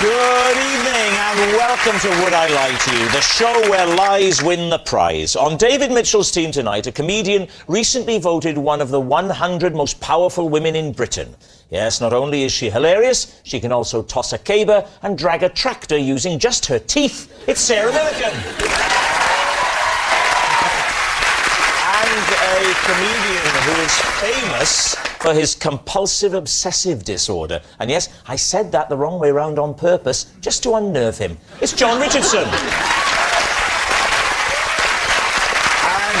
Good evening and welcome to Would I Lie to You, the show where lies win the prize. On David Mitchell's team tonight, a comedian recently voted one of the 100 most powerful women in Britain. Yes, not only is she hilarious, she can also toss a caber and drag a tractor using just her teeth. It's Sarah Millican. And a comedian who is famous for his compulsive obsessive disorder. And yes, I said that the wrong way round on purpose, just to unnerve him. It's John Richardson. And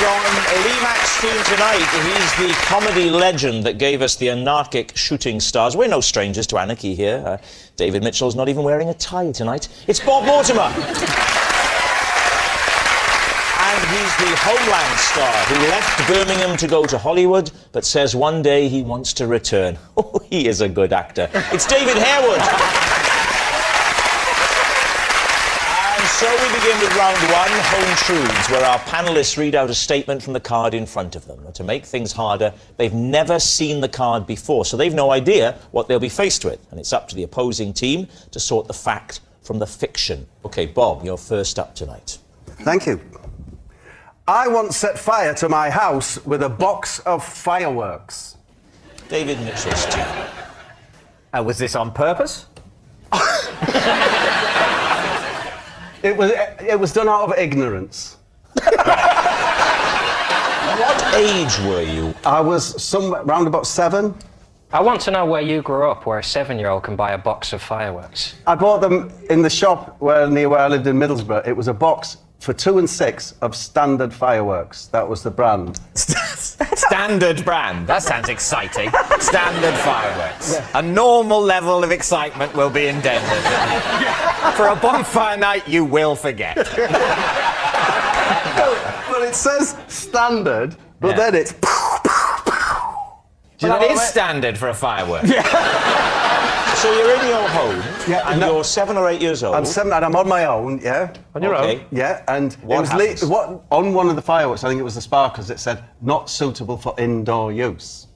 on Lee Mack's team tonight, he's the comedy legend that gave us the anarchic shooting stars. We're no strangers to anarchy here. David Mitchell's not even wearing a tie tonight. It's Bob Mortimer. And he's the Homeland star who left Birmingham to go to Hollywood, but says one day he wants to return. Oh, he is a good actor. It's David Harewood. And so we begin with round one, Home Truths, where our panellists read out a statement from the card in front of them. And to make things harder, they've never seen the card before, so they've no idea what they'll be faced with. And it's up to the opposing team to sort the fact from the fiction. OK, Bob, you're first up tonight. Thank you. I once set fire to my house with a box of fireworks. David Mitchell's team. Was this on purpose? It was done out of ignorance. What age were you? I was somewhere round about 7. I want to know where you grew up, where a 7-year-old can buy a box of fireworks. I bought them in the shop near where I lived in Middlesbrough. It was a box for 2 and 6 of Standard fireworks. That was the brand. Standard brand. That sounds exciting. Standard fireworks. Yeah. A normal level of excitement will be endangered. For a bonfire night, you will forget. Well, it says Standard, but then it's... Well, that is standard for a firework. Yeah. So you're in your home, and you're 7 or 8 years old. I'm 7 and I'm on my own, yeah. On your own? Yeah, and what on one of the fireworks, I think it was the sparklers, it said, not suitable for indoor use.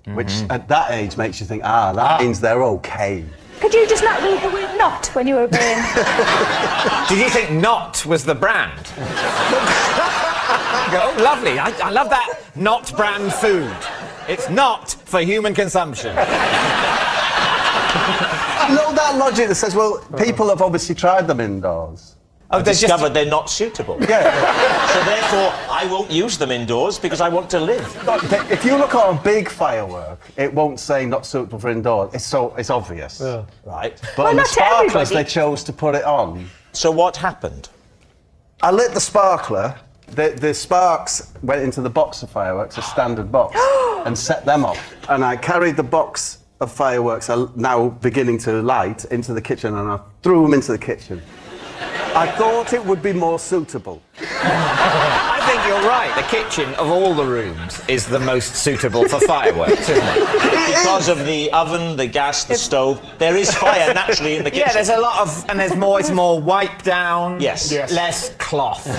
Which, at that age, makes you think, that means they're OK. Could you just not read the word not when you were obeying? Did you think not was the brand? Oh, lovely. I love that not brand food. It's not for human consumption. I know that logic that says, well, people have obviously tried them indoors. I've discovered they're not suitable. Yeah. So therefore, I won't use them indoors because I want to live. If you look at a big firework, it won't say not suitable for indoors. It's obvious. Yeah. Right. But on the sparklers, they chose to put it on. So what happened? I lit the sparkler. The sparks went into the box of fireworks, a Standard box, and set them off. And I carried the box of fireworks, now beginning to light, into the kitchen, and I threw them into the kitchen. I thought it would be more suitable. I think you're right. The kitchen, of all the rooms, is the most suitable for fireworks, isn't it? Because of the oven, the gas, the stove, there is fire naturally in the kitchen. Yeah, there's a lot of... And there's more... It's more wipe down. Yes. Less cloth. So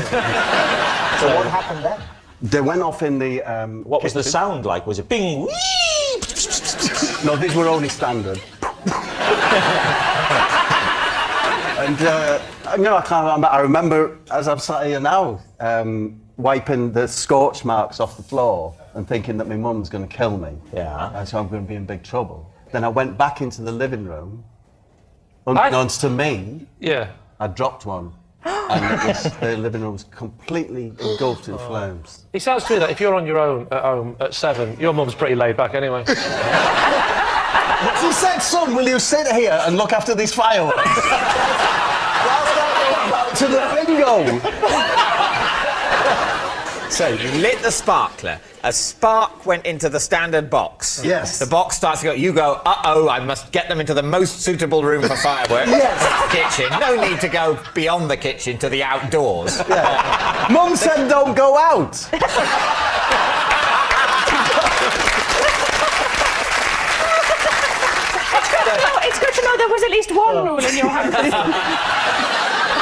what happened then? They went off in the... What was the sound like? Was it bing, wee? No, these were only Standard. And, I can't remember. I remember, as I'm sat here now, wiping the scorch marks off the floor and thinking that my mum's going to kill me. Yeah. And so I'm going to be in big trouble. Then I went back into the living room. Unbeknownst to me, I dropped one. And the living room was completely engulfed in flames. It sounds to me that if you're on your own at home at 7, your mum's pretty laid back anyway. She said, son, will you sit here and look after these fireworks? Whilst I go back to the bingo. So you lit the sparkler. A spark went into the Standard box. Yes. The box starts to go. You go, uh-oh, I must get them into the most suitable room for fireworks. Yes. Kitchen. No need to go beyond the kitchen to the outdoors. Yeah. Mum said don't go out. It's good to know there was at least one rule in your house.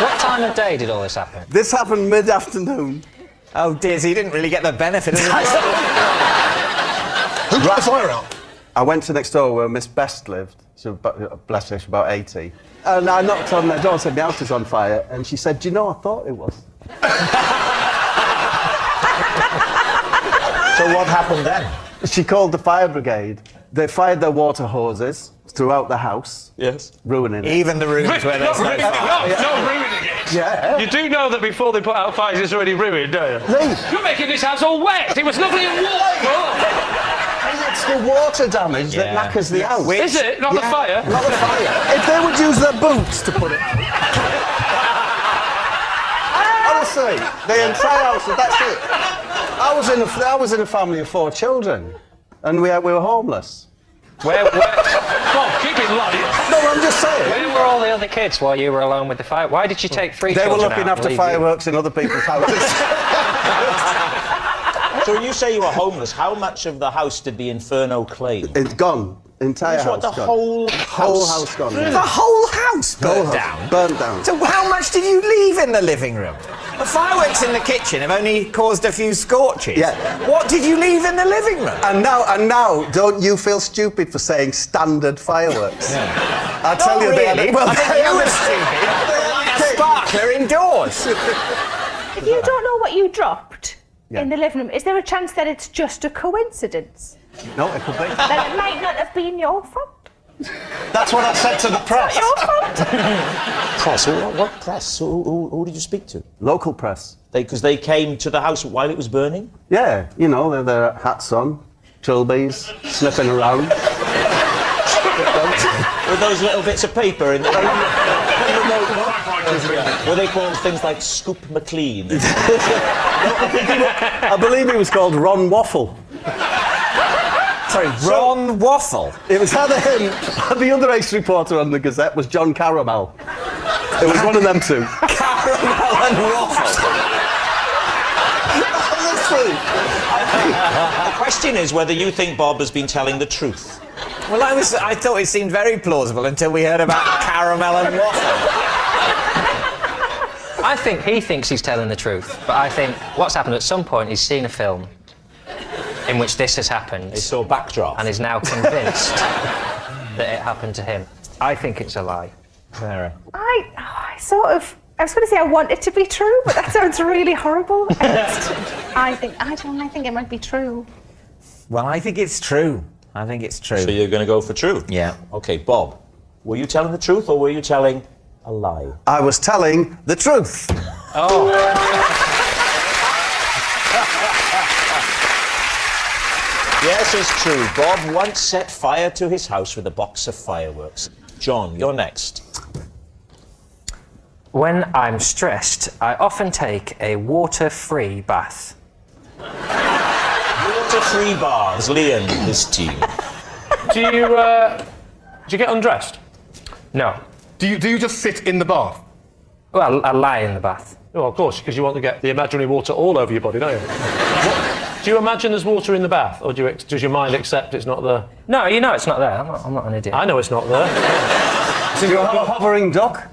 What time of day did all this happen? This happened mid-afternoon. Oh dear, so you didn't really get the benefit of it. Who put the fire out? I went to next door where Miss Best lived, She was bless her, she's about 80. And I knocked on their door and said, my house is on fire. And she said, do you know, I thought it was. So what happened then? She called the fire brigade. They fired their water hoses throughout the house. Yes. Ruining it. Even the rooms where there's no fire. Not ruining it. Yeah. You do know that before they put out fires, it's already ruined, don't you? Lee, You're making this house all wet. It was lovely and warm. it's the water damage that knackers the house. Is it? Not the fire? Not the fire. If they would use their boots to put it out. Honestly, the entire house, that's it. I was in a family of 4 children, and we were homeless. Where, Bob, keep it light. No, I'm just saying. where were all the other kids while you were alone with the fire? Why did you take 3 They were children looking out and after leave fireworks in other people's houses. So when you say you were homeless, how much of the house did the inferno claim? It's gone. Entire What, house the gone. whole house gone. The whole house Whole burnt house down. burnt down. So how much did you leave in the living room? The fireworks in the kitchen have only caused a few scorches. Yeah. What did you leave in the living room? And now, don't you feel stupid for saying standard fireworks? I'll tell you really. Well, I think you were stupid. A sparkler indoors. If you don't know what you dropped in the living room, is there a chance that it's just a coincidence? No, it could be. That it might not have been your fault? That's what I said to the press. Your fault? Press? What press? Who did you speak to? Local press. Because they came to the house while it was burning? Yeah, you know, they're their hats on, trilbies, sniffing around. With those little bits of paper in the... Were they called things like Scoop McLean? I believe he was called Ron Waffle. Sorry, Ron Waffle. It was either him, the other ace reporter on the Gazette was John Caramel. It was one of them two. Caramel and Waffle. Honestly. The question is whether you think Bob has been telling the truth. Well, I thought it seemed very plausible until we heard about caramel and waffle. I think he thinks he's telling the truth, but I think what's happened at some point, he's seen a film in which this has happened. They saw Backdraft. And is now convinced that it happened to him. I think it's a lie. Mary. I was going to say I want it to be true, but that sounds really horrible. I think it might be true. Well, I think it's true. I think it's true. So you're going to go for true? Yeah. OK, Bob, were you telling the truth or were you telling a lie? I was telling the truth. Oh. Yes, it's true. Bob once set fire to his house with a box of fireworks. John, you're next. When I'm stressed, I often take a water-free bath. Water-free bars, Lee and his team. Do you get undressed? No. Do you just sit in the bath? Well, I lie in the bath. Oh, of course, because you want to get the imaginary water all over your body, don't you? Do you imagine there's water in the bath, or does your mind accept it's not there? No, you know it's not there. I'm not an idiot. I know it's not there. So you're a hovering duck?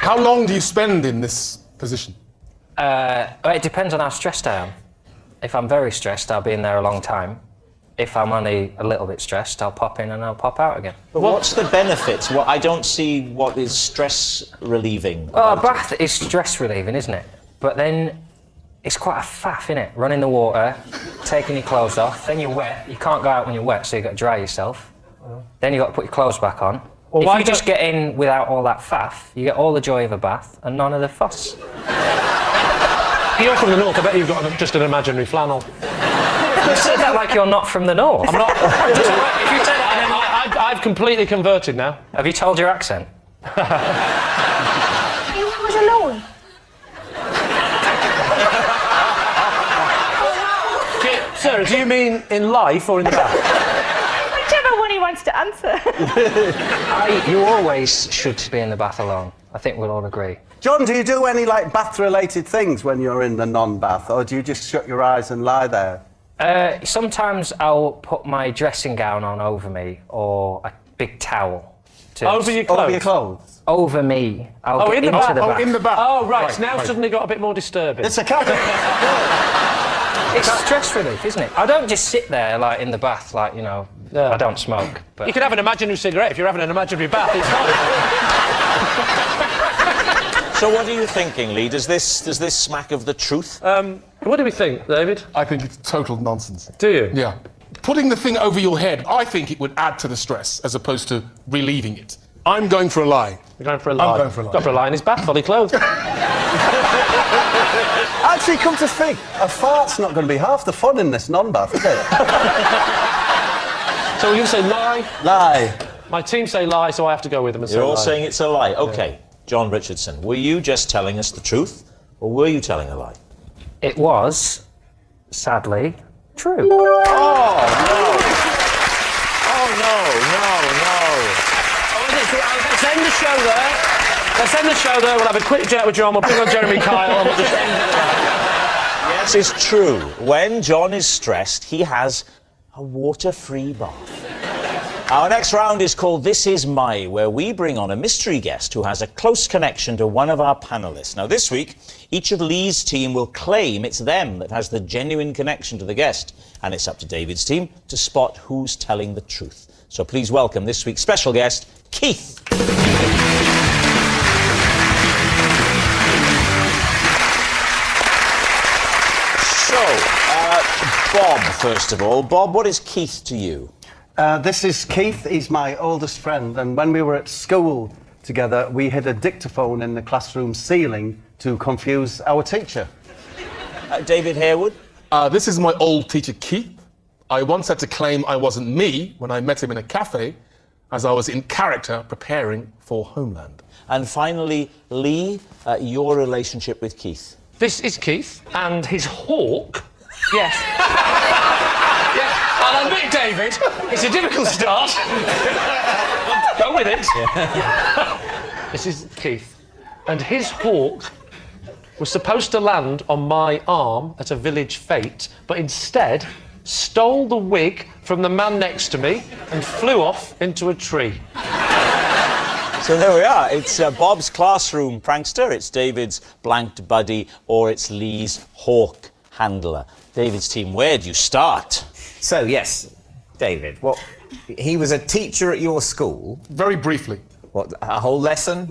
How long do you spend in this position? It depends on how stressed I am. If I'm very stressed, I'll be in there a long time. If I'm only a little bit stressed, I'll pop in and I'll pop out again. But what's the benefits? I don't see what is stress relieving. Well, a bath is stress relieving, isn't it? But then it's quite a faff, isn't it? Running the water, taking your clothes off, then you're wet. You can't go out when you're wet, so you've got to dry yourself. Then you've got to put your clothes back on. Well, if why you just get in without all that faff, you get all the joy of a bath and none of the fuss. You're from the north, I bet you've got just an imaginary flannel. You said that like you're not from the north. I'm not. If you say that, I've completely converted now. have you told your accent? He was alone. Sarah, do you mean in life or in the bath? Whichever one he wants to answer. You always should be in the bath alone. I think we'll all agree. John, do you do any bath-related things when you're in the non-bath, or do you just shut your eyes and lie there? Sometimes I'll put my dressing gown on over me or a big towel. Over your clothes? Over your clothes? Over me. I'll get in the into bath. the bath. In the bath. Oh, right. It's now suddenly got a bit more disturbing. It's a character. It's stress relief, isn't it? I don't just sit there in the bath Yeah. I don't smoke, but You can have an imaginary cigarette if you're having an imaginary bath. It's fine. So what are you thinking, Lee? Does this smack of the truth? What do we think, David? I think it's total nonsense. Do you? Yeah. Putting the thing over your head, I think it would add to the stress as opposed to relieving it. I'm going for a lie. You're going for a lie. I'm going for a lie. Got for a lie in his bath, fully clothed. Actually, come to think, a fart's not going to be half the fun in this non-bath, is it? So you say lie? Lie. My team say lie, so I have to go with them and say You're all lie. saying it's a lie. OK, John Richardson, were you just telling us the truth, or were you telling a lie? it was, sadly, true. Oh, no, Let's end the show there. We'll have a quick chat with John. We'll bring on Jeremy Kyle and we'll just end it there. Yes, it's true. When John is stressed, he has a water-free bath. Our next round is called This Is My, where we bring on a mystery guest who has a close connection to one of our panellists. Now, this week, each of Lee's team will claim it's them that has the genuine connection to the guest, and it's up to David's team to spot who's telling the truth. So please welcome this week's special guest, Keith. So, Bob, first of all. Bob, what is Keith to you? This is Keith. He's my oldest friend, and when we were at school together, we hid a dictaphone in the classroom ceiling to confuse our teacher. David Harewood? This is my old teacher, Keith. I once had to claim I wasn't me when I met him in a cafe, as I was in character preparing for Homeland. And finally, Lee, your relationship with Keith. This is Keith and his hawk. Yes. Yes, I'll admit, David, it's a difficult start. Go with it. This is Keith. And his hawk was supposed to land on my arm at a village fete, but instead stole the wig from the man next to me and flew off into a tree. So there we are. It's Bob's classroom prankster, it's David's blanked buddy, or it's Lee's hawk handler. David's team, where do you start? So, yes, David, he was a teacher at your school. Very briefly. What, a whole lesson?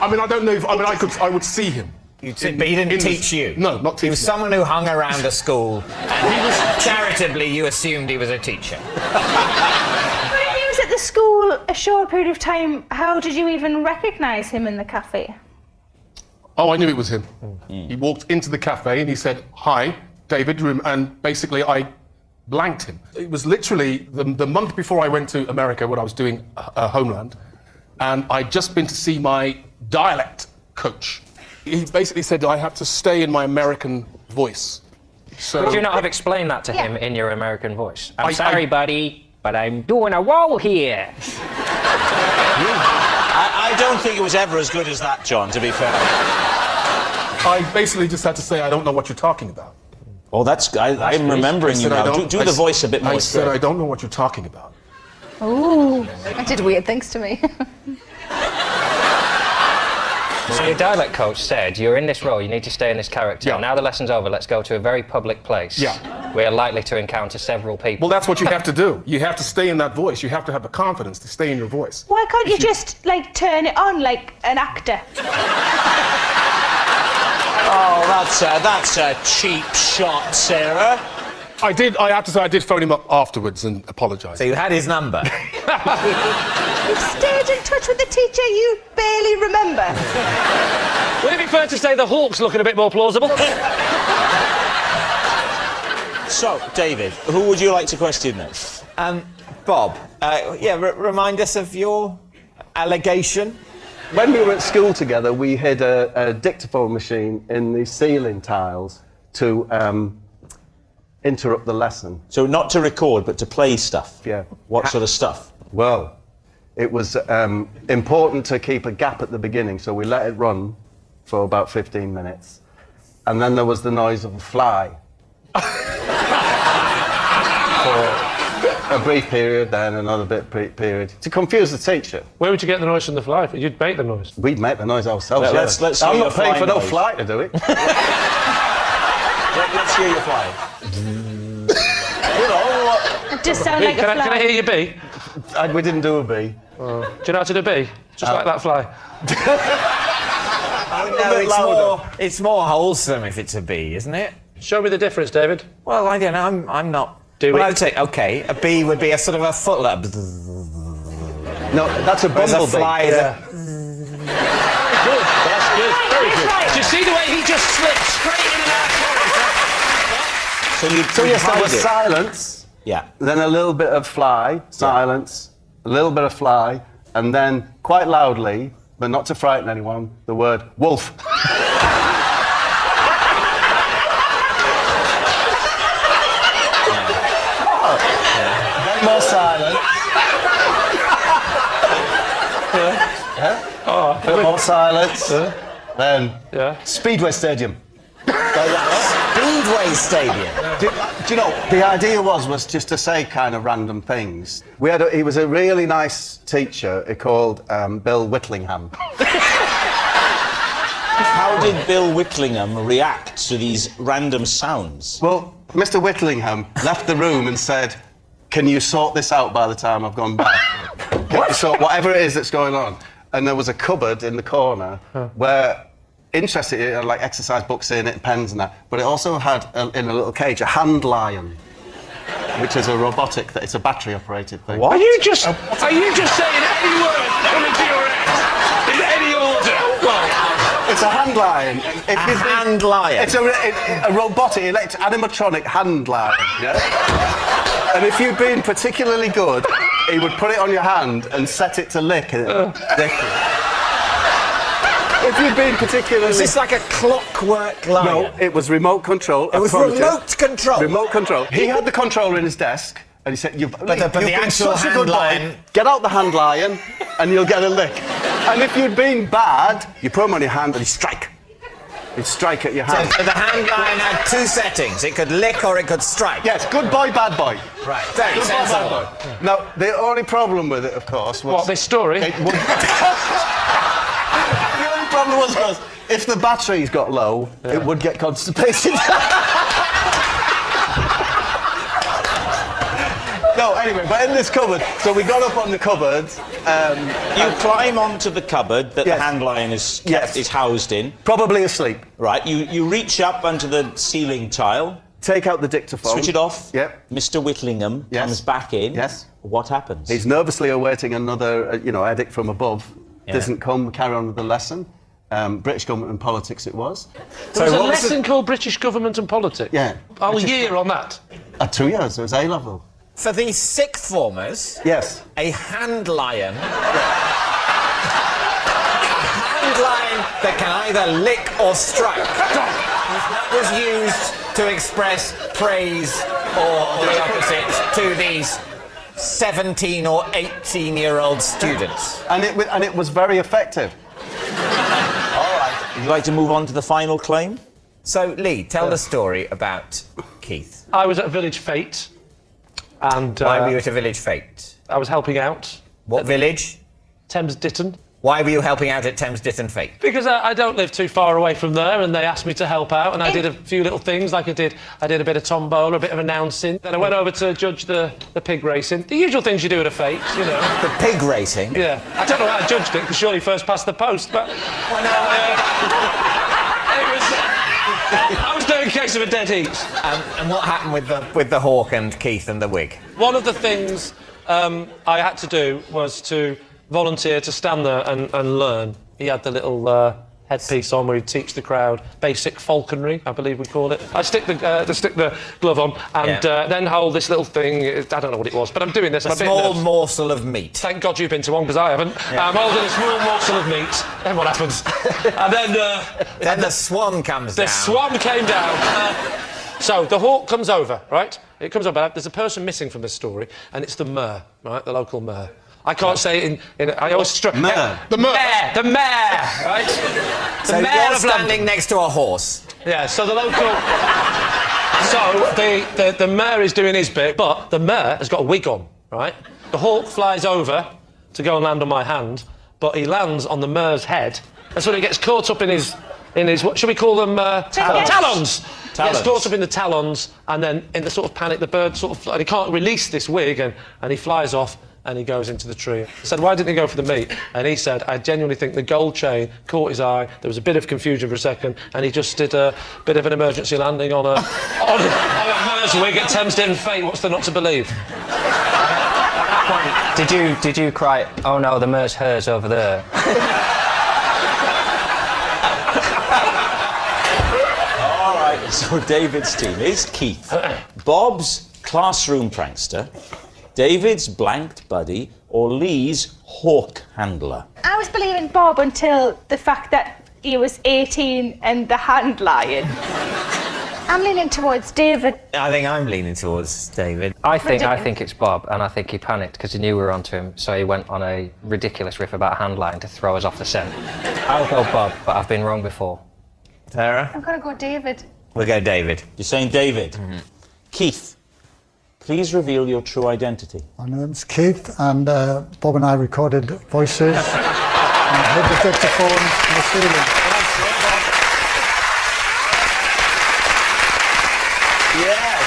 I mean, I don't know if... I mean, I would see him. But he didn't teach you? No, not teach He was me. someone who hung around a school, and he was charitably, you assumed he was a teacher. But if he was at the school a short period of time, how did you even recognise him in the cafe? Oh, I knew it was him. He walked into the cafe and he said, "Hi, David," and basically I blanked him. It was literally the month before I went to America when I was doing Homeland, and I'd just been to see my dialect coach. He basically said I had to stay in my American voice. So Could you not have explained that to him in your American voice? I'm I- sorry, buddy, but I'm doing a roll here. I don't think it was ever as good as that, John, to be fair. I basically just had to say, "I don't know what you're talking about." Oh, I'm remembering you now. Do the voice a bit more I said, straight. "I don't know what you're talking about." Ooh, I did weird things to me. So your dialect coach said, you're in this role, you need to stay in this character. Yeah. Now the lesson's over, let's go to a very public place. Yeah. We are likely to encounter several people. Well, that's what you have to do. You have to stay in that voice. You have to have the confidence to stay in your voice. Why can't you just, like, turn it on like an actor? Oh, that's a cheap shot, Sarah. I have to say, I did phone him up afterwards and apologise. So you had his number. You stayed in touch with the teacher you barely remember. Would it be fair to say the hawk's looking a bit more plausible? So, David, who would you like to question then? Bob, remind us of your allegation. When we were at school together, we hid a dictaphone machine in the ceiling tiles to interrupt the lesson. So not to record, but to play stuff? Yeah. What sort of stuff? Well, it was important to keep a gap at the beginning, so we let it run for about 15 minutes. And then there was the noise of a fly. For a brief period, then another period, to confuse the teacher. Where would you get the noise from the fly? You'd make the noise. We'd make the noise ourselves. Well, yeah. let's hear I'm your not paying fly for no noise. fly to do it. Let's hear you fly. You know, does sound like a fly. Can I hear you B? We didn't do a B. Do you know how to do B? Just like that fly. No, it's more wholesome if it's a bee, isn't it? Show me the difference, David. Well, I don't know. I'm not. Do it. I'd say okay. A bee would be a sort of a footler. No, that's a Whereas a bumblebee. fly is a. Good. That's good. Very good. Do you see the way he just slipped straight in and out? So you So yes, there hide was it. silence, Yeah. then a little bit of fly, silence, a little bit of fly, and then quite loudly, but not to frighten anyone, the word wolf. Then more silence. A bit more silence. Then Speedway Stadium. Speedway Stadium. Do you know, the idea was just to say kind of random things. He was a really nice teacher called Bill Whittlingham. How did Bill Whittlingham react to these random sounds? Well, Mr. Whittlingham left the room and said, "Can you sort this out by the time I've gone back? Can you sort whatever it is that's going on?" And there was a cupboard in the corner where, interesting, it had like exercise books in it, pens and that, but it also had in a little cage a hand lion, which is a robotic, it's a battery operated thing. Are you just saying any word coming to your head in any order? Well, It's a hand lion. Hand lion. It's a robotic, animatronic hand lion, yeah? And if you'd been particularly good, he would put it on your hand and set it to lick it. Lick it. If you'd been particularly... Is this like a clockwork lion? No, it was remote control. It was remote control? Remote control. He had the controller in his desk, and he said, But the actual hand lion... Get out the hand lion, and you'll get a lick. And if you'd been bad, you put him on your hand and you strike. You'd strike at your hand. So the hand lion had two settings. It could lick or it could strike. Yes, good boy, bad boy. Right. Very Good boy, bad sensible. boy. Now, the only problem with it, of course, was... what, this story? It would... The only problem was if the batteries got low, it would get constipated. No, anyway, but in this cupboard, so we got up on the cupboard. You climb onto the cupboard that Yes. the hand lion is Yes. is housed in. Probably asleep. Right. You reach up onto the ceiling tile, Take out the dictaphone. switch it off. Yep. Mr. Whittlingham Yes. comes back in. Yes. What happens? He's nervously awaiting another, edict from above. Doesn't come, carry on with the lesson. British government and politics it was. There was a what was lesson called British Government and Politics. Yeah. Whole year on that. 2 years, it was A-level. For the sixth formers, Yes. a hand lion... a hand lion that can either lick or strike was used to express praise or the opposite to these 17 or 18-year-old students. And it was very effective. Would you like to move on to the final claim? So, Lee, tell the story about Keith. I was at Village Fete, and Why were you at a village fete? I was helping out. What village? Thames Ditton. Why were you helping out at Thames Ditton Fete? Because I don't live too far away from there, and they asked me to help out, and I did a few little things, like I did a bit of tombola, a bit of announcing. Then I went over to judge the pig racing. The usual things you do at a fete, you know. The pig racing? Yeah. I don't know how I judged it, because surely first past the post, but... I was doing a case of a dead heat. And what happened with the hawk and Keith and the wig? One of the things I had to do was to volunteer to stand there and learn. He had the little headpiece on where he'd teach the crowd basic falconry, I believe we call it. I stick the glove on and then hold this little thing. I don't know what it was, but I'm doing this. A small morsel of meat. Thank God you've been to one, because I haven't. Yeah. I'm holding a small morsel of meat. Then what happens? And Then the swan comes down. the swan came down. So the hawk comes over, right? It comes over. There's a person missing from this story, and it's the mayor, right? The local mayor. I can't say it in I always struggle. Mayor. The mayor, right? So mayor you're of standing London. next to a horse. Yeah, so the local... So the mayor is doing his bit, but the mayor has got a wig on, right? The hawk flies over to go and land on my hand, but he lands on the mayor's head, and so he gets caught up in his what should we call them? Talons. Talons. Talons. Gets caught up in the talons, and then in the sort of panic, the bird sort of... And he can't release this wig, and he flies off, and he goes into the tree. I said, why didn't he go for the meat? And he said, I genuinely think the gold chain caught his eye, there was a bit of confusion for a second, and he just did a bit of an emergency landing on a Mer's wig at Thames Fate. What's there not to believe? Did you cry, oh no, the Mer's hers over there? All right, so David's team is Keith, Bob's classroom prankster, David's blanked buddy, or Lee's hawk handler. I was believing Bob until the fact that he was 18 and the hand lion. I'm leaning towards David. I think I'm leaning towards David. I think it's Bob, and I think he panicked because he knew we were onto him, so he went on a ridiculous riff about hand line to throw us off the scent. I'll go Bob, but I've been wrong before. Sarah? I'm gonna go David. We'll go David. You're saying David. Mm-hmm. Keith, please reveal your true identity. My name's Keith, and Bob and I recorded voices and hid the dictaphone in the ceiling. Yes.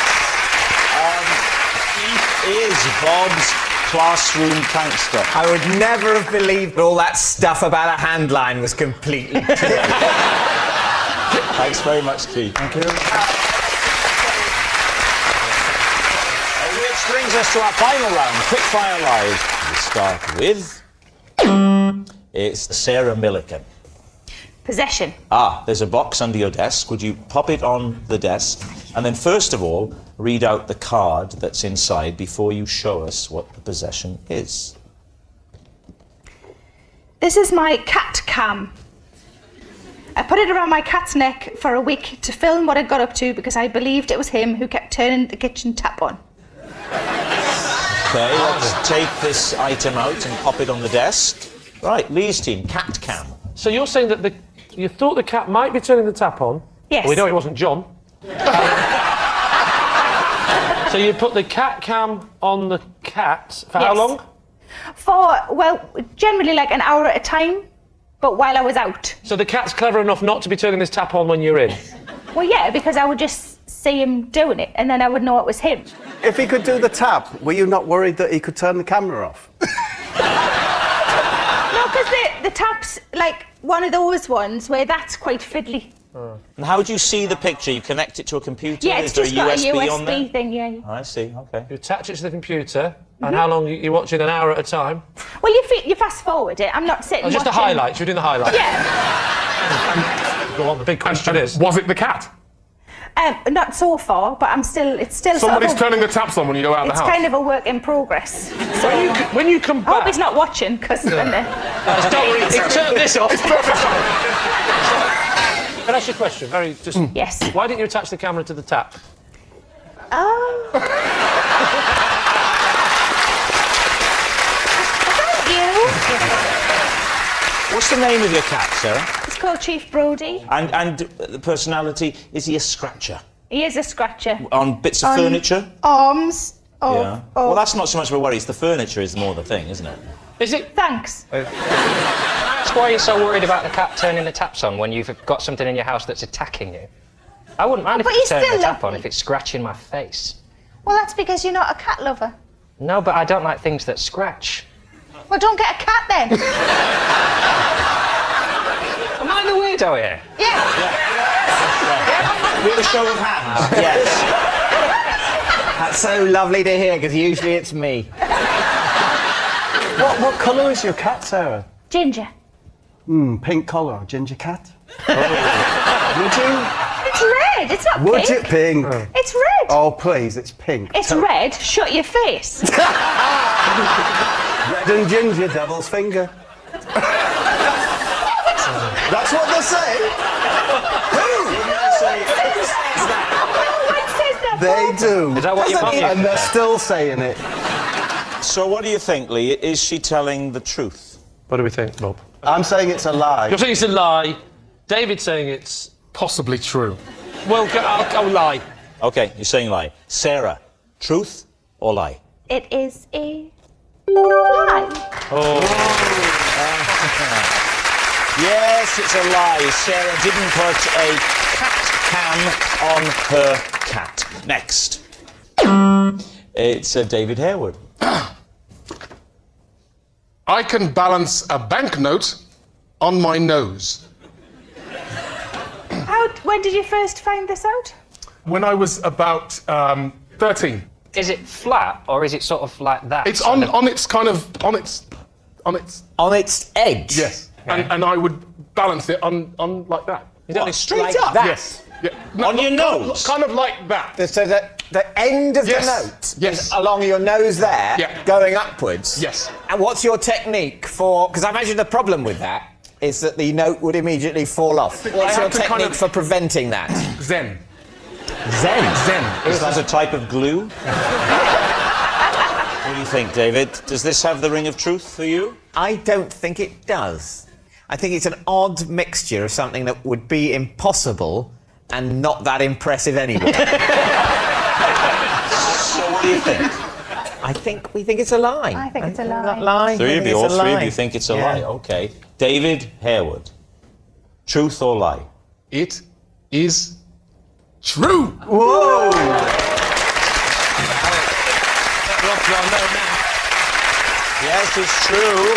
Keith is Bob's classroom prankster. I would never have believed that all that stuff about a hand line was completely true. Thanks very much, Keith. Thank you. Which brings us to our final round, Quickfire Live. We start with... It's Sarah Millican. Possession. There's a box under your desk. Would you pop it on the desk? And then first of all, read out the card that's inside before you show us what the possession is. This is my cat cam. I put it around my cat's neck for a week to film what I got up to because I believed it was him who kept turning the kitchen tap on. Okay, let's take this item out and pop it on the desk. Right, Lee's team, cat cam. So you're saying that you thought the cat might be turning the tap on? Yes. Well, we know it wasn't John. So you put the cat cam on the cat for how Yes. long? For, well, generally like an hour at a time, but while I was out. So the cat's clever enough not to be turning this tap on when you're in? Well, yeah, because I would just see him doing it and then I would know it was him. If he could do the tap, were you not worried that he could turn the camera off? No, because the tap's like one of those ones where that's quite fiddly. And how do you see the picture? You connect it to a computer? Yeah, it's Is there just got a USB on there? USB thing, yeah. I see, okay. You attach it to the computer, and how long you watching? An hour at a time? Well, you fast forward it. I'm not sitting Oh, just the watching. highlights. You're doing the highlights. Yeah. Go on. The big question is: Was it the cat? Not so far, but it's still Somebody's sort of turning the taps on when you go out of the it's house. kind of a work in progress. So when you come I hope back. he's not watching, because then Don't worry, turn this off. Can I ask you a question? Yes. Why didn't you attach the camera to the tap? Oh. Thank you. What's the name of your cat, Sarah? It's called Chief Brody. And the personality, is he a scratcher? He is a scratcher. On bits of furniture? Arms. Oh, Yeah. oh. Well, that's not so much of a worry, it's the furniture is more the thing, isn't it? Is it? Thanks. That's why you're so worried about the cat turning the taps on when you've got something in your house that's attacking you. I wouldn't mind if But it's he's turning the still tap on lovely. if it's scratching my face. Well, that's because you're not a cat lover. No, but I don't like things that scratch. Well, don't get a cat then. Am I the weirdo here? Yeah. With a show of hands. Yes. That's so lovely to hear, because usually it's me. What colour is your cat, Sarah? Ginger. Pink collar, ginger cat? It's red. It's not Would pink. it pink? It's red. Oh, please, it's pink. It's red. Shut your face. Red and ginger, devil's finger. That's what they say. They do. Is that what your mum used to And they're say? still saying it. So what do you think, Lee? Is she telling the truth? What do we think, Bob? I'm saying it's a lie. You're saying it's a lie. David's saying it's... Possibly true. Well, I'll lie. Okay, you're saying lie. Sarah, truth or lie? It is a lie. Yes, it's a lie. Sarah didn't put a cat cam on her cat. Next. It's David Harewood. I can balance a banknote on my nose. When did you first find this out? When I was about 13. Is it flat or is it sort of like that? It's on its edge. Yes. And I would balance it on like that. What, straight like up? that? Yes. Yeah. On your nose? Kind of like that. So that the end of Yes. the note Yes. is along your nose there, Yeah. going upwards. Yes. And what's your technique for... Because I imagine the problem with that is that the note would immediately fall off. What's I your have to kind technique of- for preventing that? Zen. Zen. Is that a type of glue? What do you think, David? Does this have the ring of truth for you? I don't think it does. I think it's an odd mixture of something that would be impossible and not that impressive anyway. So what do you think? We think it's a lie. I think it's a lie. Three of you, all three of you think it's a lie. Okay. David Harewood. Truth or lie? It is true. Whoa! Yes, it's true.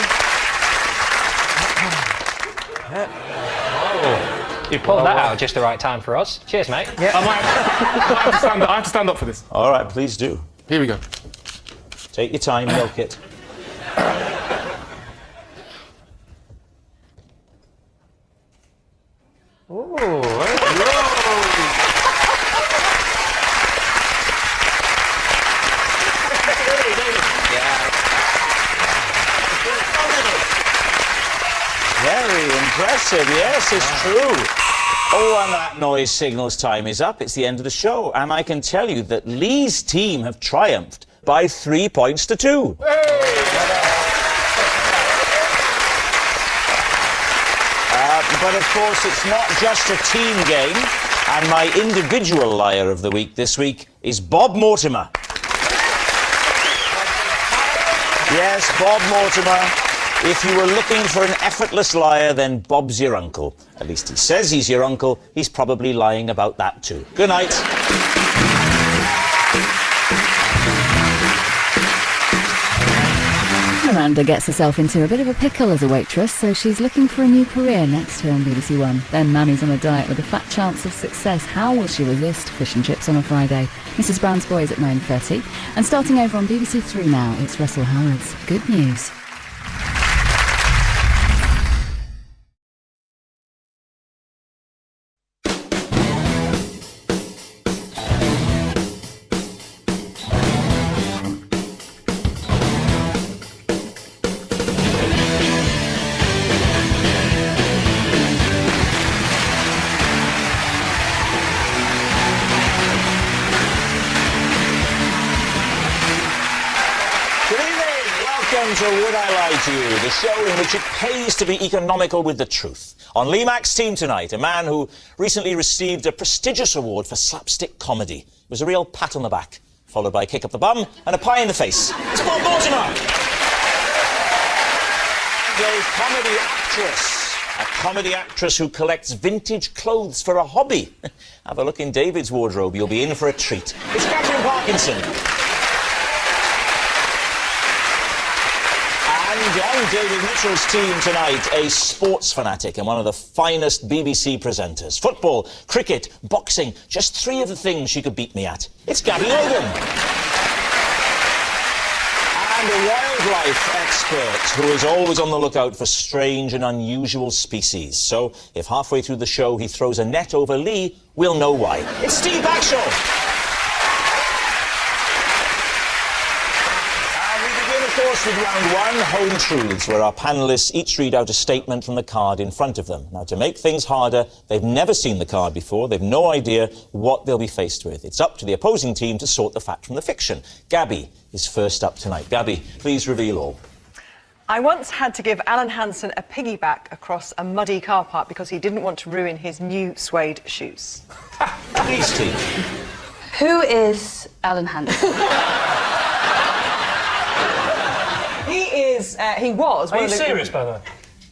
You pulled that out at just the right time for us. Cheers, mate. I have to stand up for this. All right, please do. Here we go. Take your time, milk it. Very impressive. Yes, it's true. Oh, and that noise signals time is up. It's the end of the show. And I can tell you that Lee's team have triumphed by 3 points to 2. But of course, it's not just a team game. And my individual liar of the week this week is Bob Mortimer. Yes, Bob Mortimer. If you were looking for an effortless liar, then Bob's your uncle. At least he says he's your uncle. He's probably lying about that too. Good night. Miranda gets herself into a bit of a pickle as a waitress, so she's looking for a new career next to her on BBC One. Then Manny's on a diet with a fat chance of success. How will she resist fish and chips on a Friday? Mrs Brown's Boys at 9:30. And starting over on BBC Three now, it's Russell Howard's Good News. Welcome to Would I Lie to You, the show in which it pays to be economical with the truth. On Lee Mack's team tonight, a man who recently received a prestigious award for slapstick comedy. It was a real pat on the back, followed by a kick up the bum and a pie in the face. It's Bob Mortimer! And a comedy actress. A comedy actress who collects vintage clothes for a hobby. Have a look in David's wardrobe, you'll be in for a treat. It's Katherine Parkinson. And on David Mitchell's team tonight, a sports fanatic and one of the finest BBC presenters. Football, cricket, boxing, just 3 of the things she could beat me at. It's Gabby Logan. And a wildlife expert who is always on the lookout for strange and unusual species. So if halfway through the show he throws a net over Lee, we'll know why. It's Steve Backshall. Of course, with round 1, Home Truths, where our panellists each read out a statement from the card in front of them. Now, to make things harder, they've never seen the card before. They've no idea what they'll be faced with. It's up to the opposing team to sort the fact from the fiction. Gabby is first up tonight. Gabby, please reveal all. I once had to give Alan Hansen a piggyback across a muddy car park because he didn't want to ruin his new suede shoes. Please, team. Who is Alan Hansen? He was... Are you serious, by the way?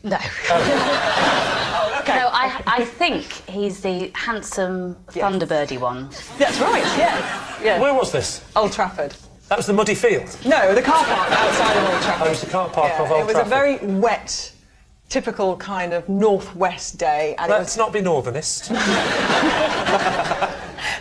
No. Oh, Okay. No, I think he's the handsome Thunderbirdy one. That's right, yes. Yeah. Where was this? Old Trafford. That was the muddy field? No, the car park outside of Old Trafford. Oh, it was the car park of Old It was Trafford. a very wet, typical kind of northwest day. And Let's not be northernist.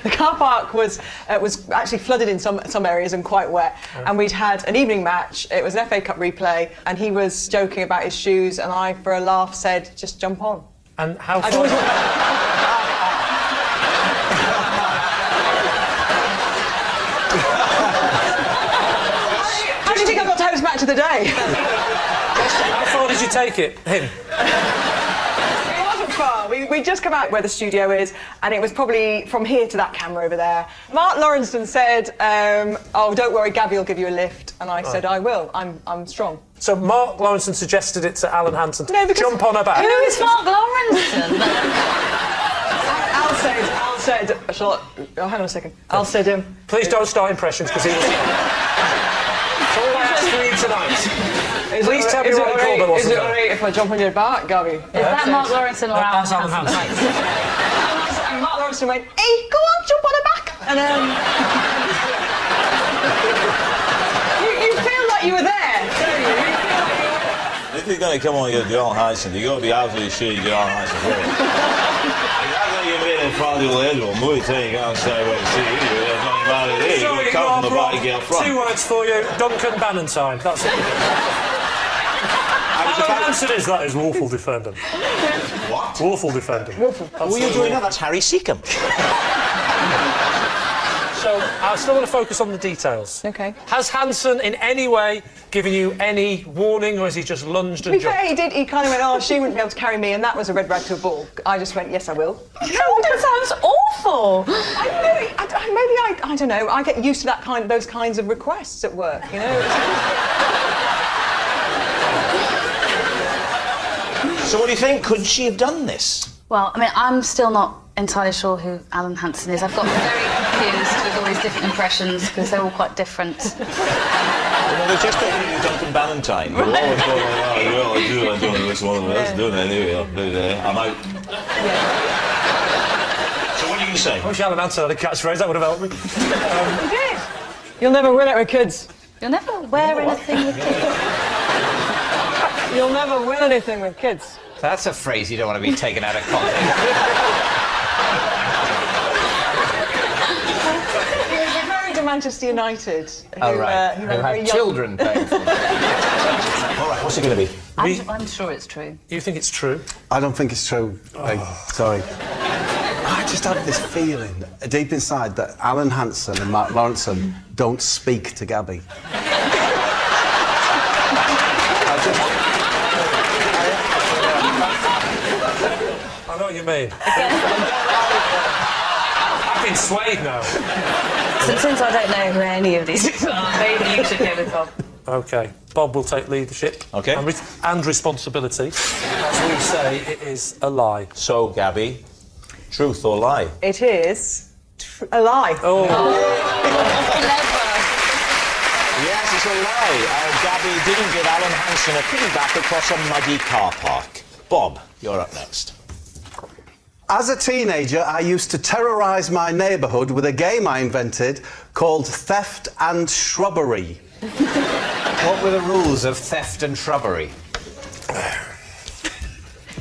the car park was actually flooded in some areas and quite wet. And we'd had an evening match. It was an FA Cup replay, and he was joking about his shoes, and I, for a laugh, said, "Just jump on." And how I'd far... always... How do you think I got to host match of the day? How far did you take it? Him? It wasn't far. We'd just come out where the studio is, and it was probably from here to that camera over there. Mark Lawrenson said, "Oh, don't worry, Gabby will give you a lift," and I said, "I will. I'm strong." So Mark Lawrenson suggested it to Alan Hansen to jump on her back. Who is Mark Lawrenson? Al said, Charlotte, oh, hang on a second. Al said, Please don't start impressions, because he was... That's all I asked for you tonight. Please tell me what the callback was. Is it alright if I jump on your back, Gabby? Is that Mark Lawrenson or Alan That's Alan Hansen? Hansen. And Mark Lawrenson went, "Hey, go on, jump on her back." And you feel like you were there, don't you? If you're going to come on your John Hansen, you've got to be absolutely sure you John Hansen first. You're made in front of the ledge or movie thing, you can't say what you see. There's nothing about it there. You've got to come from the back and get up front. 2 words for you, Duncan Bannatyne. That's it. Alan Hansen is that is woeful defending. What? Woeful defending. What are you doing now? That's Harry Seacombe. So, I still want to focus on the details. Okay. Has Hansen in any way given you any warning, or has he just lunged To and be fair, jumped? he did. He kind of went, "Oh, she wouldn't be able to carry me," and that was a red rag to a bull. I just went, "Yes, I will." God, that sounds awful. I don't know. I get used to those kinds of requests at work. You know. So what do you think? Could she have done this? Well, I mean, I'm still not entirely sure who Alan Hansen is. I've got very confused with all these different impressions because they're all quite different. Well, they're just talking to Duncan Bannatyne. We're always going, I'm doing this one of us, doing it anyway. I'm out. So what are you going to say? I wish Alan Hansen had a catchphrase, that would have helped me. You did. You'll never win it with kids. You'll never wear anything with kids. You'll never win anything with kids. That's a phrase you don't want to be taken out of context. He was referring to Manchester United, who, Oh, right. who Who had a very have young... children playing for them. All right, what's it going to be? I'm sure it's true. You think it's true? I don't think it's true. Sorry. I just have this feeling deep inside that Alan Hansen and Mark Lawrenson don't speak to Gabby. I know what you mean. I've been swayed now. Since I don't know who any of these people are, maybe you should go with Bob. OK. Bob will take leadership. OK. And responsibility. As we say, it is a lie. So, Gabby, truth or lie? It is a lie. Oh. Yes, it's a lie. Gabby didn't give Alan Hansen a piggyback across a muddy car park. Bob, you're up next. As a teenager, I used to terrorise my neighbourhood with a game I invented called Theft and Shrubbery. What were the rules of theft and shrubbery?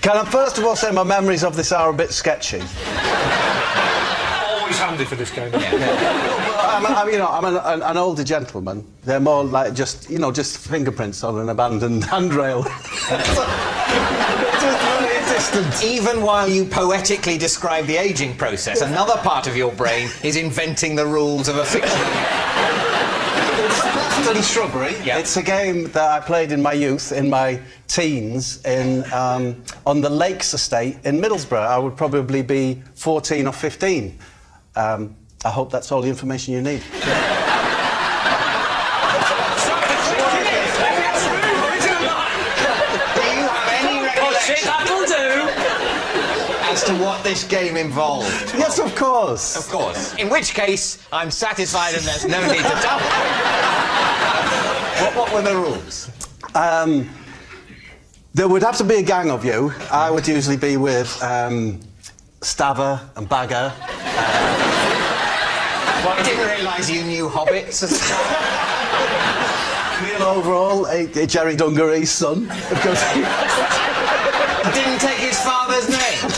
Can I first of all say my memories of this are a bit sketchy? Always handy for this game. I'm an older gentleman. They're more like just fingerprints on an abandoned handrail. Just very distant. Even while you poetically describe the ageing process, another part of your brain is inventing the rules of a fiction. Theft and Shrubbery. Yeah. It's a game that I played in my youth, in my teens, on the Lakes Estate in Middlesbrough. I would probably be 14 or 15. I hope that's all the information you need. As to what this game involved? Yes, of course. Of course. In which case, I'm satisfied and there's no need to tell. What were the rules? There would have to be a gang of you. I would usually be with Staver and Bagger. I didn't realise you knew hobbits. Neil Overall, Jerry Dungaree's son, of course. Didn't take his father's name.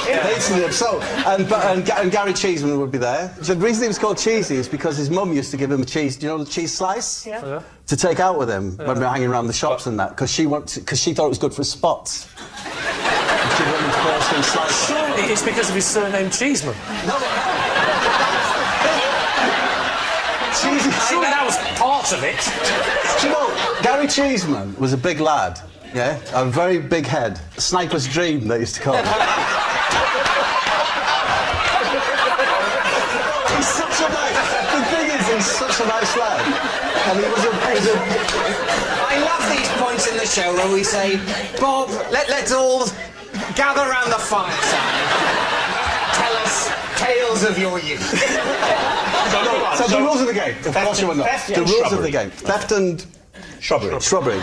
Hated him. So, and Gary Cheeseman would be there. The reason he was called Cheesy is because his mum used to give him a cheese. Do you know the cheese slice? Yeah. To take out with him when we were hanging around the shops and that, because she thought it was good for his spots. And she'd want him to first and slice. Surely it's because of his surname Cheeseman. Surely that was part of it. Do you know, Gary Cheeseman was a big lad, yeah? A very big head. A sniper's dream, they used to call him. He's such a nice... The thing is, he's such a nice lad. And he was a... I love these points in the show where we say, Bob, let's all gather round the fireside. Tell us tales of your youth. So the rules of the game, of course you will not. The rules of the game. Theft and... Shrubbery.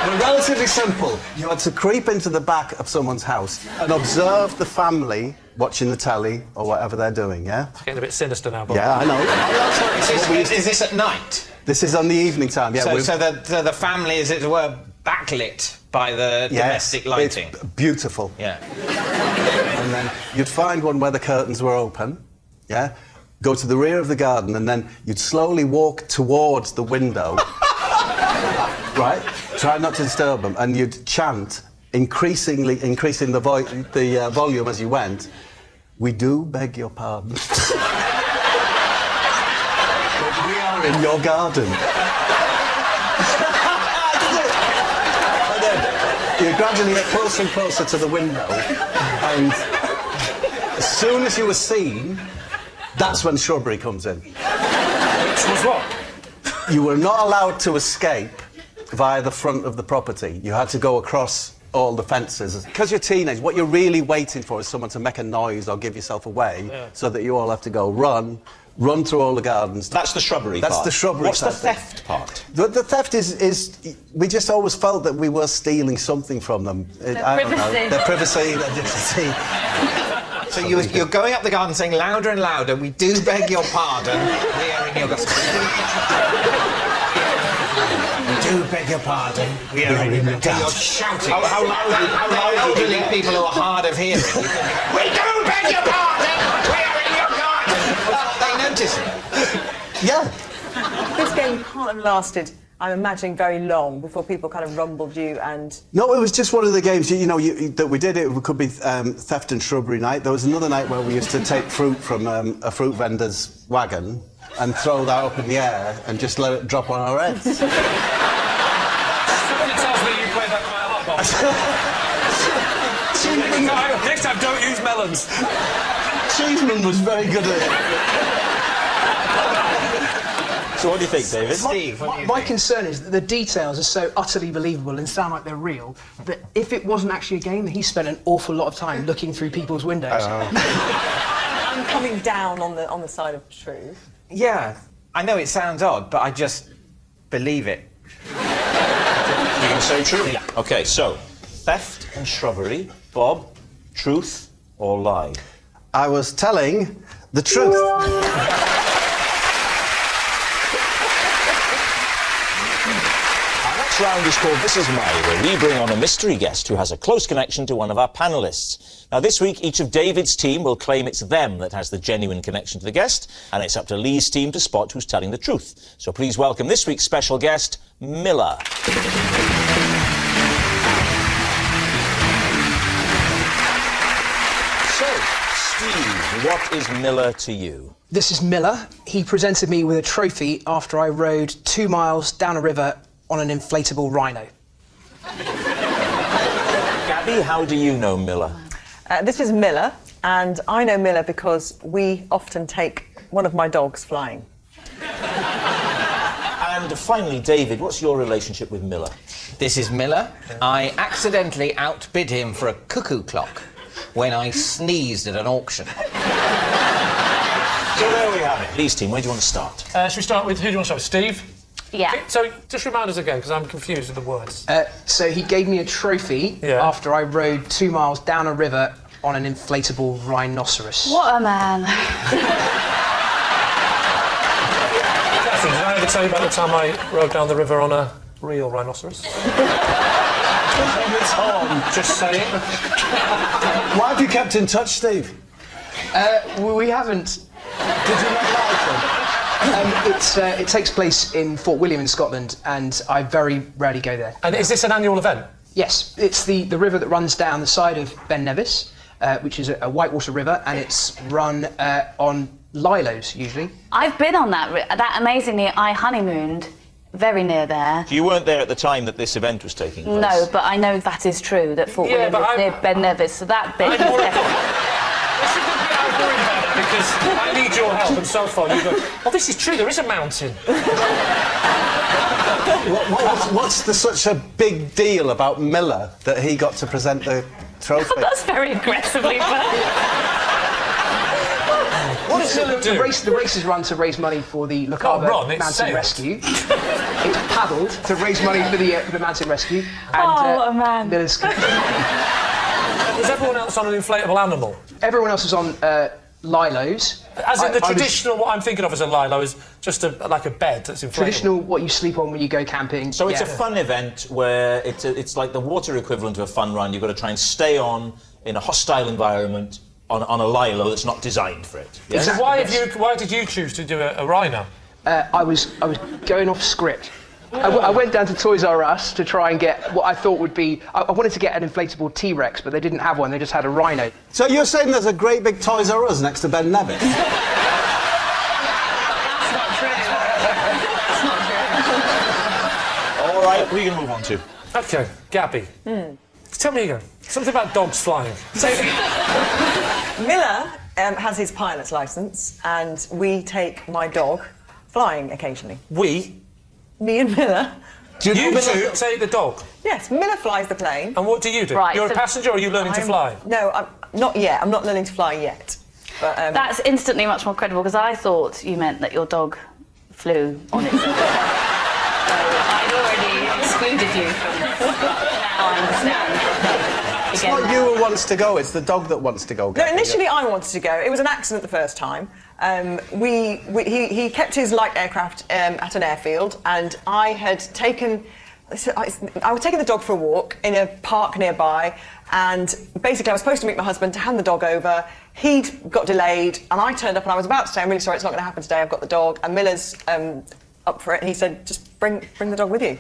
They're relatively simple. You had to creep into the back of someone's house and observe the family watching the telly or whatever they're doing, yeah? It's getting a bit sinister now, Bob. Yeah, I know. Is this at night? This is on the evening time, yeah. So the family, as it were, backlit by the domestic lighting? It's beautiful. Yeah. And then you'd find one where the curtains were open, yeah? Go to the rear of the garden and then you'd slowly walk towards the window. Right? Try not to disturb them. And you'd chant, increasing the volume as you went, "We do beg your pardon. But we are in your garden." And then you gradually get closer and closer to the window. And as soon as you were seen, that's when shrubbery comes in. Which was what? You were not allowed to escape via the front of the property. You had to go across all the fences. Because you're teenage, what you're really waiting for is someone to make a noise or give yourself away, so that you all have to go run through all the gardens. That's the shrubbery part. That's the shrubbery What's part. the theft part? The theft is... We just always felt that we were stealing something from them. I don't know. Their privacy, their dignity. So you're going up the garden saying louder and louder, "We do beg your pardon, we are in your garden." "We do beg your pardon, we are in your garden." You're shouting. How loud elderly people who are hard of hearing. "We do beg your pardon, we are in your garden." They notice it. Yeah. This game can't have lasted, I'm imagining, very long before people kind of rumbled you and... No, it was just one of the games, that we did. It could be theft and shrubbery night. There was another night where we used to take fruit from a fruit vendor's wagon and throw that up in the air and just let it drop on our heads. Somebody tells me you played that quite a lot, Bob. Next time, don't use melons. Cheeseman was very good at it. So what do you think, David? Steve, what do you My think? concern is that the details are so utterly believable and sound like they're real that if it wasn't actually a game, he spent an awful lot of time looking through people's windows. I'm coming down on the side of truth. Yeah, I know it sounds odd, but I just believe it. You can say true? Yeah. OK, so, theft and shrubbery. Bob, truth or lie? I was telling the truth. Next round is called This Is My, where we bring on a mystery guest who has a close connection to one of our panellists. Now, this week, each of David's team will claim it's them that has the genuine connection to the guest, and it's up to Lee's team to spot who's telling the truth. So please welcome this week's special guest, Miller. So, Steve, what is Miller to you? This is Miller. He presented me with a trophy after I rode 2 miles down a river on an inflatable rhino. Gabby, how do you know Miller? This is Miller, and I know Miller because we often take one of my dogs flying. And finally, David, what's your relationship with Miller? This is Miller. I accidentally outbid him for a cuckoo clock when I sneezed at an auction. So there we have it. Lee's team, where do you want to start? Should we start with... Who do you want to start with? Steve? Yeah. So, just remind us again, because I'm confused with the words. So he gave me a trophy after I rode 2 miles down a river on an inflatable rhinoceros. What a man. Katherine, did I ever tell you about the time I rode down the river on a real rhinoceros? Just saying. Why have you kept in touch, Steve? We haven't. Did you not like him? It takes place in Fort William in Scotland, and I very rarely go there. And is this an annual event? Yes, it's the river that runs down the side of Ben Nevis, which is a whitewater river, and it's run on lilos usually. I've been on that amazingly. I honeymooned very near there. You weren't there at the time that this event was taking place? No, but I know that is true, that Fort William is near Ben Nevis, so that bit is definitely... Because I need your help, and so far you go, oh, this is true, there is a mountain. What's such a big deal about Miller that he got to present the trophy? That's very aggressively put. What is the race is run to raise money for the Le Carver Mountain Rescue. It's paddled to raise money for the mountain rescue. And, what a man. Miller's... Is everyone else on an inflatable animal? Everyone else is on lilos. As in the traditional, what I'm thinking of as a lilo is just like a bed that's inflatable. Traditional, what you sleep on when you go camping. So it's a fun event where it's like the water equivalent of a fun run. You've got to try and stay on in a hostile environment on a lilo that's not designed for it. Yes? So why did you choose to do a rhino? I was going off script. I went down to Toys R Us to try and get what I thought would be... I wanted to get an inflatable T-Rex, but they didn't have one, they just had a rhino. So you're saying there's a great big Toys R Us next to Ben Nevis? That's not true. That's not true. All right, we can move on to. OK, Gabby. Tell me again. Something about dogs flying. So, Miller has his pilot's licence, and we take my dog flying occasionally. We? Me and Miller. You two take the dog? Yes, Miller flies the plane. And what do you do? Right, You're a passenger, or are you learning to fly? No, I'm not yet. I'm not learning to fly yet. But, That's instantly much more credible, because I thought you meant that your dog flew on its own. So I'd already excluded you from now I understand. It's not you who wants to go, it's the dog that wants to go. No, initially I wanted to go. It was an accident the first time. He kept his light aircraft at an airfield, and I had taken... I was taking the dog for a walk in a park nearby, and basically I was supposed to meet my husband to hand the dog over. He'd got delayed, and I turned up and I was about to say, I'm really sorry, it's not going to happen today, I've got the dog. And Miller's up for it, and he said, just bring the dog with you.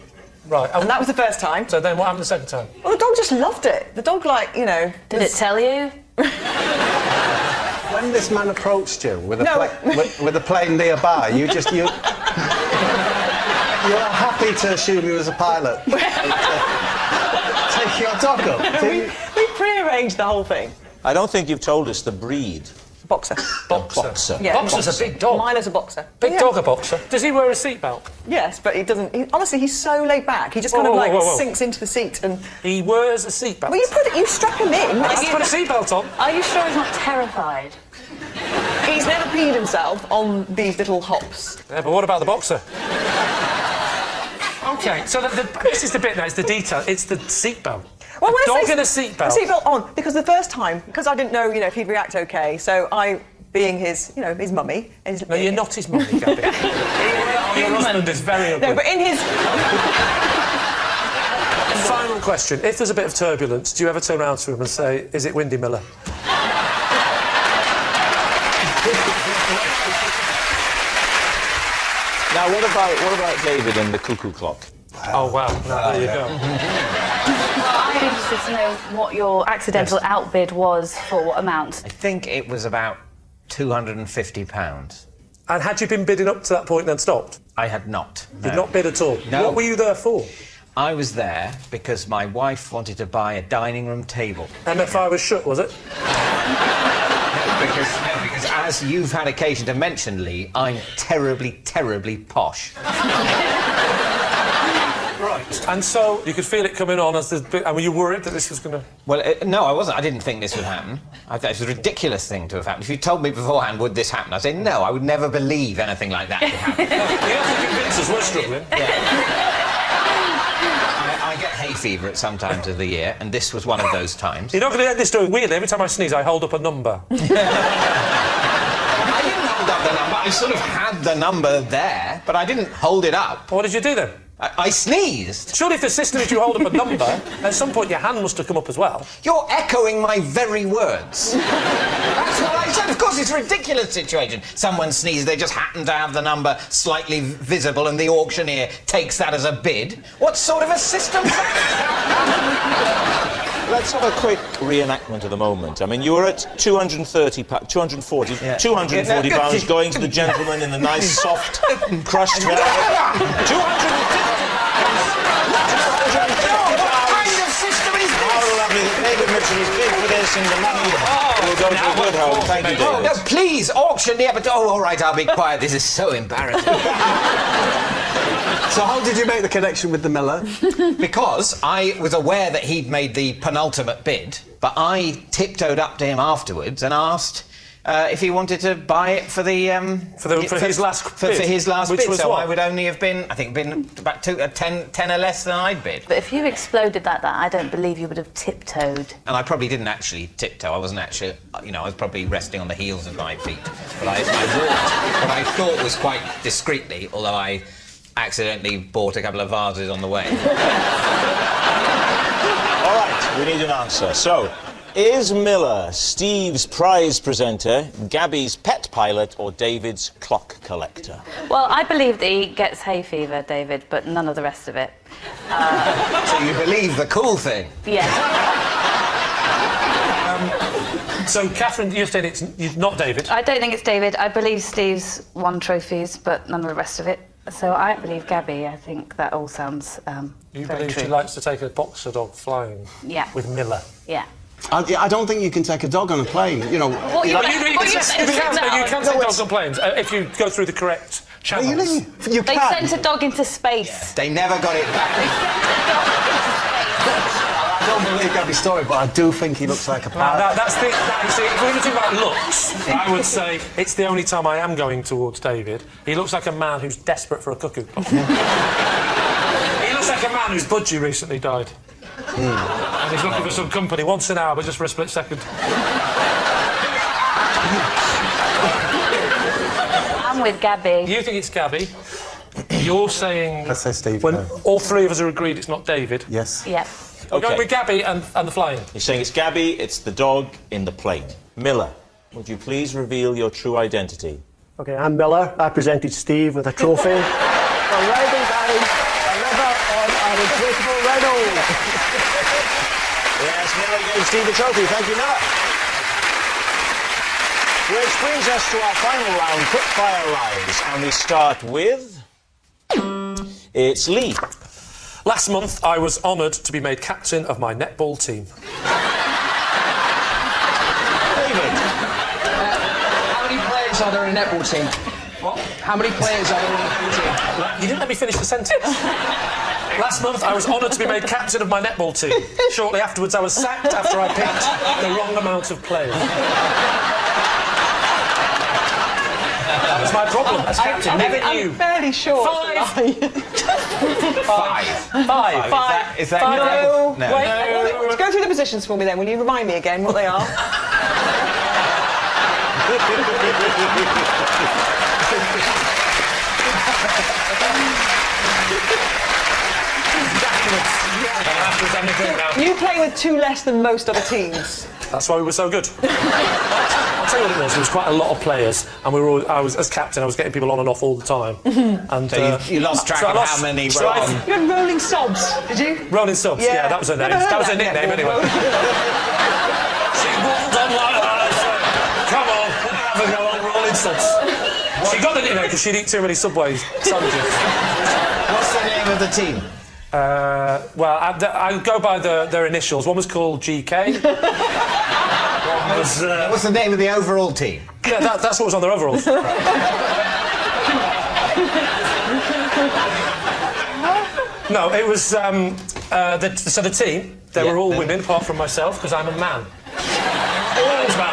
Right. And that was the first time. So then what happened the second time? Well, the dog just loved it. The dog, like, you know... Did it tell you? When this man approached you with a plane nearby, you're happy to assume he was a pilot. Take your dog up. We pre-arranged the whole thing. I don't think you've told us the breed. Boxer. Boxer. Yeah, Boxer's a big dog. Mine is a boxer. Big dog a boxer. Does he wear a seatbelt? Yes, but he doesn't... honestly, he's so laid back. He just kind of sinks into the seat and... He wears a seatbelt? Well, you strap him in. Let's put a seatbelt on. Are you sure he's not terrified? He's never peed himself on these little hops. Yeah, but what about the boxer? OK, so this is the bit now, it's the detail. It's the seatbelt. Well, a dog in a seatbelt. A seatbelt on, because the first time, because I didn't know, if he'd react OK, so I, being his, his mummy... No, you're not his mummy, Gabby. Your husband is very ugly. No, but in his... Final question. If there's a bit of turbulence, do you ever turn around to him and say, is it windy, Miller? Now, what about David and the cuckoo clock? Oh, wow. No, there you go. I'm interested to know what your accidental outbid was for what amount. I think it was about £250. And had you been bidding up to that point and then stopped? I had not. No. Did not bid at all? No. What were you there for? I was there because my wife wanted to buy a dining room table. MFI was shut, was it? Because as you've had occasion to mention, Lee, I'm terribly, terribly posh. Right. And so you could feel it coming on as the... And were you worried that this was going to... Well, no, I wasn't. I didn't think this would happen. I thought it was a ridiculous thing to have happened. If you told me beforehand, would this happen? I'd say, no, I would never believe anything like that could happen. You have to convince us we're struggling. I get hay fever at some times of the year, and this was one of those times. You're not going to get this story. Weirdly, every time I sneeze, I hold up a number. I didn't hold up the number. I sort of had the number there, but I didn't hold it up. What did you do then? I sneezed. Surely if the system is you hold up a number, at some point your hand must have come up as well. You're echoing my very words. That's what I said. Of course, it's a ridiculous situation. Someone sneezes, they just happen to have the number slightly visible and the auctioneer takes that as a bid. What sort of a system is that? Let's have a quick reenactment of the moment. I mean, you were at 240 pounds going to the gentleman in the nice, soft, crushed velvet. 250 David Mitchell is big for this, and the money will go to a good home. Thank you, David. No, please, auctioneer, but... Oh, all right, I'll be quiet. This is so embarrassing. So how did you make the connection with the miller? Because I was aware that he'd made the penultimate bid, but I tiptoed up to him afterwards and asked... if he wanted to buy it for the for his last bid, for his last which bid, was so what? I would only have been, I think, about 10 or less than I'd bid. But if you exploded like that, I don't believe you would have tiptoed. And I probably didn't actually tiptoe. I wasn't actually, you know, I was probably resting on the heels of my feet. But I walked what I thought was quite discreetly, although I accidentally bought a couple of vases on the way. All right, we need an answer. So, is Miller Steve's prize presenter, Gabby's pet pilot, or David's clock collector? Well, I believe that he gets hay fever, David, but none of the rest of it. So you believe the cool thing? Yeah. So, Katherine, you're saying it's not David? I don't think it's David. I believe Steve's won trophies, but none of the rest of it. So I believe Gabby. I think that all sounds You very believe true. she likes to take a boxer dog flying? Yeah. With Miller? Yeah. I don't think you can take a dog on a plane, you know. What You can take dogs on planes if you go through the correct channels. You They can. sent a dog into space. They never got it back. I don't believe Gabby's story, but I do think he looks like a pirate. That's the... You see, if we were talking about looks, I would say it's the only time I am going towards David. He looks like a man who's desperate for a cuckoo. He looks like a man whose budgie recently died. And he's looking for some company once an hour, but just for a split second. I'm with Gabby. You think it's Gabby? You're saying... Let's say Steve. When all three of us are agreed it's not David. Yes. Yep. We're going with Gabby and the flying. You're saying it's Gabby, it's the dog in the plane. Miller, would you please reveal your true identity? OK, I'm Miller. I presented Steve with a trophy for riding down a river on an inflatable rhino. Yes, Miller gave Steve a trophy. Thank you, Miller. Which brings us to our final round, quick-fire lies. And we start with... It's Lee. Last month, I was honoured to be made captain of my netball team. David. How many players are there in a netball team? What? How many players are there in a netball team? You didn't let me finish the sentence. Last month, I was honoured to be made captain of my netball team. Shortly afterwards, I was sacked after I picked the wrong amount of players. That was my problem as captain. Never knew. I'm fairly sure. Five. Is that No. No. Wait, go through the positions for me then. Will you remind me again what they are? You play with two less than most other teams. That's why we were so good. I'll tell you what it was. There was quite a lot of players, and I was as captain. I was getting people on and off all the time. And So you lost track of how many were on. You had rolling sobs, did you? Rolling Subs. Yeah, that was her name. That was her nickname, anyway. She walked on like that. Come on, have a go on Rolling Subs. She got the nickname because she'd eat too many Subway sandwiches. What's the name of the team? Well, I go by their initials. One was called GK. One was... What's the name of the overall team? Yeah, that's what was on their overalls. No, it was the team. They were all women apart from myself because I'm a man.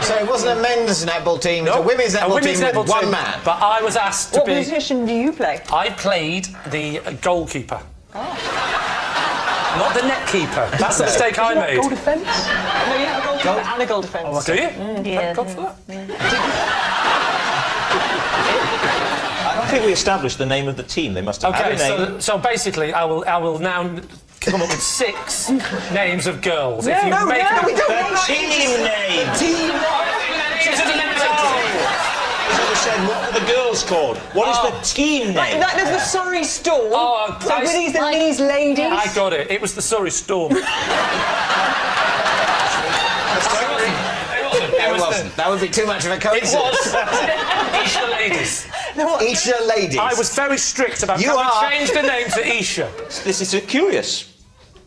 So it wasn't a men's netball team, it was a women's netball team with one man. But I was asked to What be... position do you play? I played the goalkeeper. Not the net keeper. That's the mistake I made. Goal defence? No, you have a goalkeeper and a goal defence. Do you? Yeah. Thank God for that. I don't think we established the name of the team. They must have had a name. So basically, I will now come up with 6 names of girls. No, we don't Team know. name. Team. I said, what were the girls called? What is the team name? That is the Surrey Storm. So were these the Lee's ladies? I got it. It was the Surrey Storm. It wasn't. That would be too much of a coincidence. It was. Isha Ladies. Isha Ladies. I was very strict about You are. change the name to Isha. This is a curious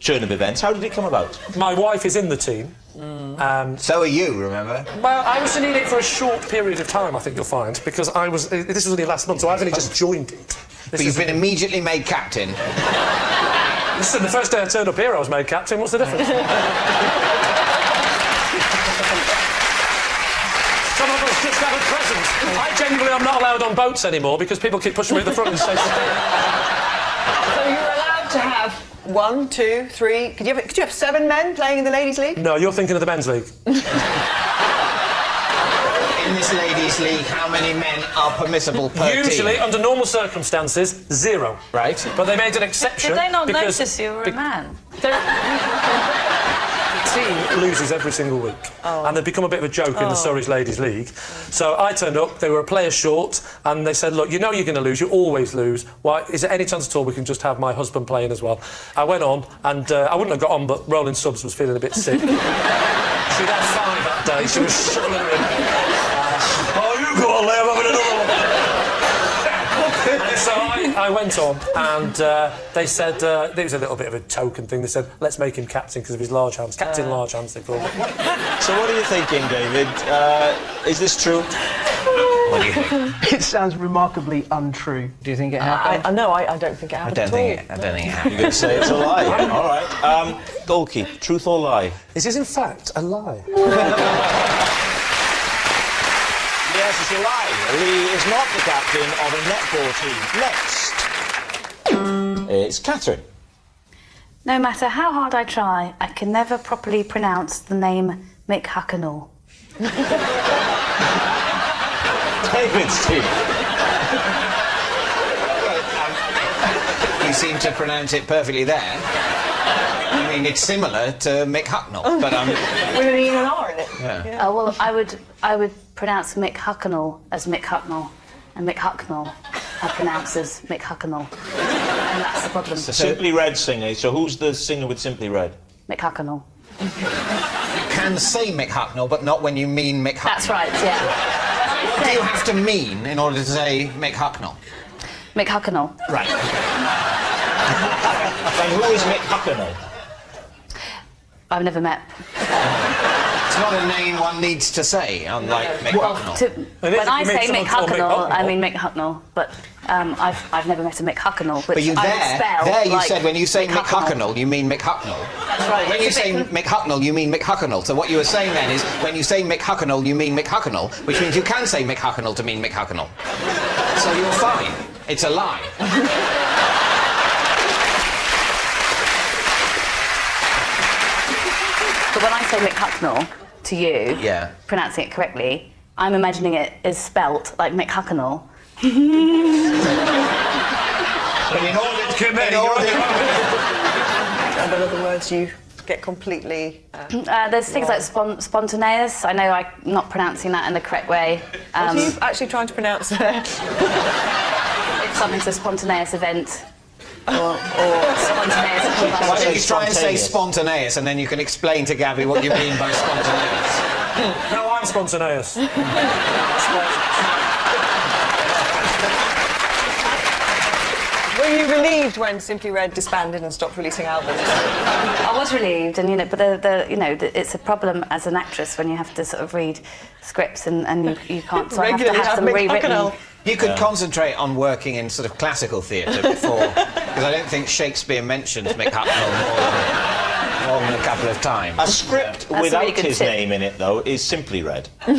turn of events. How did it come about? My wife is in the team. So are you, remember? Well, I was in it for a short period of time, I think you'll find, because this was only last month, so I've only just joined it. But you've been immediately made captain. Listen, the first day I turned up here, I was made captain. What's the difference? Some of us just have a present. I genuinely am not allowed on boats anymore because people keep pushing me at the front and saying... So you're allowed to have 1, 2, 3... Could you have 7 men playing in the Ladies' League? No, you're thinking of the men's league. In this ladies' league, how many men are permissible per Usually, team? under normal circumstances, 0. Right. But they made an exception. Did they not because notice you were a man? The team loses every single week, and they've become a bit of a joke in the Surrey's Ladies' League. So I turned up, they were a player short, and they said, look, you know you're going to lose, you always lose. Why, is there any chance at all we can just have my husband playing as well? I went on, and I wouldn't have got on, but Rolling Subs was feeling a bit sick. She'd had 5 that day, she was shuddering. Oh, you go on, Liam, having another one. And so I went on, and they said, there was a little bit of a token thing, they said, let's make him captain because of his large hands. Captain Large Hands, they called it. So what are you thinking, David? Is this true? What do you think? It sounds remarkably untrue. Do you think it happened? I don't think it happened I don't think it happened. You're going to say it's a lie? All right. Goalkeeper, truth or lie? This is, in fact, a lie. Yes, it's a lie. Lee is not the captain of a netball team. Next. It's Katherine. No matter how hard I try, I can never properly pronounce the name Mick Hucknall. David's team. You seem to pronounce it perfectly there. I mean, it's similar to Mick Hucknall, but With an E and an R in it. Yeah. Oh, well, I would pronounce Mick Hucknall as Mick Hucknall, and Mick Hucknall I pronounce as Mick Hucknall. And that's the problem. The Simply Red singer. So who's the singer with Simply Red? Mick Hucknall. You can say Mick Hucknall, but not when you mean Mick Hucknall. That's right, yeah. What do you have to mean in order to say Mick Hucknall? Mick Hucknall. Right. And who is Mick Hucknall? I've never met. It's not a name one needs to say, unlike Mick Hucknall. When I say Mick Hucknall, I mean Mick Hucknall, but I've never met a Mick Hucknall, which But you I would spell you like said when you say Mick Hucknall. Hucknall, you mean Mick Hucknall. That's right. When you say Mick Hucknall, you mean Mick Hucknall. So what you were saying then is, when you say Mick Hucknall, you mean Mick Hucknall, which means you can say Mick Hucknall to mean Mick Hucknall. So you're fine. It's a lie. But when I say Mick Hucknall to you, pronouncing it correctly, I'm imagining it is spelt like Mick Hucknall. But in And in other words, you get completely... There's things like spontaneous. I know I'm not pronouncing that in the correct way. What are you actually trying to pronounce there? If something's a spontaneous event, or spontaneous... Why don't you try and say spontaneous, and then you can explain to Gabby what you mean by spontaneous. No, I'm spontaneous. Were you relieved when Simply Red disbanded and stopped releasing albums? I was relieved, and but it's a problem as an actress when you have to sort of read scripts and you can't. So I have to have them rewritten. You could concentrate on working in sort of classical theatre before Because I don't think Shakespeare mentions Mick Hucknall more than a couple of times. A script That's a without really good his tip. name in it, though, is simply read. So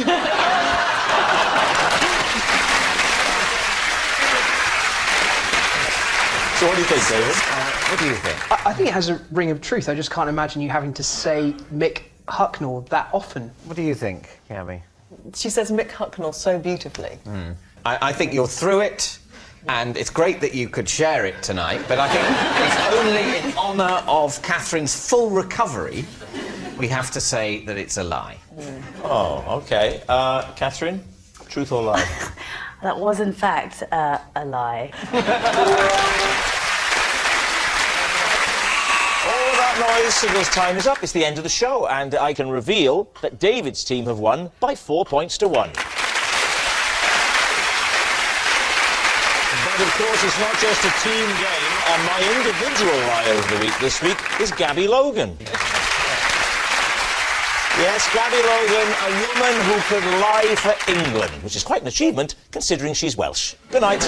what do you think, David? What do you think? I think it has a ring of truth. I just can't imagine you having to say Mick Hucknall that often. What do you think, Gabby? She says Mick Hucknall so beautifully. I think you're through it, and it's great that you could share it tonight, but I think it's only in honour of Catherine's full recovery we have to say that it's a lie. Oh, OK. Katherine, truth or lie? That was, in fact, a lie. All that noise signals time is up. It's the end of the show, and I can reveal that David's team have won by 4 points to 1. But of course, it's not just a team game, and my individual liar of the week this week is Gabby Logan. Yes, Gabby Logan, a woman who could lie for England, which is quite an achievement considering she's Welsh. Good night.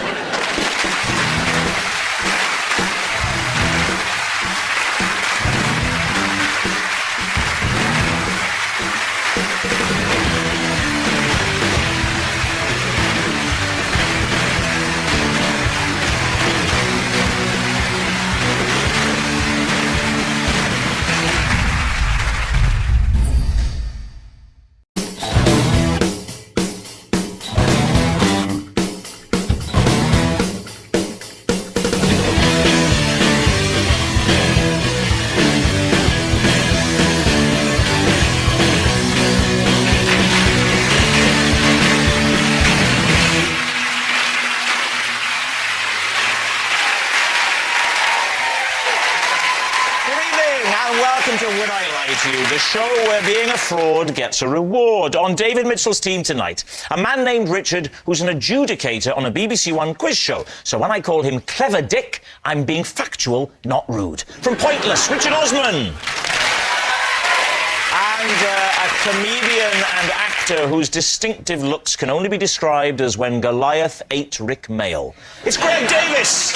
The show where being a fraud gets a reward. On David Mitchell's team tonight, a man named Richard who's an adjudicator on a BBC One quiz show. So when I call him Clever Dick, I'm being factual, not rude. From Pointless, Richard Osman. And a comedian and actor whose distinctive looks can only be described as when Goliath ate Rick Mail. It's Greg Davis.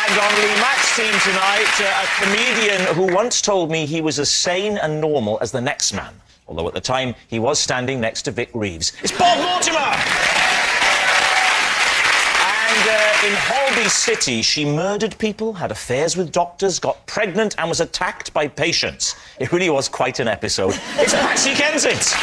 And on Lee Mack's team tonight, a comedian who once told me he was as sane and normal as the next man, although at the time he was standing next to Vic Reeves. It's Bob Mortimer! And in Holby City, she murdered people, had affairs with doctors, got pregnant and was attacked by patients. It really was quite an episode. It's Patsy Kensit!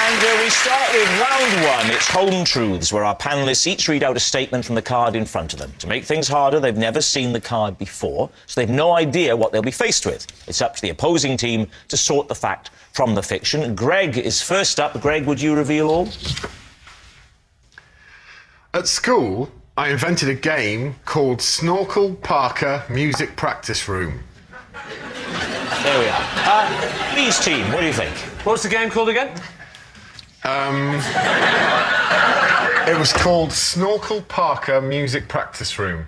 And we start with round one. It's Home Truths, where our panellists each read out a statement from the card in front of them. To make things harder, they've never seen the card before, so they've no idea what they'll be faced with. It's up to the opposing team to sort the fact from the fiction. Greg is first up. Greg, would you reveal all? At school, I invented a game called Snorkel Parker Music Practice Room. There we are. Lee's team, what do you think? What's the game called again? It was called Snorkel Parker Music Practice Room.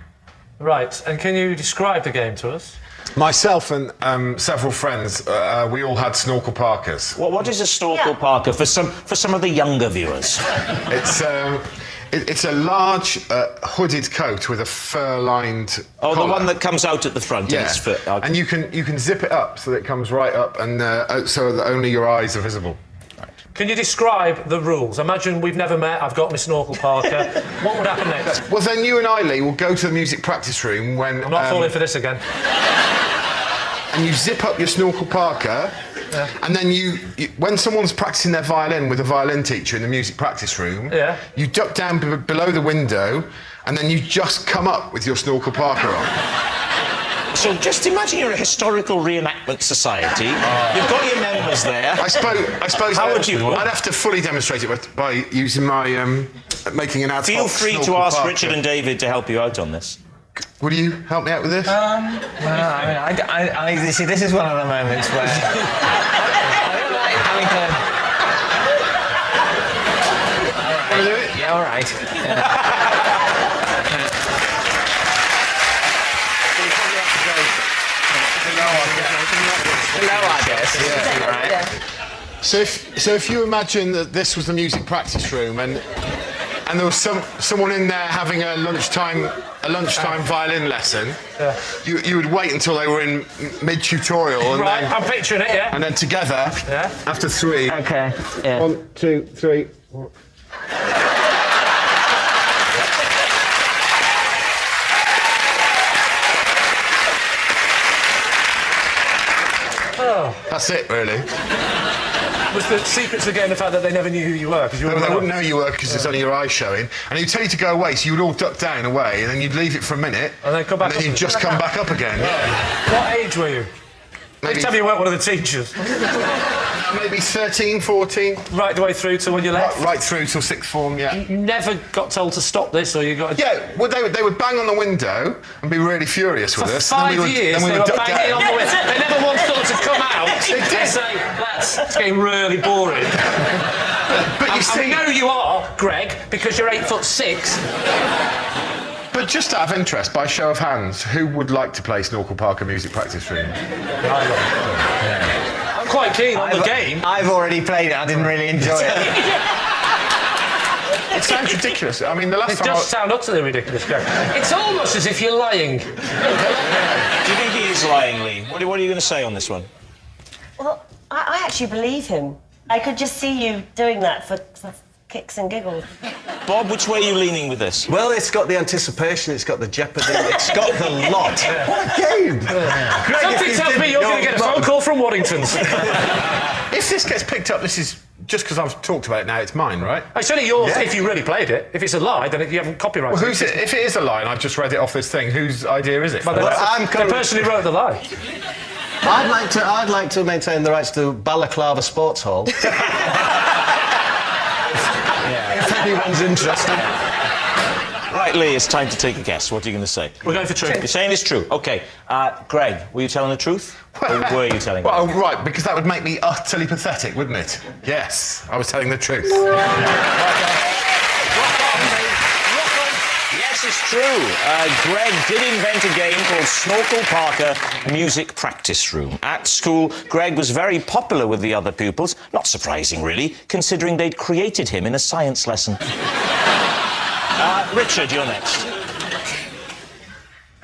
Right, and can you describe the game to us? Myself and several friends, we all had Snorkel Parkers. What is a Snorkel Parker for some of the younger viewers? It's a large hooded coat with a fur-lined collar. The one that comes out at the front. Yeah, and, it's fur. And you can zip it up so that it comes right up, and so that only your eyes are visible. Can you describe the rules? Imagine we've never met, I've got my Snorkel Parker. What would happen next? Well, then you and I, Lee, will go to the music practice room when... I'm not falling for this again. And you zip up your Snorkel Parker, and then you when someone's practicing their violin with a violin teacher in the music practice room, you duck down below the window, and then you just come up with your Snorkel Parker on. So just imagine you're a historical reenactment society. You've got your members there. I suppose. How would you? I'd have to fully demonstrate it by using my making an ad. Feel free to ask Richard and David to help you out on this. Would you help me out with this? Well, I mean, you see, this is one of the moments where I don't like having to. Want to do it? Yeah, all right. Below, I guess. Yeah, right. So if you imagine that this was the music practice room and there was someone in there having a lunchtime violin lesson, you would wait until they were in mid-tutorial and Right, then, I'm picturing it, yeah. and then together, after 3. Okay. Yeah. 1, 2, 3. That's it, really. Was the secret to getting the fact that they never knew who you were? Because you were They wouldn't know you were because it's only your eyes showing. And he'd tell you to go away, so you would all duck down away, and then you'd leave it for a minute. And then come back and then up you'd just come back up again. What age were you? Maybe, Tell me you weren't one of the teachers. maybe 13, 14. Right the way through to when you left? Right through till sixth form, yeah. You never got told to stop this, or you got... Yeah, well, they would bang on the window and be really furious with us. For 5 years, they were banging on the window. They never once thought to come out and say, that's getting really boring. But you see... I know you are, Greg, because you're 8'6". But just out of interest, by show of hands, who would like to play Snorkel Parker music practice room? I'm quite keen on the game. I've already played it. I didn't really enjoy it. It sounds ridiculous. I mean, the last It time does sound utterly ridiculous, Greg. It's almost as if you're lying. Do you think he is lying, Lee? What are you going to say on this one? Well, I actually believe him. I could just see you doing that for kicks and giggles. Bob, which way are you leaning with this? Well, it's got the anticipation, it's got the jeopardy, it's got the lot. What a game! Greg, Something tells me you're going to get a phone call from Waddington's. If this gets picked up, this is just because I've talked about it now, it's mine, right? It's only yours if you really played it. If it's a lie, then you haven't copyrighted Well, who's it? If it is a lie and I've just read it off this thing, whose idea is it? Well, the person who wrote the lie. I'd like to maintain the rights to Balaclava Sports Hall. If anyone's interested. Right, Lee, it's time to take a guess. What are you going to say? We're going for true. You're saying it's true. OK. Greg, were you telling the truth? Or were you telling Well, right, because that would make me utterly pathetic, wouldn't it? Yes, I was telling the truth. Yes, it's true. Greg did invent a game called Snorkel Parker Music Practice Room. At school, Greg was very popular with the other pupils. Not surprising, really, considering they'd created him in a science lesson. Richard, you're next.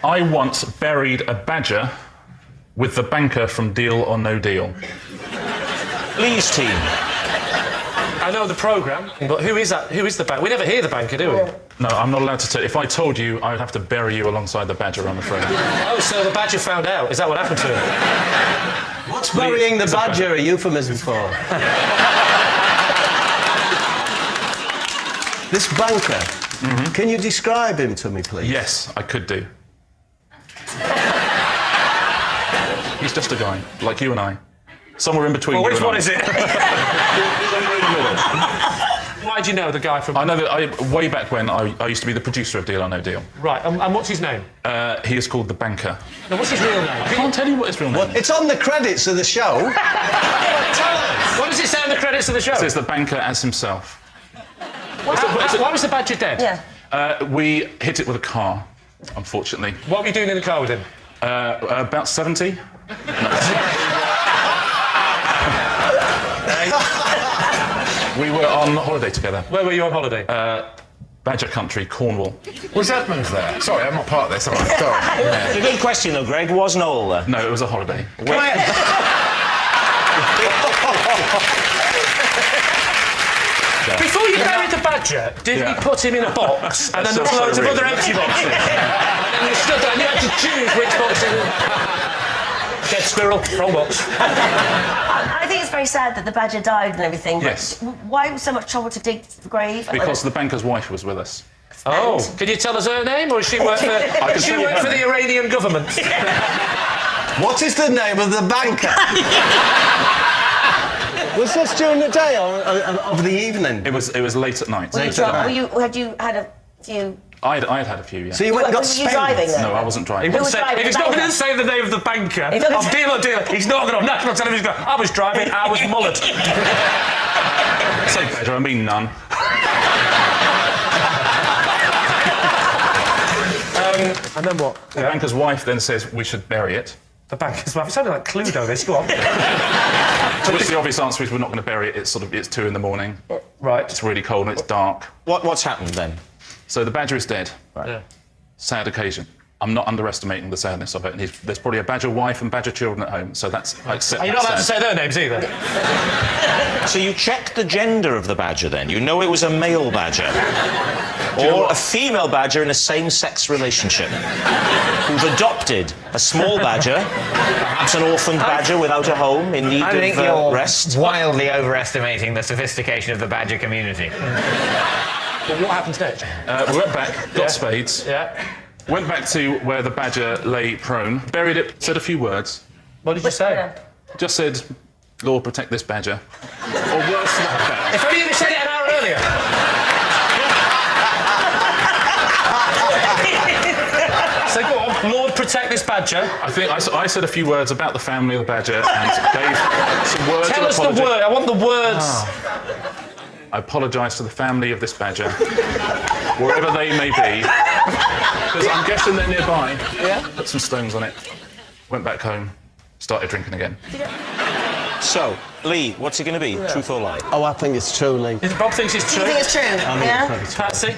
I once buried a badger with the banker from Deal or No Deal. Lee's team. I know the programme, but who is that? Who is the banker? We never hear the banker, do we? No, I'm not allowed to tell. If I told you, I would have to bury you alongside the badger, I'm afraid. Oh, so the badger found out. Is that what happened to him? What's burying the badger a euphemism for? This banker, can you describe him to me, please? Yes, I could do. He's just a guy, like you and I. Somewhere in between. Well, you which and one I. is it? Why do you know the guy from... I know that way back when I used to be the producer of Deal or No Deal. Right, and what's his name? He is called the banker. Now, what's his real name? I can't tell you what his real name is. It's on the credits of the show. What does it say on the credits of the show? It says the banker as himself. Why was the badger dead? Yeah. We hit it with a car, unfortunately. What were you doing in the car with him? About 70. We were on holiday together. Where were you on holiday? Badger Country, Cornwall. Was Edmund there? Sorry, I'm not part of this. Sorry. It's a good question, though, Greg. Was Noel there? No, it was a holiday. Before you buried the badger, did we put him in a box and then there was loads of other empty boxes? And then you stood there and you had to choose which box it was. Dead squirrel, wrong box. I think it's very sad that the badger died and everything. Yes. But why was so much trouble to dig the grave? Because the banker's wife was with us. Oh, can you tell us her name, or does she work for, the Iranian government? What is the name of the banker? Was this during the day or of the evening? It was late at night. Had you had a few... I had a few, yeah. So you went and got Were you driving then? No, I wasn't driving. If he's not going to say the name of the banker, of Deal or Deal, he's not going on national television going, I was driving, I was mullet. Say badger, I mean none. And then what? The banker's wife then says we should bury it. The banker's wife. It sounded like Cluedo, this. Go on. Which the obvious answer is we're not going to bury it. It's 2 in the morning. Right. It's really cold and it's dark. What's happened then? So the badger is dead. Right. Yeah. Sad occasion. I'm not underestimating the sadness of it. And there's probably a badger wife and badger children at home, so that's... I accept You're not allowed to sad. say their names either. So you checked the gender of the badger then? You know it was a male badger? Or a female badger in a same-sex relationship? Who've adopted a small badger, perhaps an orphaned badger without a home, in need I think of you're rest? wildly overestimating the sophistication of the badger community. But what happens next? We went back, got spades. Yeah. Went back to where the badger lay prone, buried it, said a few words. What did you say? Just said, Lord, protect this badger. Or words to that effect. If only you'd said it an hour earlier. So go on, Lord, protect this badger. I think I said a few words about the family of the badger and gave some words Tell of us apology. the word. I want the words. I apologise to the family of this badger, wherever they may be, because I'm guessing they're nearby. Yeah. Put some stones on it. Went back home, started drinking again. So, Lee, what's it going to be? Truth or lie? Oh, I think it's true, Lee. Bob thinks it's true. You think it's true? Yeah. Patsy?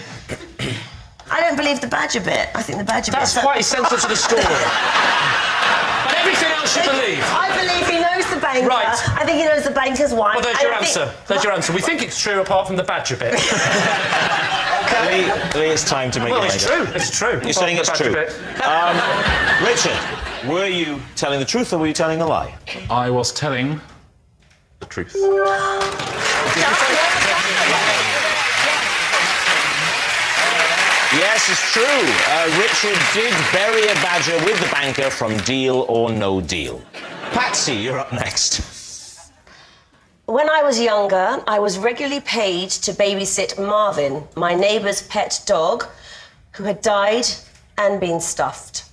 I don't believe the badger bit. I think the badger bit. That's quite essential to the story. But everything else you believe. I believe he knows the banker. Right. I think he knows the banker's wife. Well, there's your answer. There's your answer. We think it's true apart from the badger bit. Lee, it's time to make Well, your it's mind up. true. It's true. You're saying it's Apart from true. the badger bit. Richard, were you telling the truth or were you telling a lie? I was telling the truth. Yes, it's true. Richard did bury a badger with the banker from Deal or No Deal. Patsy, you're up next. When I was younger, I was regularly paid to babysit Marvin, my neighbour's pet dog, who had died and been stuffed.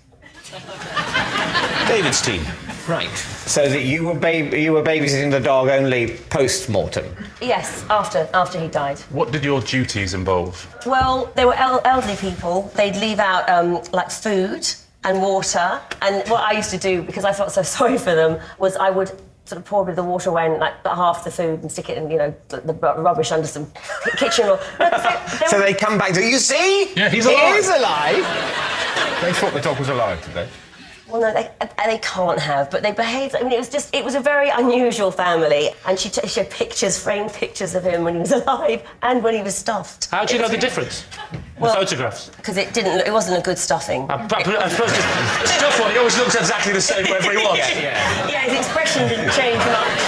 David's team. Right. So that you were babysitting the dog only post-mortem. Yes, after he died. What did your duties involve? Well, they were elderly people. They'd leave out like food and water. And what I used to do, because I felt so sorry for them, was I would sort of pour a bit of the water away and like half the food and stick it in, the rubbish under some kitchen. So they come back to you see? Yeah, he's he alive. is alive. They thought the dog was alive, did they? Well, no, they can't have, but they behaved. I mean, it was a very unusual family, and she had pictures, framed pictures of him when he was alive and when he was stuffed. How do you know the difference? The photographs? Because it wasn't a good stuffing. I suppose the stuff one, he always looks exactly the same wherever he was. Yeah, his expression didn't change much.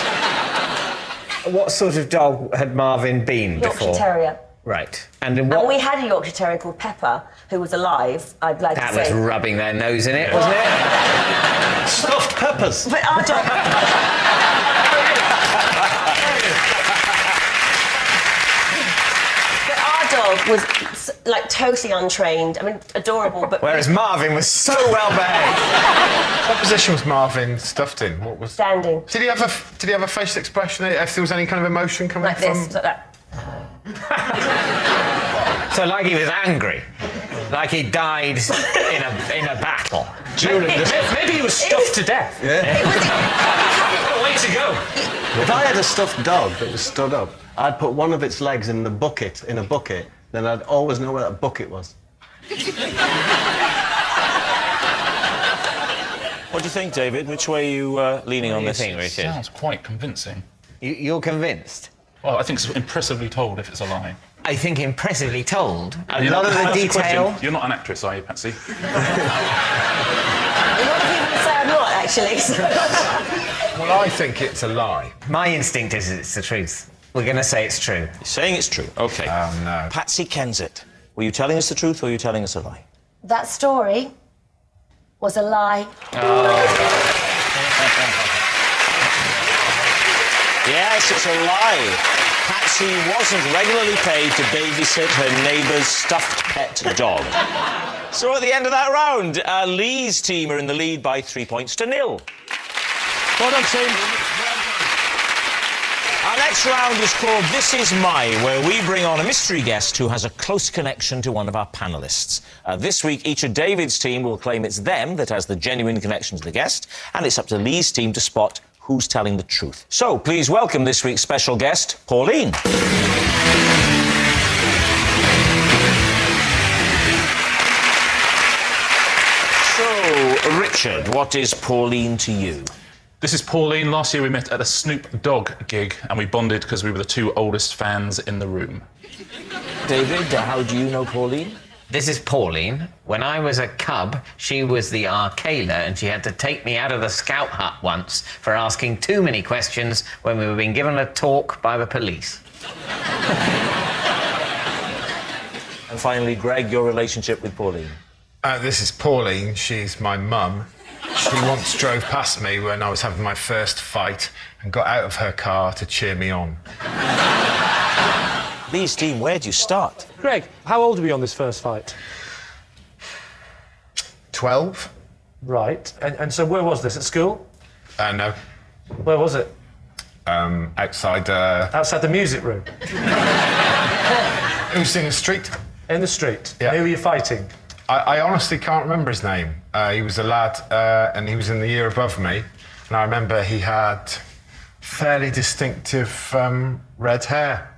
What sort of dog had Marvin been before? Yorkshire Terrier. Right. And And we had a Yorkshire Terrier called Pepper, who was alive, I'd like that to say. was rubbing their nose in it, wasn't it? Stuffed peppers. But our dog... But our dog was, like, totally untrained. I mean, adorable, but... Whereas Marvin was so well behaved. What position was Marvin stuffed in? What was? Standing. Did he have a facial expression? If there was any kind of emotion coming Like from? this, like that. So like he was angry. Like he died in a battle. Maybe he was stuffed to death. Yeah. What a way to go. If I had a stuffed dog that was stood up, I'd put one of its legs in a bucket, then I'd always know where that bucket was. What do you think, David? Which way are you leaning on this? What do you think, Richard? Sounds quite convincing. You're convinced? Well, I think it's impressively told if it's a lie. I think impressively told. A You lot know, of the that's a detail. question. You're not an actress, are you, Patsy? A lot of people say I'm not, actually. Well, I think it's a lie. My instinct is it's the truth. We're going to say it's true. You're saying it's true. OK. Oh, no. Patsy Kensit. Were you telling us the truth or were you telling us a lie? That story was a lie. Yes, it's a lie. Patsy wasn't regularly paid to babysit her neighbour's stuffed pet dog. So at the end of that round, Lee's team are in the lead by 3 points to 0. Well done, team. Our next round is called This Is My, where we bring on a mystery guest who has a close connection to one of our panellists. This week, each of David's team will claim it's them that has the genuine connection to the guest, and it's up to Lee's team to spot who's telling the truth. So, please welcome this week's special guest, Pauline. So, Richard, what is Pauline to you? This is Pauline. Last year we met at a Snoop Dogg gig and we bonded because we were the two oldest fans in the room. David, how do you know Pauline? This is Pauline. When I was a cub, she was the Arcala and she had to take me out of the scout hut once for asking too many questions when we were being given a talk by the police. And finally, Greg, your relationship with Pauline? This is Pauline. She's my mum. She once drove past me when I was having my first fight and got out of her car to cheer me on. Lee's team, where do you start? Greg, how old were you on this first fight? 12. Right. And so where was this? At school? No. Where was it? Outside... Outside the music room? It was in the street. In the street? Yeah. Who were you fighting? I honestly can't remember his name. He was a lad, and he was in the year above me. And I remember he had fairly distinctive red hair.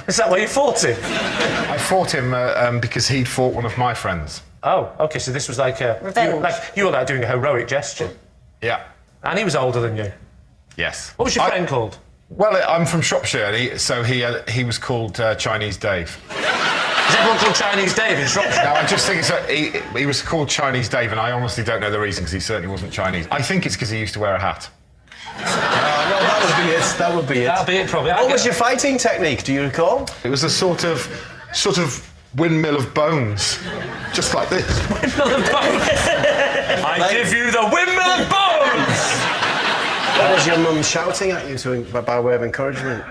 Is that why you fought him? I fought him because he'd fought one of my friends. Oh, OK, so this was like a... You were like doing a heroic gesture. Yeah. And he was older than you? Yes. What was your friend called? Well, I'm from Shropshire, so he was called Chinese Dave. Is everyone called Chinese Dave in Shropshire? No, I just think he was called Chinese Dave, and I honestly don't know the reason, because he certainly wasn't Chinese. I think it's because he used to wear a hat. Well, that would be it. That'll be it, probably. What was your fighting technique, do you recall? It was a sort of windmill of bones. Just like this. Windmill of bones? I give you the windmill of bones! What was your mum shouting at you by way of encouragement?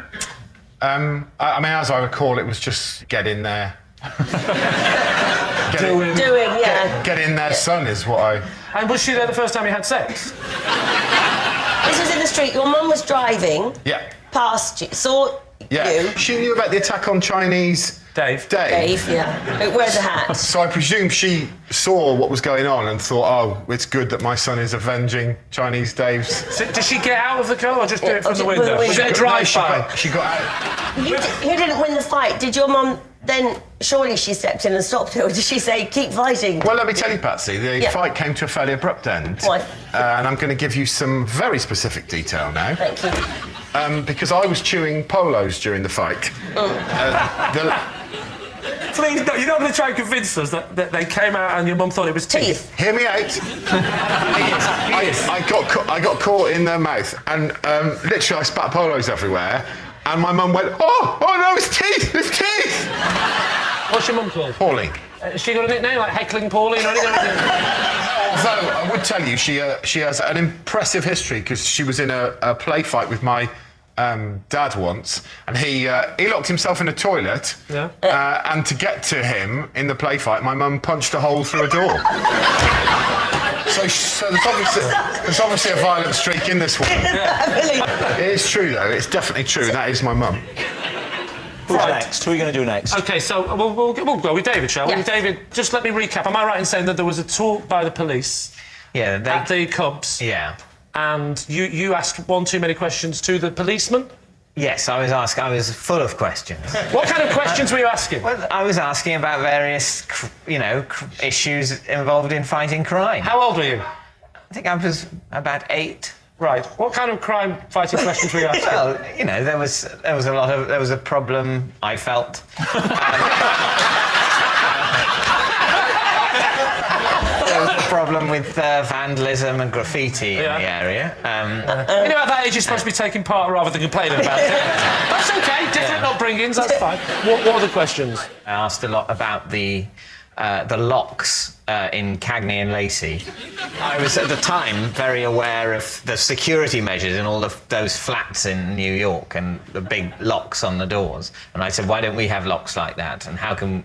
I mean, as I recall, it was just get in there. Get in there, son, is what I... And was she there the first time you had sex? This was in the street. Your mum was driving. Yeah. Past you, saw you. She knew about the attack on Chinese... Dave, yeah. Who wears a hat. So I presume she saw what was going on and thought, oh, it's good that my son is avenging Chinese Dave's... So, did she get out of the car or just do it from the window? Was it a drive-by? She got out. You didn't win the fight. Did your mum then... Surely she stepped in and stopped it, or did she say, keep fighting? Well, let me tell you, Patsy, the fight came to a fairly abrupt end. Why? And I'm going to give you some very specific detail now. Thank you. Because I was chewing polos during the fight. Please, no, you're not going to try and convince us that they came out and your mum thought it was teeth. Hear me out. I got caught in their mouth, and literally I spat polos everywhere, and my mum went, oh no, it's teeth, it's teeth! What's your mum called? Pauline. Has she got a nickname, like Heckling Pauline or anything? Although, I would tell you, she has an impressive history, because she was in a play fight with my dad once, and he locked himself in a toilet, and to get to him in the play fight, my mum punched a hole through a door. so there's obviously a violent streak in this woman. It is true, though. It's definitely true. That is my mum. Who's next? Who are you going to do next? OK, so we'll go with David, shall we? Yes. David, just let me recap. Am I right in saying that there was a talk by the police at the Cubs? Yeah. And you asked one too many questions to the policeman? Yes, I was full of questions. What kind of questions were you asking? Well, I was asking about various, issues involved in fighting crime. How old were you? I think I was about 8. Right. What kind of crime-fighting questions were you asking? Well, there was a problem I felt. There was a problem with vandalism and graffiti in the area. At that age, you're supposed to be taking part rather than complaining about it. That's OK. Different upbringings. That's fine. What are the questions? I asked a lot about the locks in Cagney and Lacey. I was at the time very aware of the security measures in all of those flats in New York and the big locks on the doors. And I said, why don't we have locks like that? And how can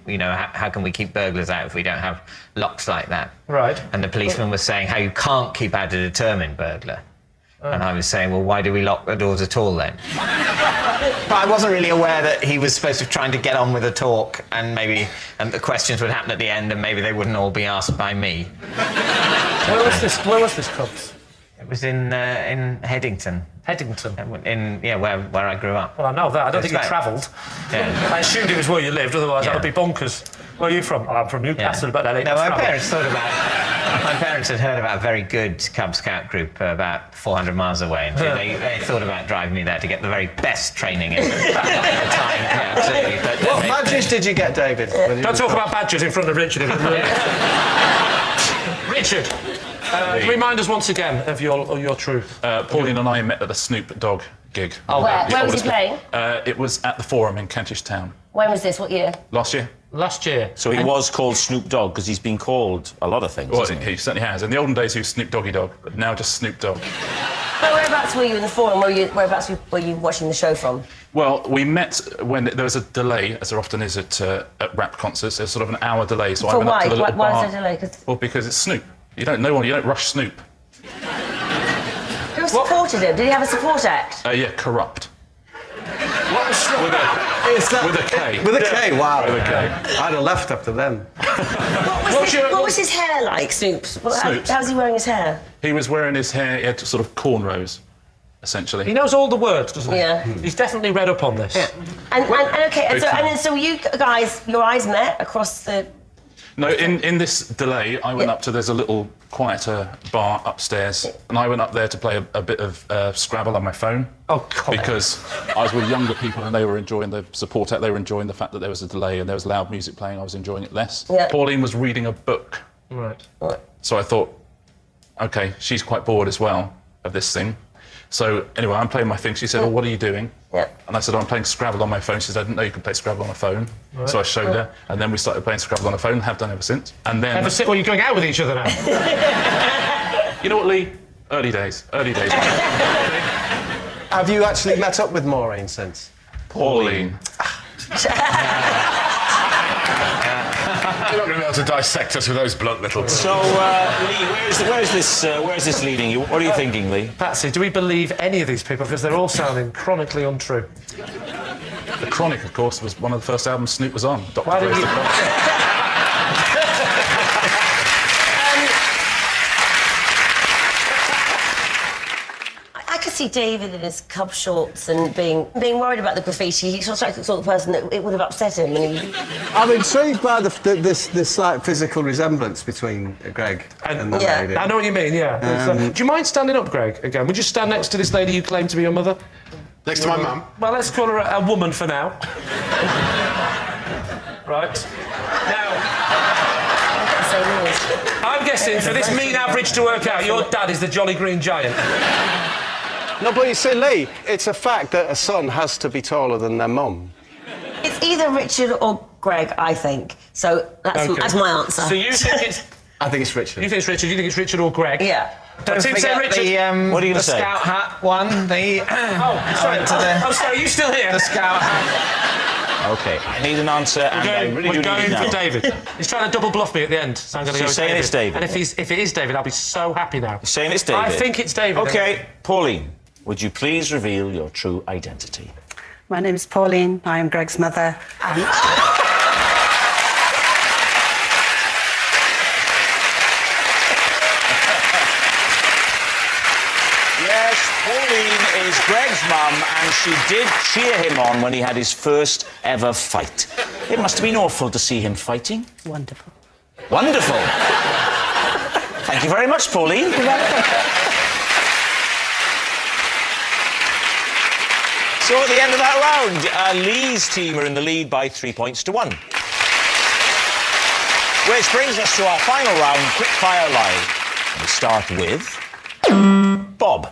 we keep burglars out if we don't have locks like that? Right. And the policeman was saying how you can't keep out a determined burglar. And I was saying, well, why do we lock the doors at all then? But I wasn't really aware that he was supposed to be trying to get on with a talk, and maybe the questions would happen at the end, and maybe they wouldn't all be asked by me. Where was this Cubs? It was in Headington. Headington? Where I grew up. Well, I know that. I don't think you travelled. Yeah. I assumed it was where you lived, otherwise that would be bonkers. Where are you from? Oh, I'm from Newcastle, but that ain't No, my travel. parents had heard about a very good Cub Scout group about 400 miles away, and they thought about driving me there to get the very best training at the time. Yeah, absolutely. But What badges did you get, David? Don't talk about badges in front of Richard. Richard, remind us once again of your truth. Pauline and I met at the Snoop Dogg gig. Oh, where was he playing? It was at the Forum in Kentish Town. When was this? What year? Last year. Last year. So he was called Snoop Dogg because he's been called a lot of things. Well, hasn't he certainly has. In the olden days, he was Snoop Doggy Dogg, but now just Snoop Dogg. But whereabouts were you in the Forum? Whereabouts were you watching the show from? Well, we met when there was a delay, as there often is at rap concerts. There's sort of an hour delay, so I went up to the little bar. Why is there a delay? Well, because it's Snoop. You don't rush Snoop. Who supported him? Did he have a support act? Yeah, Corrupt. What was with a K. With a K, wow. With a K. I'd have left after them. What was his hair like, Snoop's? How's he wearing his hair? He was wearing his hair, he had sort of cornrows, essentially. He knows all the words, doesn't he? Yeah. He's definitely read up on this. Yeah. So you guys, your eyes met across the... No, in this delay, I went up to, there's a little quieter bar upstairs, and I went up there to play a bit of Scrabble on my phone. Oh, God. Because I was with younger people and they were enjoying the support act, they were enjoying the fact that there was a delay and there was loud music playing, I was enjoying it less. Yeah. Pauline was reading a book. Right. So I thought, OK, she's quite bored as well of this thing. So anyway, I'm playing my thing. She said, "Oh, what are you doing?" Yeah. And I said, "I'm playing Scrabble on my phone." She said, "I didn't know you could play Scrabble on a phone." Right. So I showed her, and then we started playing Scrabble on a phone. Have done ever since. And then Well, you're going out with each other now. You know what, Lee? Early days. Have you actually met up with Maureen since? Pauline. You're not going to be able to dissect us with those blunt little... So, Lee, where's this leading you? What are you thinking, Lee? Patsy, do we believe any of these people? Because they're all sounding chronically untrue. The Chronic, of course, was one of the first albums Snoop was on. Why did you... I could see David in his Cub shorts and being worried about the graffiti. He's not like the sort of person that it would have upset him. I'm intrigued by this slight physical resemblance between Greg and the lady. I know what you mean, yeah. Do you mind standing up, Greg, again? Would you stand next to this lady you claim to be your mother? Next to my mum? Well, let's call her a woman for now. Right. Now, I'm guessing for this mean average to work out, your dad is the Jolly Green Giant. No, but you see, Lee, it's a fact that a son has to be taller than their mum. It's either Richard or Greg, I think. So that's my answer. So you think it's... I think it's Richard. You think it's Richard? You think it's Richard or Greg? Yeah. Don't Tim, say forget Richard. What are you going the to say? Scout hat one. Sorry. I'm sorry, are you still here? The Scout hat. OK, I need an answer, and I really do We're going need it for now. David. He's trying to double bluff me at the end, so I'm going to go with saying David. it's David. And if it is David, I'll be so happy now. You're saying it's David? I think it's David. OK, Pauline, would you please reveal your true identity? My name's Pauline. I am Greg's mother. And... Yes, Pauline is Greg's mum, and she did cheer him on when he had his first ever fight. It must have been awful to see him fighting. Wonderful. Wonderful. Thank you very much, Pauline. So at the end of that round, Lee's team are in the lead by 3 points to 1. Which brings us to our final round, Quickfire Live. We start with Bob.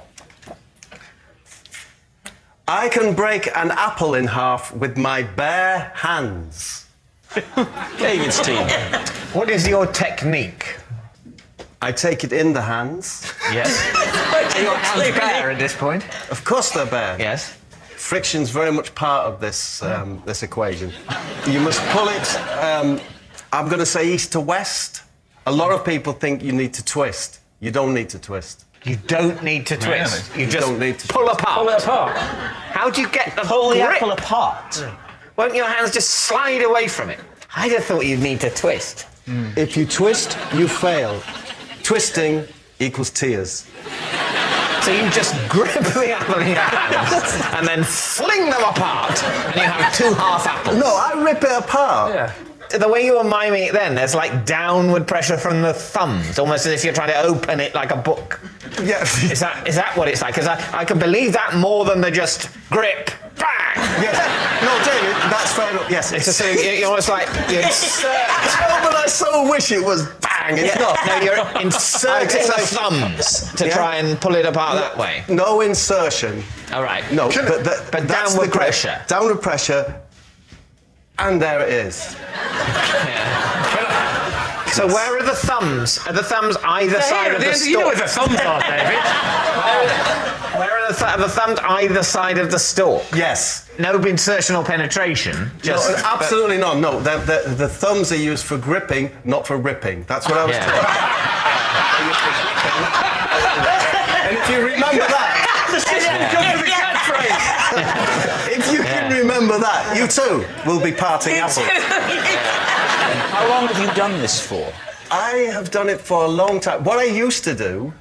I can break an apple in half with my bare hands. David's team. What is your technique? I take it in the hands. Yes. Are your hands bare at this point? Of course they're bare. Yes. Friction's very much part of this this equation. You must pull it, I'm going to say east to west. A lot of people think you need to twist. You don't need to twist. You don't need to twist. Really? You just don't need to pull twist. apart. Pull it apart. How do you get the Pull the grip? apple apart. Won't your hands just slide away from it? I just thought you'd need to twist. If you twist, you fail. Twisting equals tears. So you just grip the apple in your hands and then fling them apart, and you have 2 half apples. No, I rip it apart. Yeah. The way you were miming it then, there's like downward pressure from the thumbs, almost as if you're trying to open it like a book. Yeah. Is that what it's like? Because I can believe that more than the just grip, bang! Yes. No, David, that's fair enough. Yes. It's just you're almost like you insert. Oh, but I so wish it was bang. It's not. No, you're inserting the thumbs to try and pull it apart that way. No insertion. All right. No, but that's downward the grip. pressure. Downward pressure. And there it is. So where are the thumbs? Are the thumbs either side of the stalk? You know where the thumbs are, David. Where are the thumbs either side of the stalk? Yes. No insertion or penetration. No, absolutely not. No, the thumbs are used for gripping, not for ripping. That's what I was talking about. And if you remember that... If you can remember that, you too will be parting apples. How long have you done this for? I have done it for a long time. What I used to do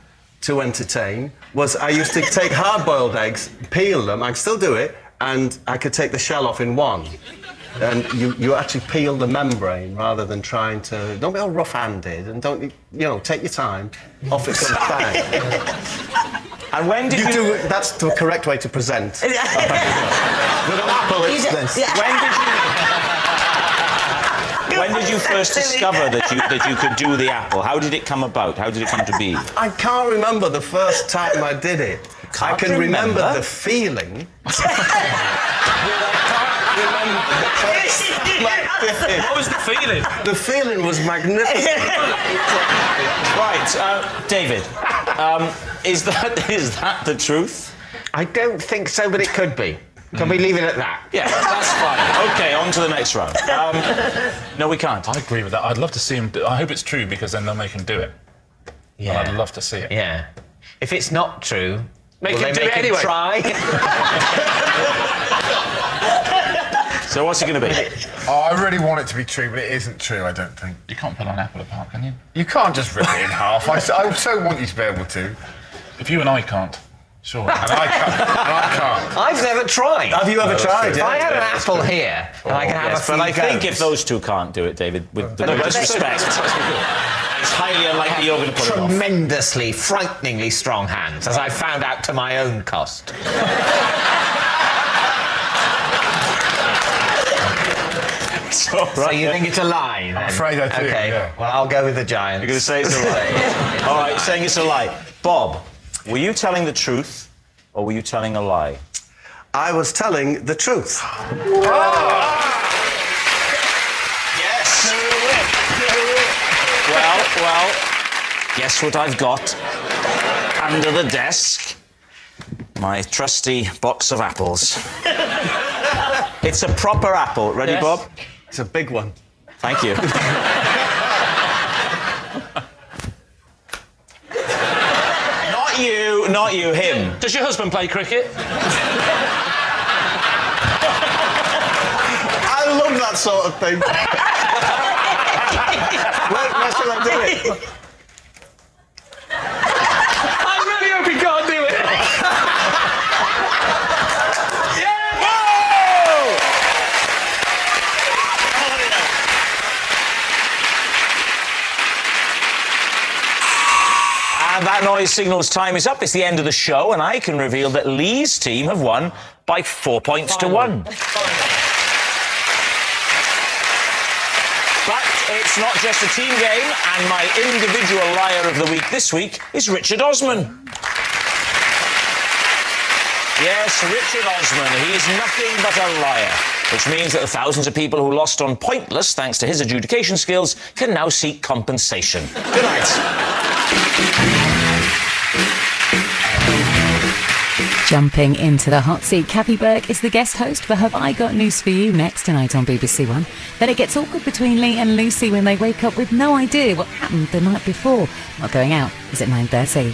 to entertain was I used to take hard-boiled eggs, peel them, I can still do it, and I could take the shell off in one. And you actually peel the membrane rather than trying to... Don't be all rough-handed and don't, take your time. Off it comes bang. And when did you... That's the correct way to present. With an apple, it's this. When did you first discover that you could do the apple? How did it come about? How did it come to be? I can't remember the first time I did it. I can remember the feeling. What was the feeling? The feeling was magnificent. Right, David, is that the truth? I don't think so, but it could be. Can we leave it at that? Yeah, that's fine. OK, on to the next round. No, we can't. I agree with that. I'd love to see him do. I hope it's true, because then they'll make him do it. Yeah. I'd love to see it. Yeah. If it's not true, Make will him they do make it him anyway. try? So what's it going to be? Oh, I really want it to be true, but it isn't true, I don't think. You can't pull an apple apart, can you? You can't just rip it in half. I so want you to be able to. If you and I can't, sure. And I can't. I've never tried. Have you ever tried? If I had an apple here, and I can have a few But I think goes. if those two can't do it, David, with the greatest respect, it's highly unlikely you're going to pull it off. Tremendously, frighteningly strong hands, as I found out to my own cost. So you think it's a lie, then? I'm afraid I do, Okay, yeah. well, I'll go with the giant. You're going to say it's a lie? All right, saying it's a lie. Bob, were you telling the truth or were you telling a lie? I was telling the truth. Yes. Well, guess what I've got under the desk? My trusty box of apples. It's a proper apple. Ready, Yes. Bob? It's a big one. Thank you. Not you, him. Does your husband play cricket? I love that sort of thing. Where shall I do it? I really hope he can't do it. And that noise signals time is up. It's the end of the show, and I can reveal that Lee's team have won by 4 points to 1. But it's not just a team game, and my individual liar of the week this week is Richard Osman. Yes, Richard Osman. He is nothing but a liar, which means that the thousands of people who lost on Pointless, thanks to his adjudication skills, can now seek compensation. Good night. Jumping into the hot seat, Kathy Burke is the guest host for Have I Got News For You next tonight on BBC One. Then it gets awkward between Lee and Lucy when they wake up with no idea what happened the night before. Not going out is at 9:30.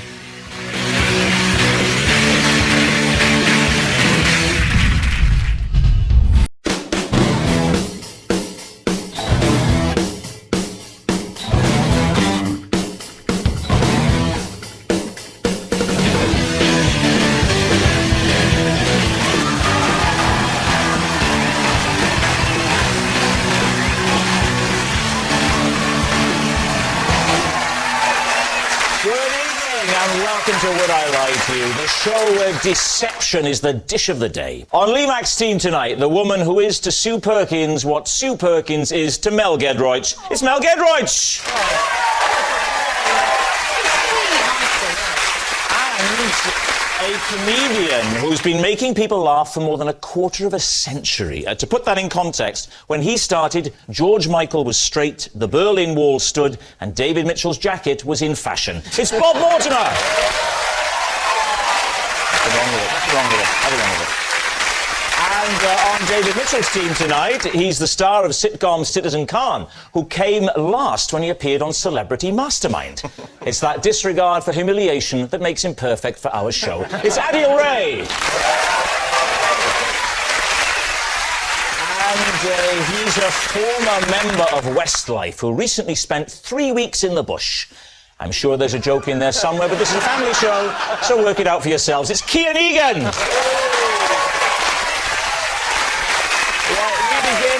welcome to Would I Lie to You, the show where deception is the dish of the day. On Lee Mack's team tonight, the woman who is to Sue Perkins what Sue Perkins is to Mel Gedroych. It's Mel Gedroych! And a comedian who's been making people laugh for more than a quarter of a century. To put that in context, when he started, George Michael was straight, the Berlin Wall stood, and David Mitchell's jacket was in fashion. It's Bob Mortimer! Nothing wrong with it. Nothing wrong with it. Nothing wrong with it. And on David Mitchell's team tonight, he's the star of sitcom Citizen Khan, who came last when he appeared on Celebrity Mastermind. It's that disregard for humiliation that makes him perfect for our show. It's Adil Ray! And he's a former member of Westlife who recently spent 3 weeks in the bush. I'm sure there's a joke in there somewhere, but this is a family show, so work it out for yourselves. It's Cian Egan!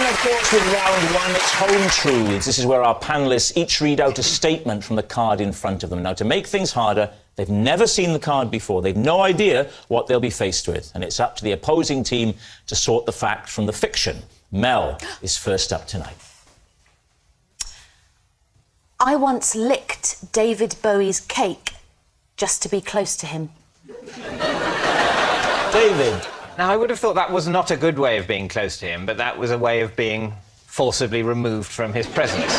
Of course, with round one, it's Home Truths. This is where our panellists each read out a statement from the card in front of them. Now, to make things harder, they've never seen the card before. They've no idea what they'll be faced with. And it's up to the opposing team to sort the fact from the fiction. Mel is first up tonight. I once licked David Bowie's cake just to be close to him. David. Now, I would have thought that was not a good way of being close to him, but that was a way of being forcibly removed from his presence.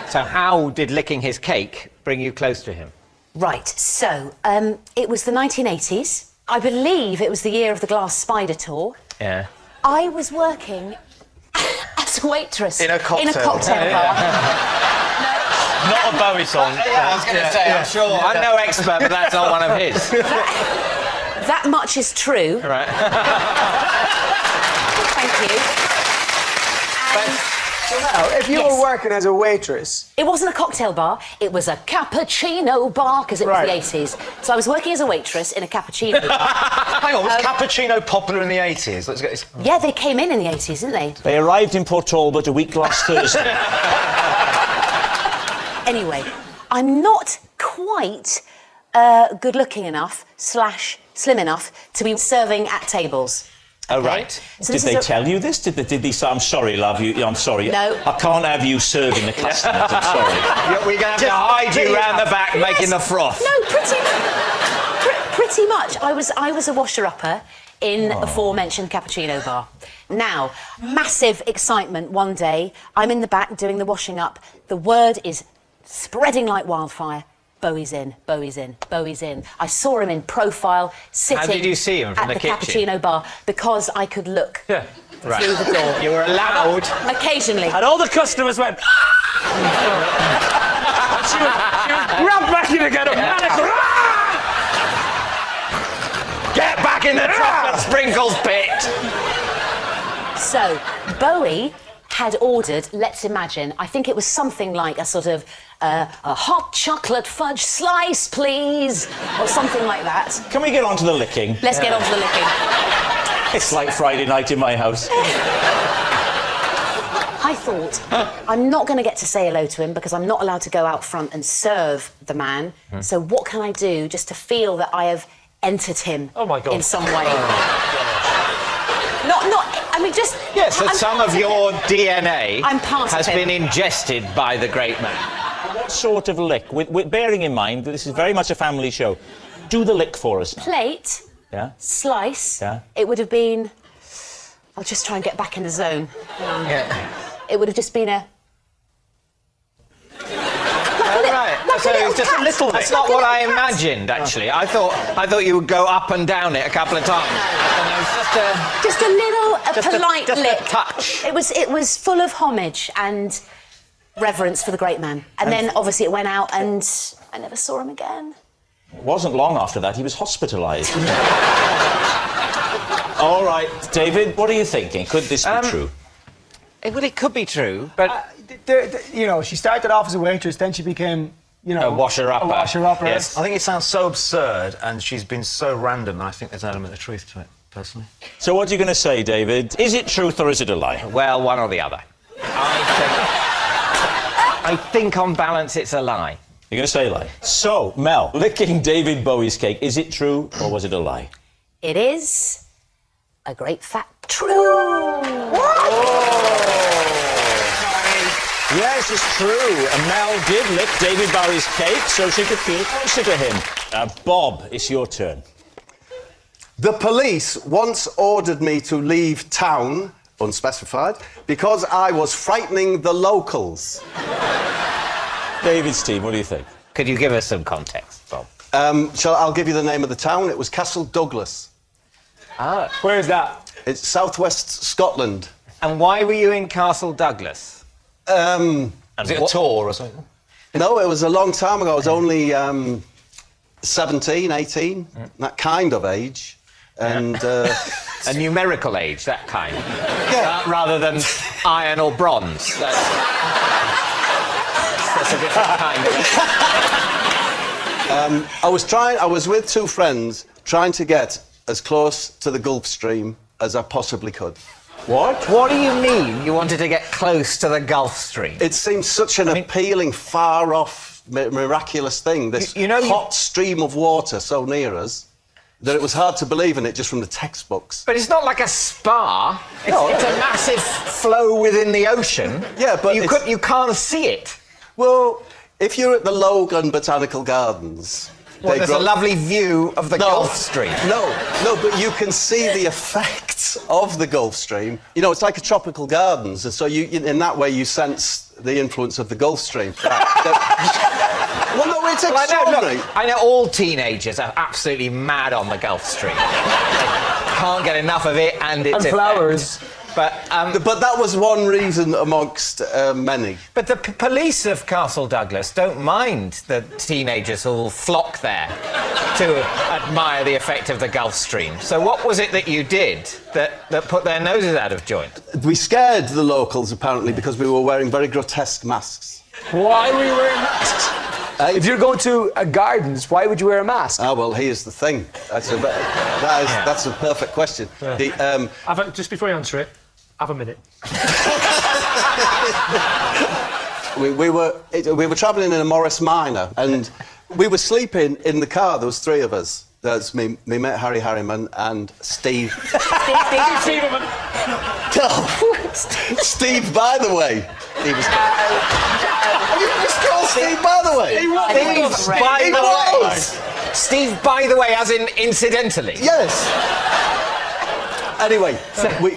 So how did licking his cake bring you close to him? Right, so, it was the 1980s. I believe it was the year of the Glass Spider tour. Yeah. I was working as a waitress. In a cocktail bar. Not a Bowie song. I was going to say, I'm sure. I'm no expert, but that's not one of his. That much is true. Right. Thank you. Well, if you were working as a waitress... It wasn't a cocktail bar, it was a cappuccino bar, because it was the 80s. So I was working as a waitress in a cappuccino bar. Hang on, was cappuccino popular in the 80s? Let's get this... Yeah, they came in the 80s, didn't they? They arrived in Port Talbot a week last Thursday. Anyway, I'm not quite good-looking enough / slim enough to be serving at tables. Oh, right. So did they tell you this? Did they say, I'm sorry, love, I'm sorry. No. I can't have you serving the customers, I'm sorry. We're going to have to hide you round the back making the froth. No, pretty much. I was a washer-upper in the aforementioned cappuccino bar. Now, massive excitement one day. I'm in the back doing the washing up. The word is spreading like wildfire. Bowie's in, Bowie's in, Bowie's in. I saw him in profile, sitting How did you see him from at the kitchen? cappuccino bar because I could look Right. through the door. You were allowed. Occasionally. And all the customers went... she was grabbed back in again. Get back in the chocolate sprinkles pit! So, Bowie had ordered, let's imagine, I think it was something like a sort of a hot chocolate fudge slice, please, or something like that. Can we get on to the licking? Let's get on to the licking. It's like Friday night in my house. I thought, I'm not going to get to say hello to him because I'm not allowed to go out front and serve the man. So what can I do just to feel that I have entered him in some way? I mean, just... Yes, that some of your DNA I'm part has of him. been ingested by the great man. What sort of lick? With bearing in mind that this is very much a family show, do the lick for us. Plate, slice, it would have been... I'll just try and get back in the zone. It would have just been a... So it's just a little. That's not what I imagined, actually. I thought you would go up and down it a couple of times. And it was just a little, polite just lick. a touch. It was full of homage and reverence for the great man. And then obviously it went out, and I never saw him again. It wasn't long after that he was hospitalised. All right, David, what are you thinking? Could this be true? Well, it could be true, but you know, she started off as a waitress, then she became, you know, a washer-upper. Yes. I think it sounds so absurd, and she's been so random that I think there's an element of truth to it, personally. So what are you going to say, David? Is it truth or is it a lie? Well, one or the other. I think on balance it's a lie. You're going to say lie. So, Mel, licking David Bowie's cake, is it true or was it a lie? It is a great fat true. Yes, it's true. And Mel did lick David Bowie's cake so she could feel closer to him. Bob, it's your turn. The police once ordered me to leave town, unspecified, because I was frightening the locals. David's team, what do you think? Could you give us some context, Bob? I'll give you the name of the town. It was Castle Douglas. Ah. Where is that? It's southwest Scotland. And why were you in Castle Douglas? Was it a tour or something? No, it was a long time ago. I was only 17, 18, that kind of age. And a numerical age, that kind. Yeah. Rather than iron or bronze. That's a different kind of... I was with two friends trying to get as close to the Gulf Stream as I possibly could. What? What do you mean you wanted to get close to the Gulf Stream? It seems such an appealing, far-off, miraculous thing, this hot stream of water so near us, that it was hard to believe in it just from the textbooks. But it's not like a spa. It's a massive flow within the ocean. Yeah, but you can't see it. Well, if you're at the Logan Botanical Gardens... there's a lovely view of the Gulf Stream. No, but you can see the effects of the Gulf Stream. You know, it's like a tropical gardens, and so in that way you sense the influence of the Gulf Stream. Well, no, it's extraordinary. I know all teenagers are absolutely mad on the Gulf Stream. They can't get enough of it, and it's... And flowers. But that was one reason amongst many. But the police of Castle Douglas don't mind the teenagers who will flock there to admire the effect of the Gulf Stream. So what was it that you did that put their noses out of joint? We scared the locals, apparently, because we were wearing very grotesque masks. Why were you wearing masks? If you're going to gardens, why would you wear a mask? Ah, well, here's the thing. That's a perfect question. Yeah. Just before you answer it, have a minute. we were travelling in a Morris Minor, and we were sleeping in the car. There was three of us. There's me mate Harry Harriman and Steve. Steve. Steve, by the way. He was. You called Steve, by the way. Steve, by the way, as in incidentally. Yes. Anyway,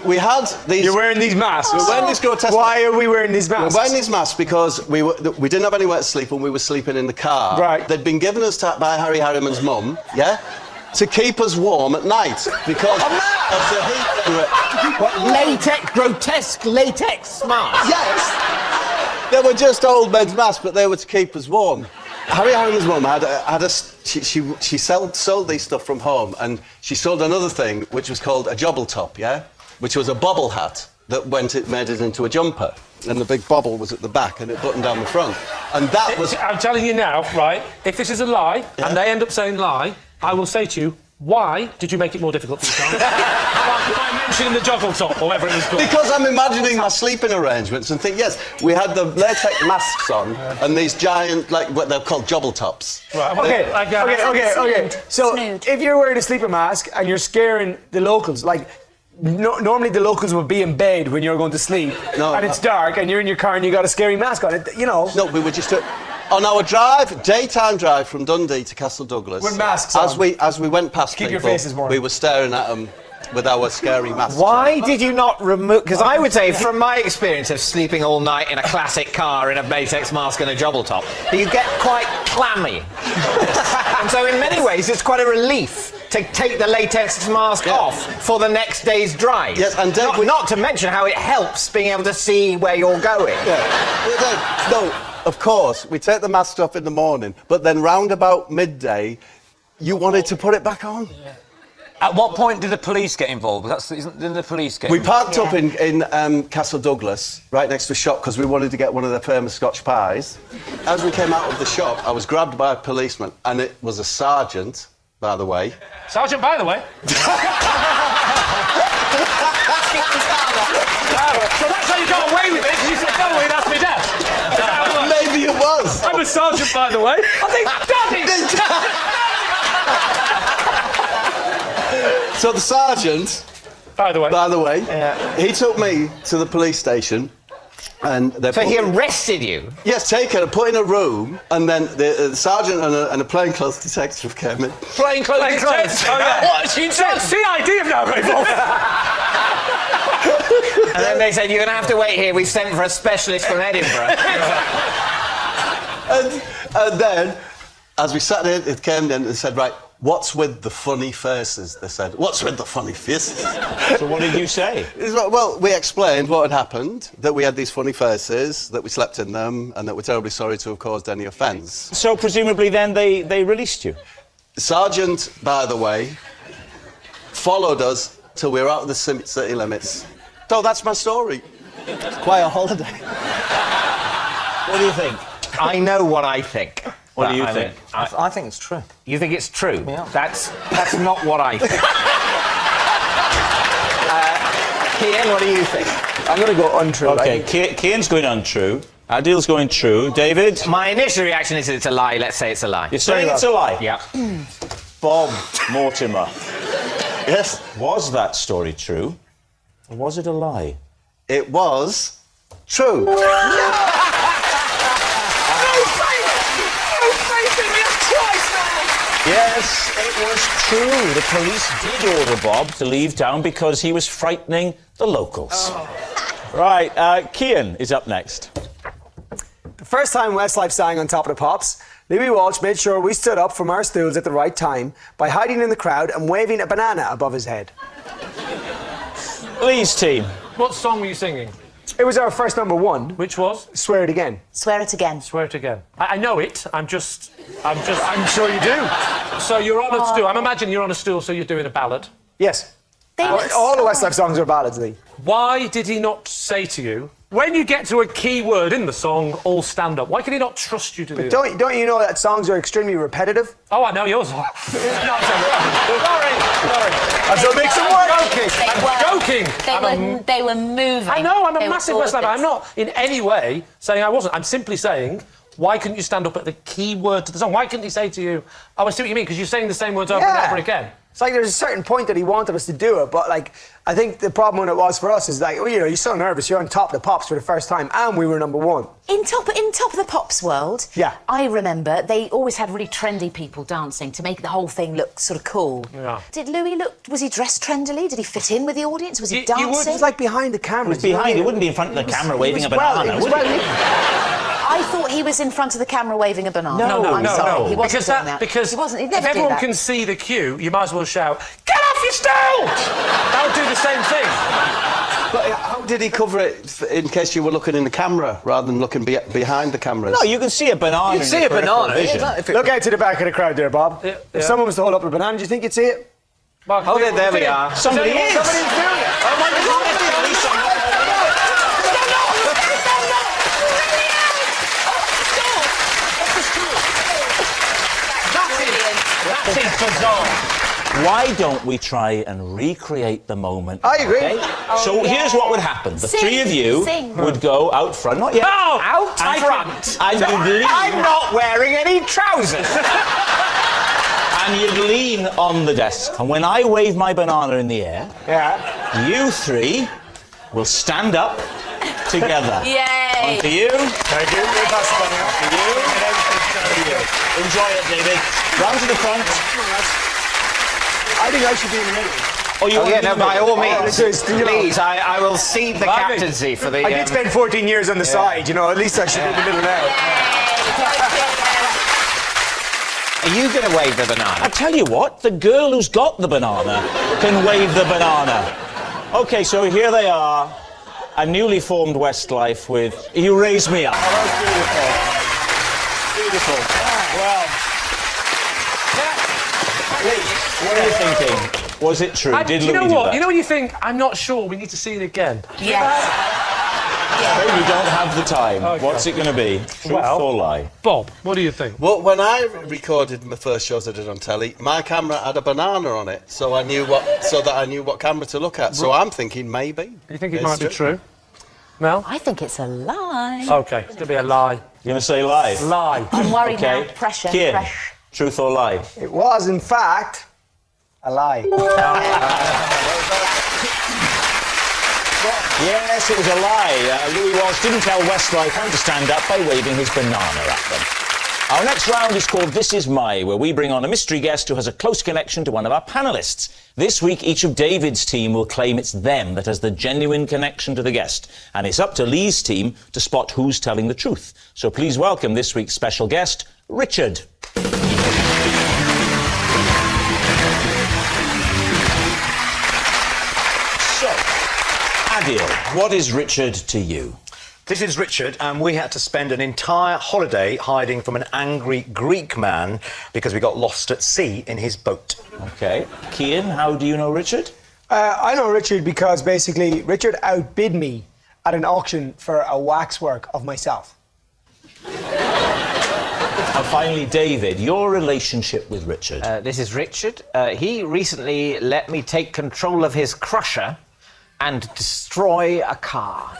we had these... You're wearing these masks? We're wearing these grotesque... Why are we wearing these masks? We're wearing these masks because we didn't have anywhere to sleep and we were sleeping in the car. Right. They'd been given us by Harry Harriman's mum, to keep us warm at night because of the heat. What, grotesque latex masks? Yes. They were just old men's masks, but they were to keep us warm. Harry Harriman's mum she sold these stuff from home, and she sold another thing which was called a jobble top, which was a bobble hat that made it into a jumper, and the big bobble was at the back and it buttoned down the front, and that was... I'm telling you now, right? If this is a lie and they end up saying lie, I will say to you, why did you make it more difficult for yourself? by mentioning the joggle top, or whatever it was called. Because I'm imagining my sleeping arrangements and think, yes, we had the latex masks on and these giant, like, what they're called jobble tops. Right, okay. So, if you're wearing a sleeping mask and you're scaring the locals, like, normally the locals will be in bed when you're going to sleep, and it's dark, and you're in your car and you got a scary mask on, No, we were just... On our daytime drive from Dundee to Castle Douglas... With masks on. As we went past Keep people, your faces warm. we were staring at them with our scary masks. Why did you not remove... Because I would say, from my experience of sleeping all night in a classic car in a latex mask and a jobble top, you get quite clammy. And so in many ways, it's quite a relief to take the latex mask off for the next day's drive. Yes, and not to mention how it helps being able to see where you're going. No, of course, we take the mask off in the morning, but then round about midday, you wanted to put it back on. At what point did the police get involved? Didn't the police get involved? We parked up in Castle Douglas, right next to a shop, because we wanted to get one of their famous Scotch pies. As we came out of the shop, I was grabbed by a policeman, and it was a sergeant, by the way. Sergeant, by the way? So that's how you got away with it, because you said, don't worry, that's my dad. Maybe you It was. I'm a sergeant, by the way. I think Daddy! So the sergeant, by the way, he took me to the police station. And So he arrested you? Yes, taken, put in a room, and then the sergeant and a plainclothes detective came in. Plainclothes detective? Oh, yeah. What? You said CID have now got involved. And then they said, you're going to have to wait here. We've sent for a specialist from Edinburgh. and then, as we sat in, it came in and said, right, what's with the funny faces? They said, what's with the funny faces? So what did you say? Well, we explained what had happened, that we had these funny faces, that we slept in them, and that we're terribly sorry to have caused any offence. So presumably then they released you? Sergeant, by the way, followed us till we were out of the city limits. So that's my story. It's quite a holiday. What do you think? I know what I think. What do you think? I think it's true. You think it's true? Yeah. That's not what I think. Kian, what do you think? I'm going to go untrue. OK, Kian's going untrue. Adil's going true. David? My initial reaction is it's a lie. Let's say it's a lie. You're saying it's a lie? Yeah. Bob Mortimer. Yes? Was that story true? Or was it a lie? It was true. Yes, it was true. The police did order Bob to leave town because he was frightening the locals. Right, Kian is up next. The first time Westlife sang on Top of the Pops, Louis Walsh made sure we stood up from our stools at the right time by hiding in the crowd and waving a banana above his head. Lee's team. What song were you singing? It was our first number one. Which was? Swear It Again. Swear it again. Swear it again. I know it. I'm sure you do. So you're on a stool. I'm imagining you're on a stool, so you're doing a ballad. Yes. All the Westlife songs are ballads, Lee. Why did he not say to you, when you get to a key word in the song, all stand up? Why can he not trust you to do that? Don't you know that songs are extremely repetitive? Oh, I know yours. Sorry. So make some work. I'm joking. They were moving. I know, I'm a massive gorgeous. Westlife. I'm not in any way saying I wasn't. I'm simply saying, why couldn't you stand up at the key word to the song? Why couldn't he say to you, oh, I see what you mean, because you're saying the same words over and over again. It's like there's a certain point that he wanted us to do it, but like I think the problem when it was for us is like, well, you know, you're so nervous, you're on Top of the Pops for the first time, and we were number one. In top of the Pops world, yeah, I remember they always had really trendy people dancing to make the whole thing look sort of cool. Yeah. Did Louis look? Was he dressed trendily? Did he fit in with the audience? Was he dancing? He was like behind the camera. He was behind. He wouldn't be in front of the camera waving a banana, would he? I thought he was in front of the camera waving a banana. No. I'm sorry. He wasn't doing that. Because he wasn't. He'd if never do everyone that. can see the cue, you might as well shout, "Get off your stool!" That would do the same thing. But how did he cover it in case you were looking in the camera rather than looking behind the cameras? No, you can see a banana. You can see a banana. Look out to the back of the crowd there, Bob. If someone was to hold up a banana, do you think you'd see it? Oh, there we are. Somebody is. Somebody's doing it. Oh my God! That is bizarre. Why don't we try and recreate the moment? I agree. Okay? So here's what would happen. The three of you would go out front. Not yet. Oh, out front. And you'd lean. I'm not wearing any trousers. And you'd lean on the desk. And when I wave my banana in the air, you three will stand up together. Yay! One for you. Thank you. For you. Enjoy it, David. Round to the front. I think I should be in the middle. Oh, No, by all means. Please, I will cede the captaincy for the... I did spend 14 years on the side, you know, at least I should be in the middle now. Are you going to wave the banana? I tell you what, the girl who's got the banana can wave the banana. OK, so here they are, a newly formed Westlife with You Raise Me Up. Oh, that's beautiful. Beautiful. Well, Lee, what are you thinking? Was it true? Did you know Louis do what? that? You know when you think, I'm not sure, we need to see it again? Yes. Okay, we don't have the time. Okay. What's it going to be? Truth or lie? Bob, what do you think? Well, when I recorded my first shows I did on telly, my camera had a banana on it, so that I knew what camera to look at. So I'm thinking maybe. You think it might be true? Mel? I think it's a lie. OK, it's going to be a lie. You're going to say lie? Lie. I'm worried Okay. now. Pressure. Kian, Pressure. truth or lie? It was, in fact, a lie. Yes, it was a lie. Louis Walsh didn't tell Westlife how to stand up by waving his banana at them. Our next round is called This Is My, where we bring on a mystery guest who has a close connection to one of our panellists. This week, each of David's team will claim it's them that has the genuine connection to the guest, and it's up to Lee's team to spot who's telling the truth. So please welcome this week's special guest, Richard. So, Adil, what is Richard to you? This is Richard, and we had to spend an entire holiday hiding from an angry Greek man because we got lost at sea in his boat. OK. Kian, how do you know Richard? I know Richard because basically Richard outbid me at an auction for a waxwork of myself. And finally, David, your relationship with Richard. This is Richard. He recently let me take control of his crusher and destroy a car.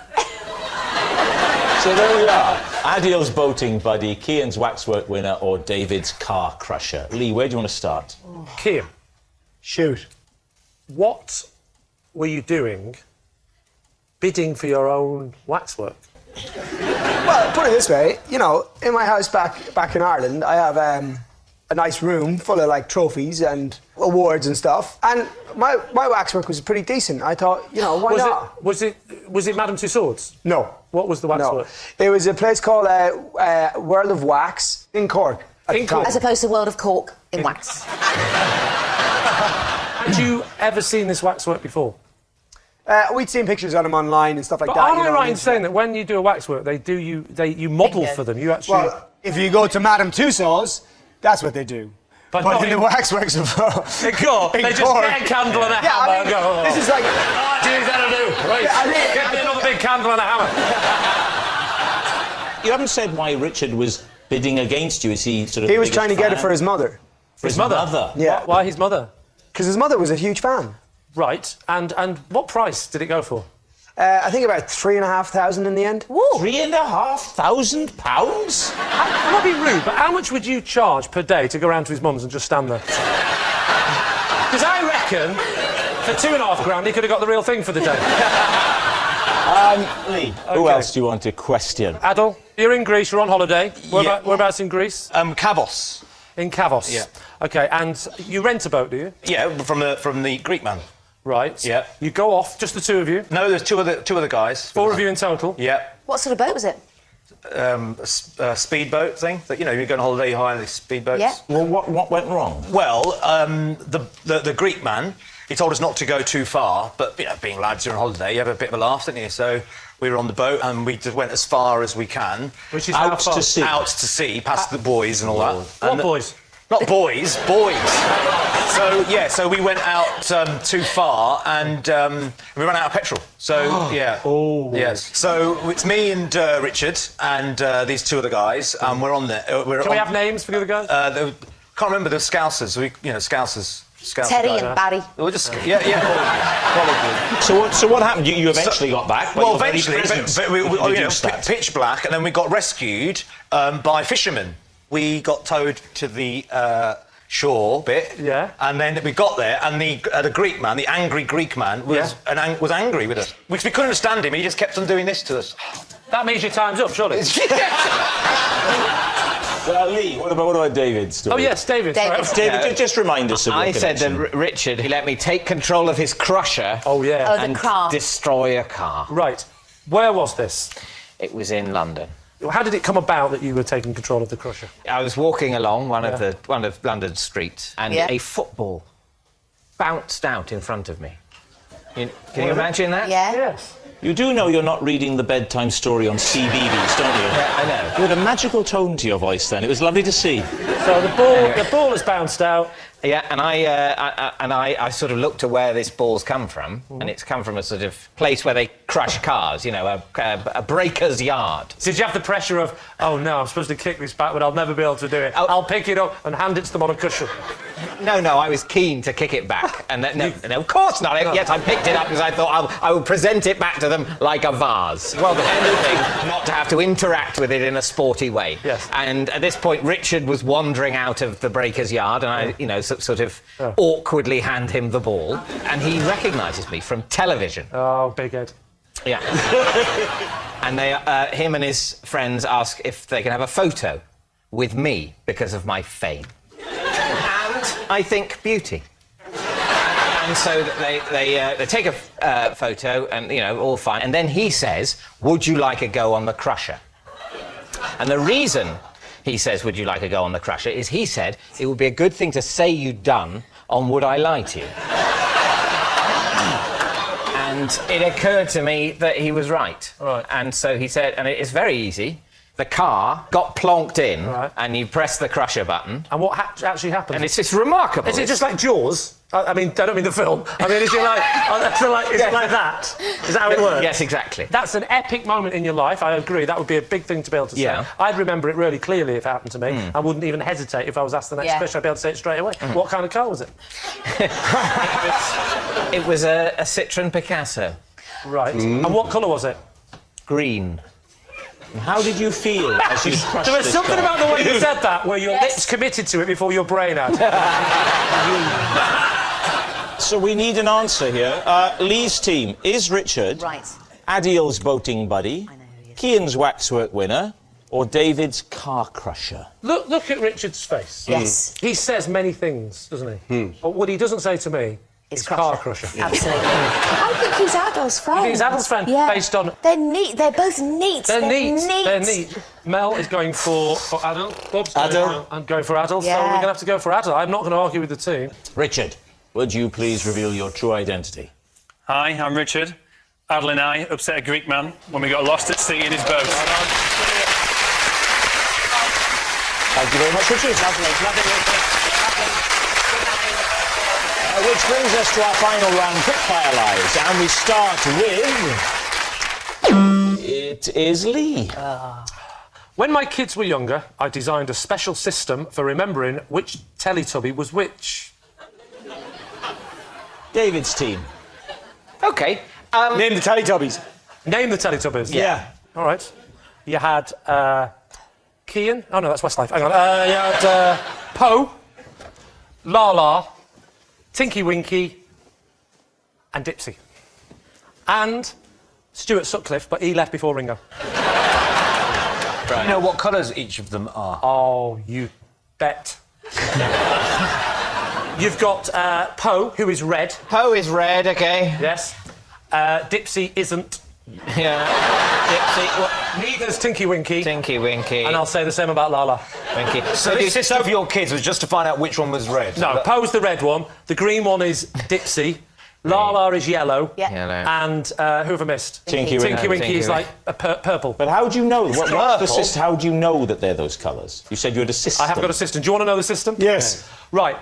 So there we are. Adil's boating buddy, Kian's waxwork winner, or David's car crusher. Lee, where do you want to start? Kian. Shoot. What were you doing bidding for your own waxwork? Well, put it this way, you know, in my house back in Ireland, I have a nice room full of, like, trophies and awards and stuff, and my waxwork was pretty decent. I thought, you know, why not? Was it Madame Tussauds? No. What was the waxwork? No. It was a place called World of Wax in Cork. As opposed to World of Cork in wax. Had you ever seen this waxwork before? We'd seen pictures of them online and stuff like But that. aren't I right in saying that when you do a waxwork, you model for them? You actually. Well, if you go to Madame Tussauds, that's what they do. But not in the waxworks of They just get a candle and a hammer and go. This is like. Oh, geez, that'll do. Right. Get me another big candle and a hammer. You haven't said why Richard was bidding against you. Is he sort of? He was trying to get it for his mother. For his mother? Yeah. Why his mother? Because his mother was a huge fan. Right. And what price did it go for? I think about £3,500 in the end. £3,500? I'm not being rude, but how much would you charge per day to go round to his mum's and just stand there? Because I reckon for £2,500 he could have got the real thing for the day. Lee, who else do you want to question? Adil, you're in Greece, you're on holiday. Whereabouts in Greece? Kavos. In Kavos? Yeah. OK, and you rent a boat, do you? Yeah, from the Greek man. Right. Yeah. You go off, just the two of you? No, there's two other guys. Four of you in total? Yeah. What sort of boat was it? A speedboat thing that you go on holiday, you hire these speedboats. Yeah. Well, what went wrong? Well, the Greek man, he told us not to go too far, but being lads, you're on holiday, you have a bit of a laugh, don't you? So we were on the boat and we just went as far as we can. Which is out to sea. Out to sea, past the buoys and all that. What boys? Not boys. So we went out too far and we ran out of petrol. So, yeah. Oh. Yes. So it's me and Richard and these two other guys, and we're on there. Can we have names for the other guys? Can't remember the Scousers. Scousers. Teddy and Barry. We'll just, probably. So what happened? You eventually got back. But Well, eventually, but pitch black, and then we got rescued by fishermen. We got towed to the shore bit, and then we got there, and the Greek man, the angry Greek man, was angry with us. We couldn't understand him. He just kept on doing this to us. That means your time's up, surely. Well, Lee, what about David's story? Oh, yes, David. David, just remind us of I your said connection. that Richard, he let me take control of his crusher. Oh, yeah. Oh, the and car. destroy a car. Right. Where was this? It was in London. How did it come about that you were taking control of the crusher? I was walking along one of London's streets, and a football bounced out in front of me. Can you imagine that? Yeah. Yes. You do know you're not reading the bedtime story on CBeebies, don't you? Yeah, I know. You had a magical tone to your voice then. It was lovely to see. So the ball has bounced out, Yeah, and I sort of looked to where this ball's come from, and it's come from a sort of place where they crush cars, you know, a breaker's yard. Did you have the pressure of, oh no, I'm supposed to kick this back, but I'll never be able to do it. I'll pick it up and hand it to them on a cushion. No, I was keen to kick it back. And no, of course not. Yes, I picked it up because I thought I will present it back to them like a vase. Well, the anything not to have to interact with it in a sporty way. Yes. And at this point, Richard was wandering out of the breaker's yard, and I, you know, sort of awkwardly hand him the ball, and he recognises me from television. Oh, big head. Yeah. And him and his friends ask if they can have a photo with me because of my fame. And I think beauty. And so they take a photo, and, you know, all fine. And then he says, would you like a go on the crusher? And the reason he says, would you like a go on the crusher, is he said it would be a good thing to say you'd done on Would I Lie to You? And it occurred to me that he was right. Right. And so he said, and it's very easy. The car got plonked in, and you press the crusher button. And what actually happened? And it's remarkable. Is it just like Jaws? I mean, I don't mean the film. I mean, is it like that? Is that how it works? Yes, exactly. That's an epic moment in your life. I agree. That would be a big thing to be able to say. Yeah. I'd remember it really clearly if it happened to me. I wouldn't even hesitate if I was asked the next question. I'd be able to say it straight away. What kind of car was it? It was a Citroen Picasso. Right. And what colour was it? Green. How did you feel as you crushed There was this something car? about the way you said that, where your lips committed to it before your brain had. So we need an answer here. Lee's team, is Richard Adil's boating buddy, Cian's waxwork winner, or David's car crusher? Look at Richard's face. Yes. He says many things, doesn't he? But what he doesn't say to me is car crusher. Absolutely. I think he's Adol's friend. You think he's Adol's friend? Yeah. Based on... They're neat. They're both neat. They're neat. Mel is going for Adol. Bob's I'm going for Adol, so we're going to have to go for Adol. I'm not going to argue with the team. Richard, would you please reveal your true identity? Hi, I'm Richard. Adel and I upset a Greek man when we got lost at sea in his boat. Thank you very much, Richard. Which brings us to our final round, Quickfire Lives, and we start with... It is Lee. When my kids were younger, I designed a special system for remembering which Teletubby was which. David's team. OK. Name the Teletubbies. Name the Teletubbies? Yeah. All right. You had Cian. Oh, no, that's Westlife. Hang on. You had Poe, Lala, Tinky Winky, and Dipsy. And Stuart Sutcliffe, but he left before Ringo. Do you know what colours each of them are? Oh, you bet. You've got Poe, who is red. Poe is red, OK. Yes. Dipsy isn't. Yeah. Dipsy. Well, neither's Tinky Winky. Tinky Winky. And I'll say the same about Lala. Winky. So the system for your kids was just to find out which one was red? No, Poe's the red one. The green one is Dipsy. Lala is yellow. Yeah. Yellow. And who have I missed? Tinky Winky. Tinky Winky is like a purple. But how do you know? What's the system? How do you know that they're those colours? You said you had a system. I have got a system. Do you want to know the system? Yes. Right.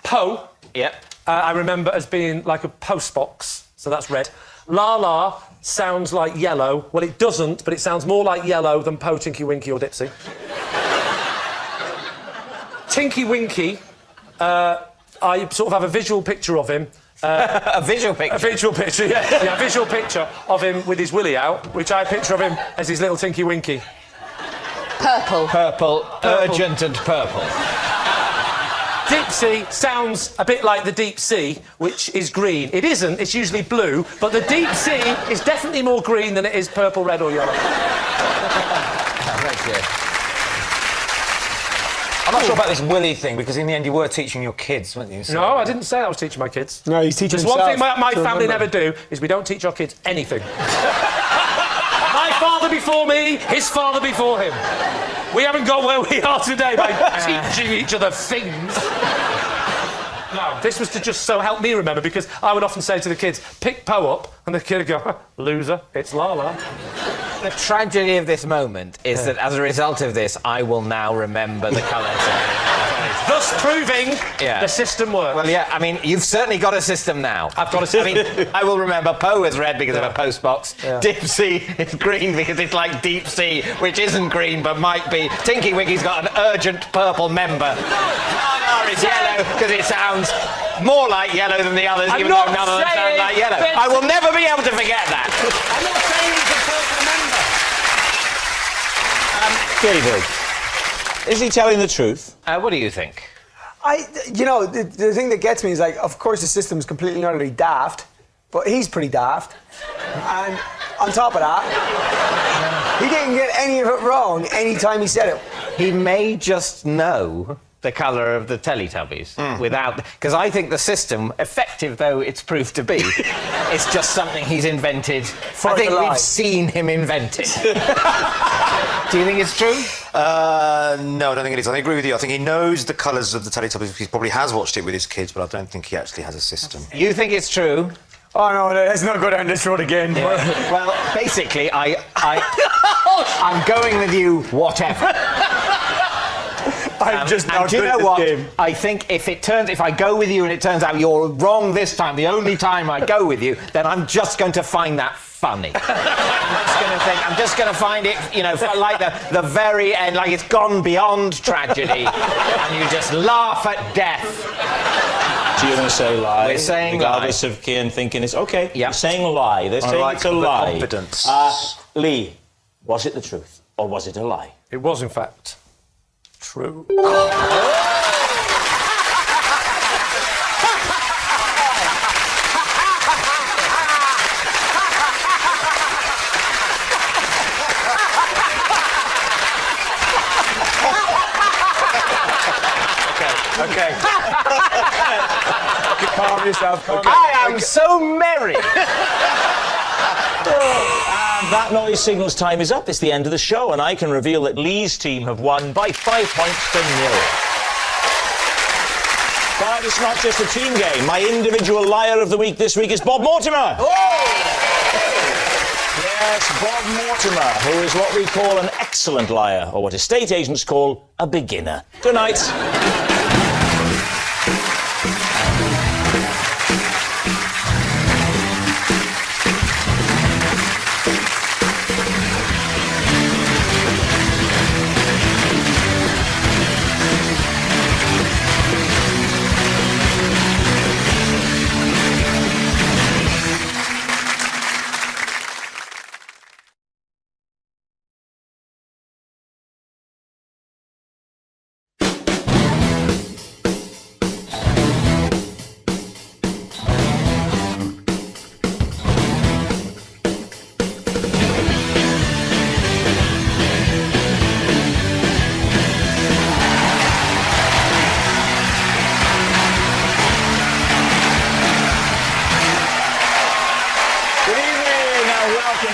Poe. Yep. I remember as being like a post box, so that's red. Lala sounds like yellow. Well, it doesn't, but it sounds more like yellow than Poe, Tinky Winky or Dipsy. Tinky Winky, I sort of have a visual picture of him. A visual picture? A visual picture, yeah. A visual picture of him with his willy out, which I picture of him as his little Tinky Winky. Purple. Purple. Urgent and purple. Dipsy sounds a bit like the deep sea, which is green. It isn't, it's usually blue, but the deep sea is definitely more green than it is purple, red or yellow. Thank you. I'm not sure about this Willy thing, because in the end you were teaching your kids, weren't you? So... No, I didn't say I was teaching my kids. No, he's teaching There's one thing himself my to family remember. never do, is we don't teach our kids anything. My father before me, his father before him. We haven't got where we are today by teaching each other things. No, this was to just so help me remember, because I would often say to the kids, pick Poe up, and the kid would go, loser, it's Lala. The tragedy of this moment is that as a result of this, I will now remember the colours. Thus proving the system works. Well, yeah, I mean, you've certainly got a system now. I've got a system. I mean, I will remember Poe is red because of a post box. Yeah. Dipsy is green because it's like deep sea, which isn't green but might be. Tinky Winky's got an urgent purple member. R is yellow because it sounds more like yellow than the others, even though none of them sound like yellow. I will never be able to forget that. I'm not saying he's a purple member. David, is he telling the truth? What do you think? The thing that gets me is, like, of course the system's completely and utterly daft, but he's pretty daft. And on top of that, he didn't get any of it wrong any time he said it. He may just know the colour of the Teletubbies without... Because I think the system, effective though it's proved to be, is just something he's invented. I think we've seen him invent it. Do you think it's true? No, I don't think it is. I agree with you. I think he knows the colours of the Teletubbies. He probably has watched it with his kids, but I don't think he actually has a system. You think it's true? Oh no, let's not go down this road again. Yeah. Well, basically, I'm going with you, whatever. I'm just not and do you good know at what? this game. I think if I go with you and it turns out you're wrong this time, the only time I go with you, then I'm just going to find that funny. I'm just going to find it, like the very end, like it's gone beyond tragedy, and you just laugh at death. So you're going to say lie? We're saying regardless lie. of Cian thinking it's okay. You're saying lie. They're saying like it's a the lie. confidence. Lee, was it the truth or was it a lie? It was, in fact, true. Okay. Calm yourself. I am so merry. And that noise signals time is up. It's the end of the show, and I can reveal that Lee's team have won by 5 points to 0. But it's not just a team game. My individual liar of the week this week is Bob Mortimer. Yes, Bob Mortimer, who is what we call an excellent liar, or what estate agents call a beginner. Good night.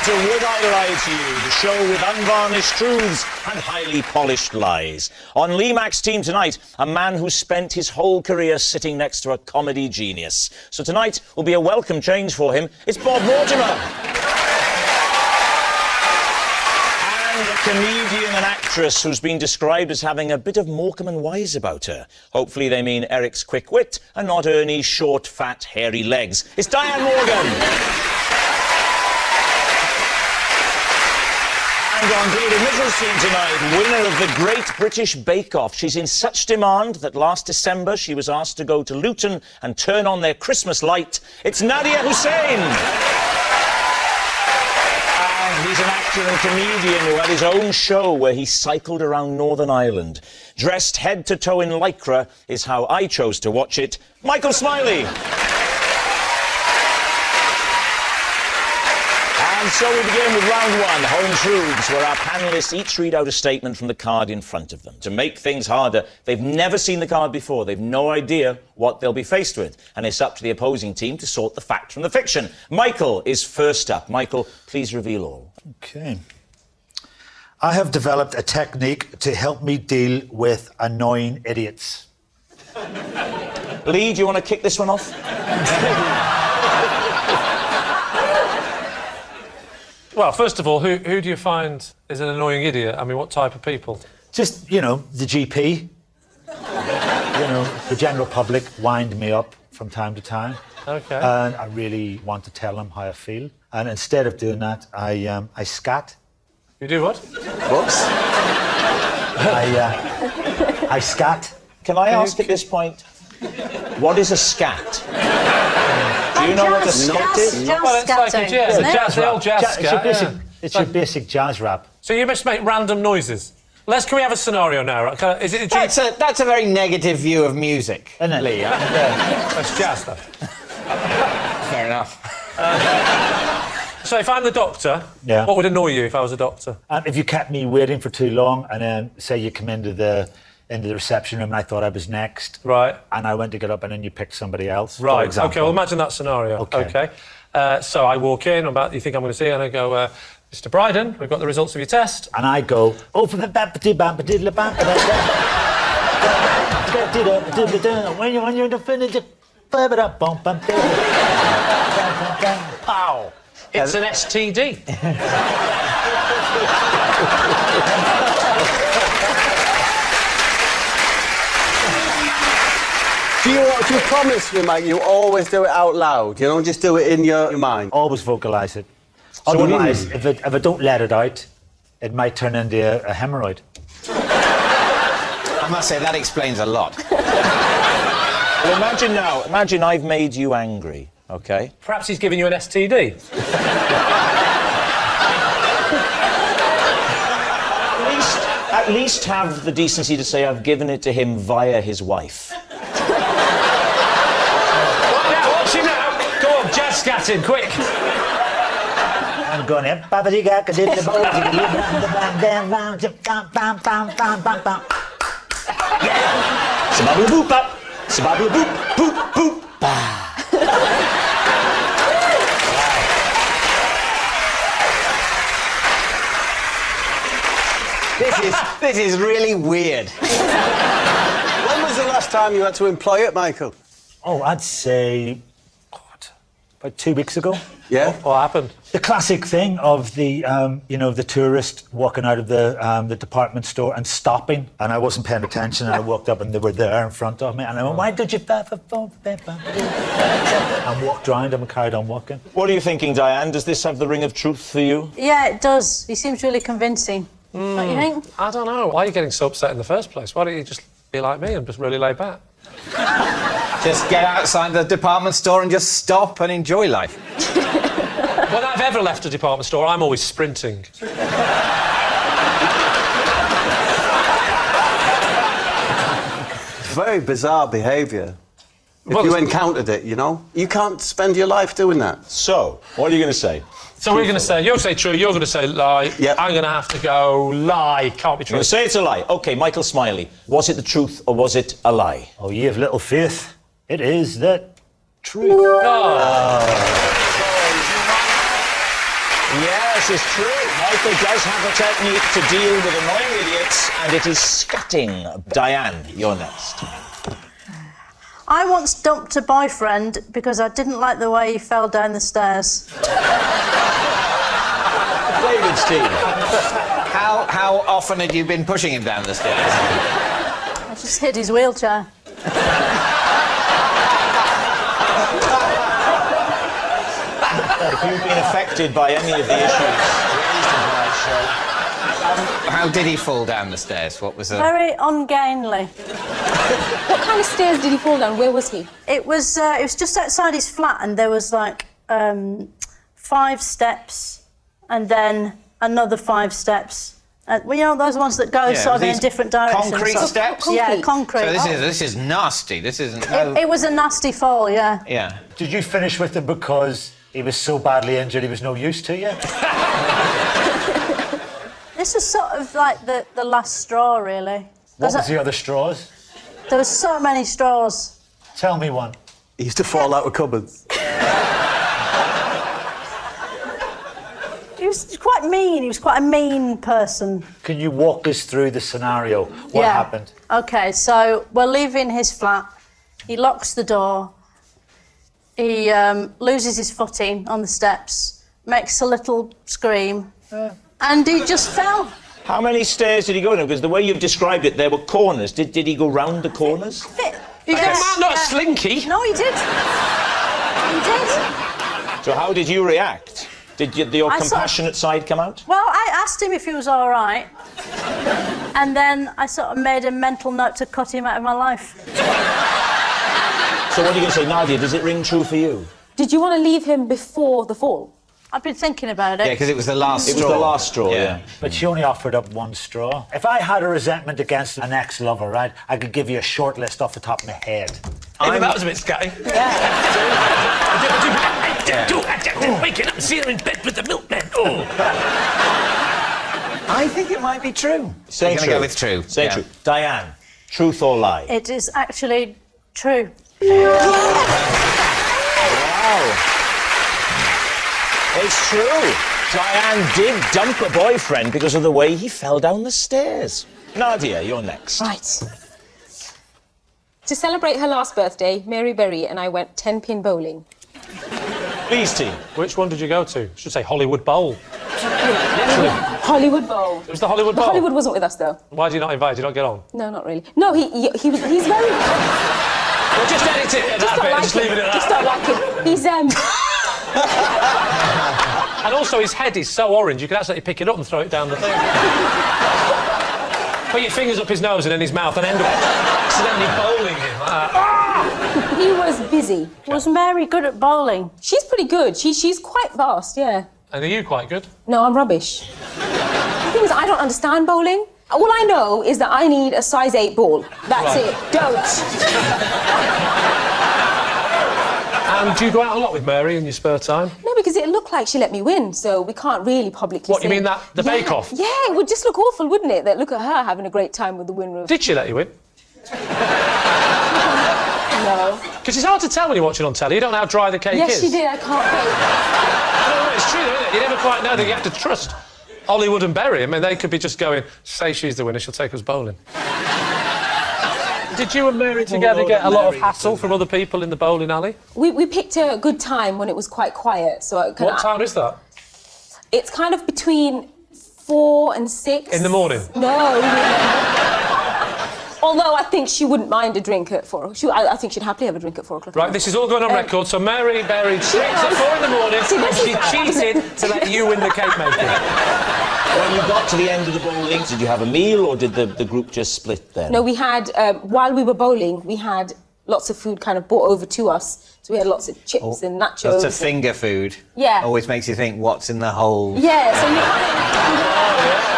To Would I Lie to You, the show with unvarnished truths and highly polished lies. On Lee Mack's team tonight, a man who spent his whole career sitting next to a comedy genius. So tonight will be a welcome change for him. It's Bob Mortimer. And a comedian and actress who's been described as having a bit of Morecambe and Wise about her. Hopefully they mean Eric's quick wit and not Ernie's short, fat, hairy legs. It's Diane Morgan. And on David Mitchell's team tonight, winner of the Great British Bake Off. She's in such demand that last December she was asked to go to Luton and turn on their Christmas light. It's Nadia Hussain. And he's an actor and comedian who had his own show where he cycled around Northern Ireland. Dressed head to toe in lycra is how I chose to watch it. Michael Smiley. And so we begin with round one, Home Truths, where our panellists each read out a statement from the card in front of them. To make things harder, they've never seen the card before. They've no idea what they'll be faced with. And it's up to the opposing team to sort the fact from the fiction. Michael is first up. Michael, please reveal all. OK. I have developed a technique to help me deal with annoying idiots. Lee, do you want to kick this one off? Well, first of all, who do you find is an annoying idiot? I mean, what type of people? Just, the GP. you know, the general public wind me up from time to time. Okay. And I really want to tell them how I feel. And instead of doing that, I scat. You do what? Whoops. I scat. Can I ask at this point, what is a scat? Do you know what a scat is? Well, it's like a jazz, the old jazz scat. It's your basic jazz rap. So you must make random noises. Can we have a scenario now? Is it That's a very negative view of music, isn't it? Lee. That's jazz, though. Fair enough. So if I'm the doctor, Yeah. what would annoy you if I was a doctor? If you kept me waiting for too long, and then say you come into the reception room, and I thought I was next, right? And I went to get up, and then you picked somebody else. for Right. example. Okay. Well, imagine that scenario. Okay. So I walk in. You think I'm going to see, and I go, Mr. Brydon, we've got the results of your test. And I go, oh, for the when you're in the finish, Pow! It's an STD. Do you promise me, Mike, you always do it out loud? You don't just do it in your mind? Always vocalise it. Otherwise, if I don't let it out, it might turn into a hemorrhoid. I must say, that explains a lot. Well, imagine I've made you angry, OK? Perhaps he's giving you an STD. At least have the decency to say I've given it to him via his wife. Watch him now! Go on, jazz scatting, quick! I'm going in. This is really weird. When was the last time you had to employ it, Michael? Oh, I'd say, about 2 weeks ago. Yeah? What happened? The classic thing of the, the tourist walking out of the department store and stopping, and I wasn't paying attention, and I walked up and they were there in front of me, and I went, why did you... and walked round and carried on walking. What are you thinking, Diane? Does this have the ring of truth for you? Yeah, it does. He seems really convincing. Don't you think? I don't know. Why are you getting so upset in the first place? Why don't you just be like me and just really lay back? Just get outside the department store and just stop and enjoy life. When I've ever left a department store, I'm always sprinting. Very bizarre behaviour. If you encountered it, you know? You can't spend your life doing that. So, what are you going to say? So we're going to say, you'll say true, you're going to say lie. Yep. I'm going to have to go lie. Can't be true. You say it's a lie. OK, Michael Smiley, was it the truth or was it a lie? Oh, ye have little faith. It is the truth. Yes, it's true. Michael does have a technique to deal with annoying idiots, and it is scatting. Diane, you're next. I once dumped a boyfriend because I didn't like the way he fell down the stairs. David's team. How often had you been pushing him down the stairs? I just hid his wheelchair. If you've been affected by any of the issues raised in tonight's show... How did he fall down the stairs? What was the... Very ungainly. What kind of stairs did he fall down? Where was he? It was just outside his flat, and there was like 5 steps, and then another 5 steps. Well, you know those ones that go sort of in different directions. Concrete steps? Yeah, concrete. So this is nasty. This isn't. It was a nasty fall, yeah. Yeah. Did you finish with him because he was so badly injured he was no use to you? This was sort of like the last straw, really. What was the other straws? There were so many straws. Tell me one. He used to fall out of cupboards. He was quite mean. He was quite a mean person. Can you walk us through the scenario? What happened? OK, so we're leaving his flat. He locks the door. He loses his footing on the steps, makes a little scream, and he just fell. How many stairs did he go down? Because the way you've described it, there were corners. Did he go round the corners? He's not a slinky. No, he did. He did. So how did you react? Did your compassionate side come out? Well, I asked him if he was all right, and then I sort of made a mental note to cut him out of my life. So what are you going to say, Nadia? Does it ring true for you? Did you want to leave him before the fall? I've been thinking about it. Yeah, because it was the last straw. It was the last straw, yeah. But she only offered up one straw. If I had a resentment against an ex-lover, right, I could give you a short list off the top of my head. That was a bit scatty. Waking up and seeing her in bed with the milkman. I think it might be true. Say I'm true. going to go with true. Say true. Diane, truth or lie? It is actually true. Wow. It's true. Diane did dump a boyfriend because of the way he fell down the stairs. Nadia, you're next. Right. To celebrate her last birthday, Mary Berry and I went 10-pin bowling. Lee's team. Which one did you go to? I should say Hollywood Bowl. Hollywood Bowl. It was the Hollywood Bowl? Hollywood wasn't with us, though. Why did you not invite? Did you not get on? No, not really. No, he's very... Well, just edit it at that bit and just leave it at that. Just don't like him. He's, And also, his head is so orange, you can absolutely pick it up and throw it down the thing. Put your fingers up his nose and in his mouth and end up accidentally bowling him. He was busy. Was Mary good at bowling? She's pretty good. She's quite fast, yeah. And are you quite good? No, I'm rubbish. The thing is, I don't understand bowling. All I know is that I need a size 8 ball. That's it. Don't. And do you go out a lot with Mary in your spare time? No, because it looked like she let me win, so we can't really publicly What, say... you mean that, the bake-off? Yeah, it would just look awful, wouldn't it? That look at her having a great time with the winner of... Did she let you win? No. Because it's hard to tell when you're watching on telly. You don't know how dry the cake Yes, is. she did. I can't bake. No, it's true, though, isn't it? You never quite know that you have to trust Hollywood and Berry. I mean, they could be just going, say she's the winner, she'll take us bowling. Did you and Mary together get a lot of hassle from other people in the bowling alley? We picked a good time when it was quite quiet, so... What time is that? It's kind of between 4 and 6. In the morning? No. Although I think she wouldn't mind a drink at 4. I think she'd happily have a drink at 4 o'clock. Right, this is all going on record, so Mary buried drinks at 4 in the morning and she cheated to let you win the cake making. When you got to the end of the bowling, did you have a meal or did the group just split then? No, we had, while we were bowling, we had lots of food kind of brought over to us. So we had lots of chips and nachos. Lots of finger food. Yeah. Always makes you think, what's in the hole? Yeah, so you kind of...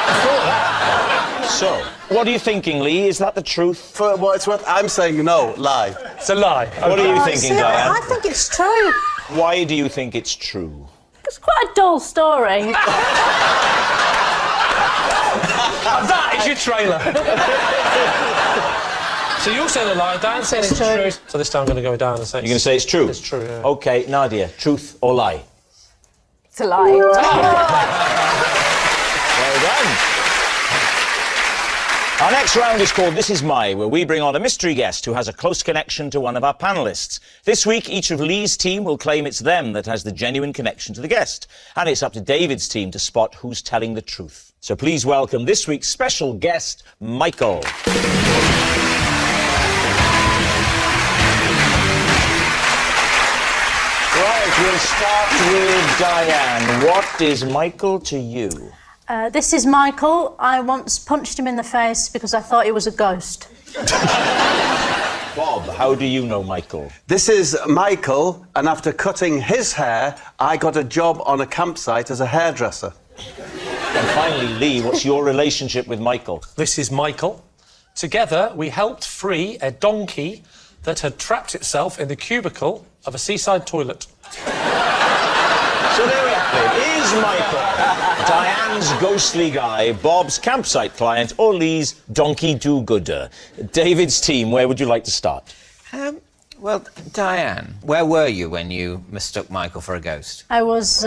So, what are you thinking, Lee? Is that the truth? For what it's worth, I'm saying no, lie. It's a lie. What are you thinking, Diane? I think it's true. Why do you think it's true? It's quite a dull story. That is your trailer. So you're saying a lie, Diane saying it's true. So this time I'm going to go down and say... You're going to say it's true? It's true, yeah. OK, Nadia, truth or lie? It's a lie. Well done. Our next round is called This Is My, where we bring on a mystery guest who has a close connection to one of our panellists. This week, each of Lee's team will claim it's them that has the genuine connection to the guest. And it's up to David's team to spot who's telling the truth. So please welcome this week's special guest, Michael. Right, we'll start with Diane. What is Michael to you? This is Michael. I once punched him in the face because I thought he was a ghost. Bob, how do you know Michael? This is Michael, and after cutting his hair, I got a job on a campsite as a hairdresser. And finally, Lee, what's your relationship with Michael? This is Michael. Together, we helped free a donkey that had trapped itself in the cubicle of a seaside toilet. So there we have it. Is Michael Diane's ghostly guy, Bob's campsite client, or Lee's donkey do-gooder? David's team, where would you like to start? Well, Diane, where were you when you mistook Michael for a ghost? I was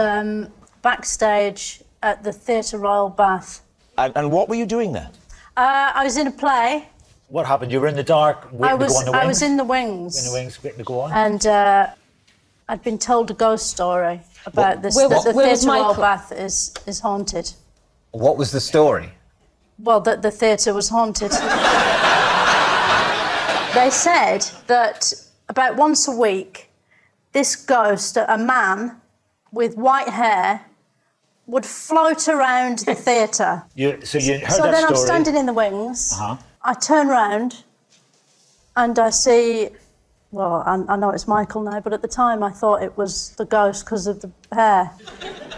backstage at the Theatre Royal Bath. And what were you doing there? I was in a play. What happened? You were in the dark, waiting to go on the wings? I was in the wings. In the wings, waiting to go on? And I'd been told a ghost story about this, that the where was Theatre Royal Michael? Bath is haunted. What was the story? well, that the theatre was haunted. They said that about once a week, this ghost, a man with white hair, would float around the theatre. So you heard So that then I'm story. standing in the wings. Uh-huh. I turn round and I see, well, I know it's Michael now, but at the time I thought it was the ghost because of the hair.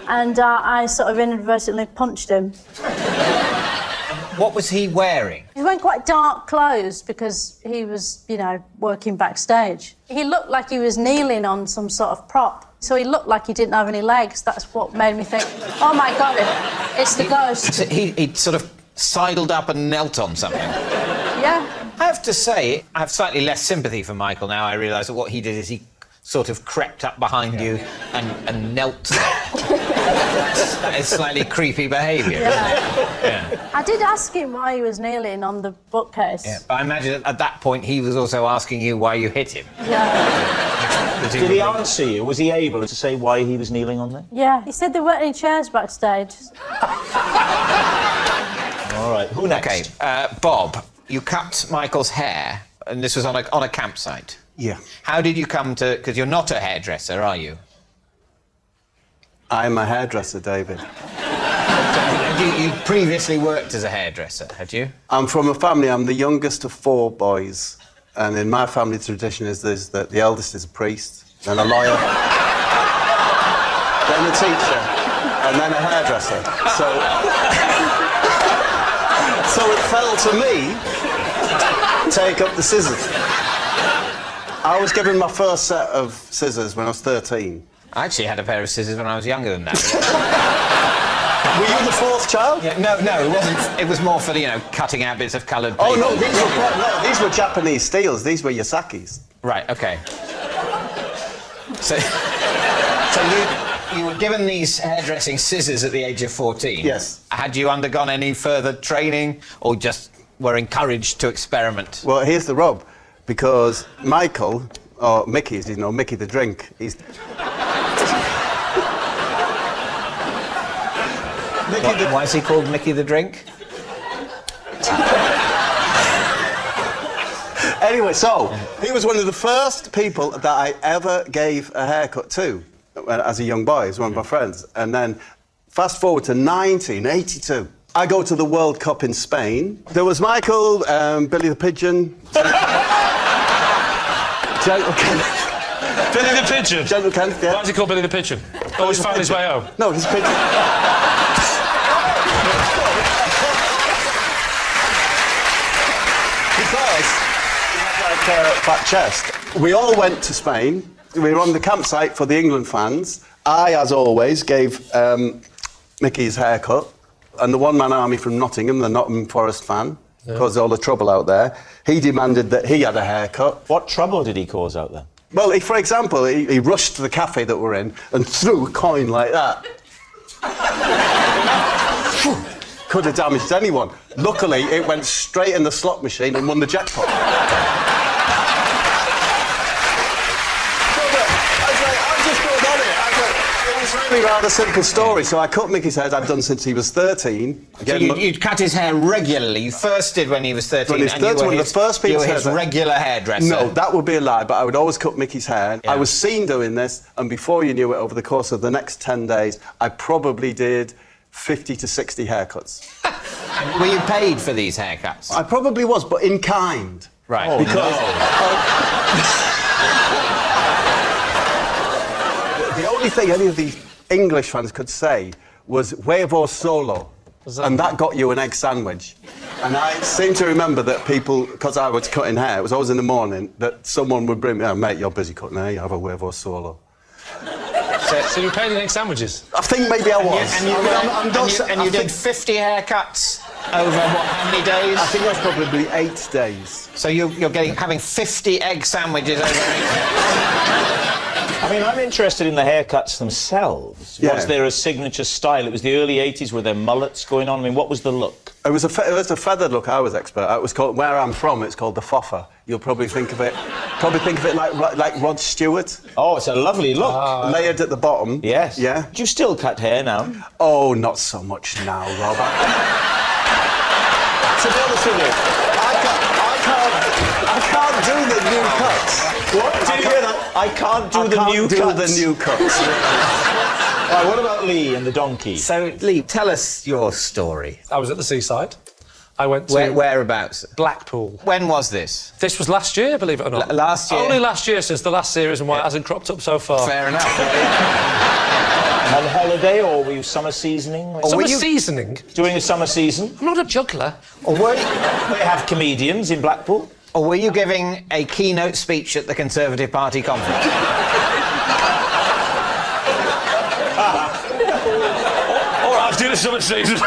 And I sort of inadvertently punched him. What was he wearing? He went quite dark clothes because he was, you know, working backstage. He looked like he was kneeling on some sort of prop. So he looked like he didn't have any legs. That's what made me think, oh my God, it's the ghost. So he sort of sidled up and knelt on something. Yeah. I have to say, I have slightly less sympathy for Michael now. I realise that what he did is he sort of crept up behind you and knelt there. That is slightly creepy behaviour. Yeah. I did ask him why he was kneeling on the bookcase. Yeah, but I imagine at that point he was also asking you why you hit him. Yeah. Did he answer you? Was he able to say why he was kneeling on there? Yeah. He said there weren't any chairs backstage. All right. Who next? Okay, Bob, you cut Michael's hair, and this was on a campsite. Yeah. How did you come to... Because you're not a hairdresser, are you? I'm a hairdresser, David. You previously worked as a hairdresser, had you? I'm from a family, I'm the youngest of 4 boys. And in my family tradition is that the eldest is a priest, then a lawyer, then a teacher, and then a hairdresser. So it fell to me to take up the scissors. I was given my first set of scissors when I was 13. I actually had a pair of scissors when I was younger than that. Were you the 4th child? Yeah, no, it wasn't. It was more for, cutting out bits of coloured paper. Oh, no, these were Japanese steels. These were Yasakis. Right, OK. So you were given these hairdressing scissors at the age of 14? Yes. Had you undergone any further training or just were encouraged to experiment? Well, here's the rub. Because Michael, or Mickey, as you know, Mickey the drink, he's... Why is he called Mickey the Drink? Anyway, so, he was one of the first people that I ever gave a haircut to as a young boy. He was one of my friends. And then, fast forward to 1982. I go to the World Cup in Spain. There was Michael, Billy the Pigeon... Gentle Kenneth. Billy the Pigeon? Gentle Kenneth, yeah. Why is he called Billy the Pigeon? Always found his way home. No, he's a pigeon. Because he had like a fat chest. We all went to Spain. We were on the campsite for the England fans. I, as always, gave Mickey his haircut. And the one-man army from Nottingham, the Nottingham Forest fan, caused all the trouble out there. He demanded that he had a haircut. What trouble did he cause out there? Well, for example, he rushed to the cafe that we're in and threw a coin like that. Could have damaged anyone. Luckily, it went straight in the slot machine and won the jackpot. Really rather simple story. So I cut Mickey's hair. I'd done since he was 13. So you'd cut his hair regularly. You first did when he was 13. When he was 13, one of the first people. You were his regular hairdresser. No, that would be a lie. But I would always cut Mickey's hair. Yeah. I was seen doing this, and before you knew it, over the course of the next 10 days, I probably did 50 to 60 haircuts. Were you paid for these haircuts? I probably was, but in kind. Right. Oh, because the only thing any of the English fans could say was huevo solo, and that got you an egg sandwich. And I seem to remember that people, because I was cutting hair, it was always in the morning, that someone would bring me, oh, mate, you're busy cutting hair, you have a huevo solo. So you were paid in egg sandwiches? I think maybe I was. And you did 50 haircuts over how many days? I think it was probably 8 days. So you're having 50 egg sandwiches over 8 days? I mean, I'm interested in the haircuts themselves. Yeah. Was there a signature style? It was the early 80s. Were there mullets going on? I mean, what was the look? It was a feathered look. I was expert. It was called, where I'm from, it's called the foffer. You'll probably think of it like Rod Stewart. Oh, it's a lovely look. Layered at the bottom. Yes. Yeah. Do you still cut hair now? Oh, not so much now, Rob. to be honest with you, I can't do the new cuts. What? Did you hear that? I can't do the new cuts. the new cuts. Right, what about Lee and the donkey? So, Lee, tell us your story. I was at the seaside. I went to... Whereabouts? Blackpool. When was this? This was last year, believe it or not. Last year? Only last year since the last series and why it hasn't cropped up so far. Fair enough. On holiday, or were you summer seasoning? Summer seasoning? Doing a summer season? I'm not a juggler. Or were you... They have comedians in Blackpool. Or were you giving a keynote speech at the Conservative Party conference? All right, I was doing a summer season.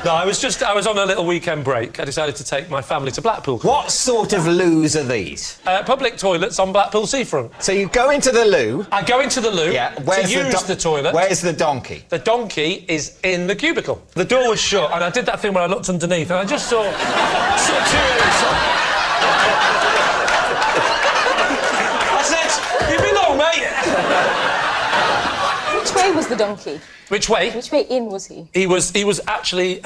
No, I was on a little weekend break. I decided to take my family to Blackpool. What sort of loos are these? Public toilets on Blackpool seafront. So you go into the loo? I go into the loo to use the toilet. Where's the donkey? The donkey is in the cubicle. The door was shut, and I did that thing where I looked underneath, and I just saw... I said, you belong, mate. Which way was the donkey? Which way? Which way in was he? He was actually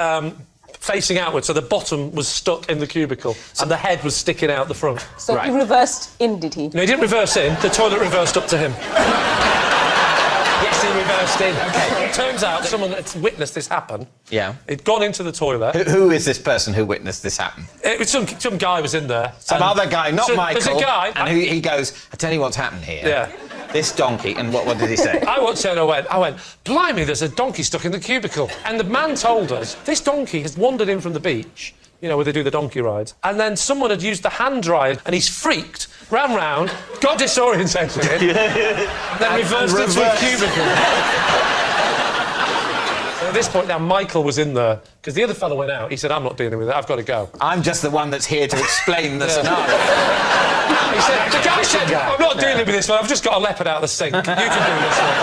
facing outwards, so the bottom was stuck in the cubicle, and the head was sticking out the front. So he reversed in, did he? No, he didn't reverse in. The toilet reversed up to him. Yes, he reversed in. Okay. It turns out someone that's witnessed this happen. Yeah. He'd gone into the toilet. Who is this person who witnessed this happen? It was some guy was in there. Some other guy, not Michael. There's a guy. And he goes, I tell you what's happened here. Yeah. This donkey, and what did he say? I walked in and I went, blimey, there's a donkey stuck in the cubicle. And the man told us, this donkey has wandered in from the beach, you know, where they do the donkey rides, and then someone had used the hand dryer, and he's freaked, ran round, got disorientated, then reversed into a cubicle. So at this point now, Michael was in there, because the other fellow went out. He said, I'm not dealing with it, I've got to go. I'm just the one that's here to explain the scenario. He said, the guy said, I'm not dealing with this one, I've just got a leopard out of the sink. You can do this one.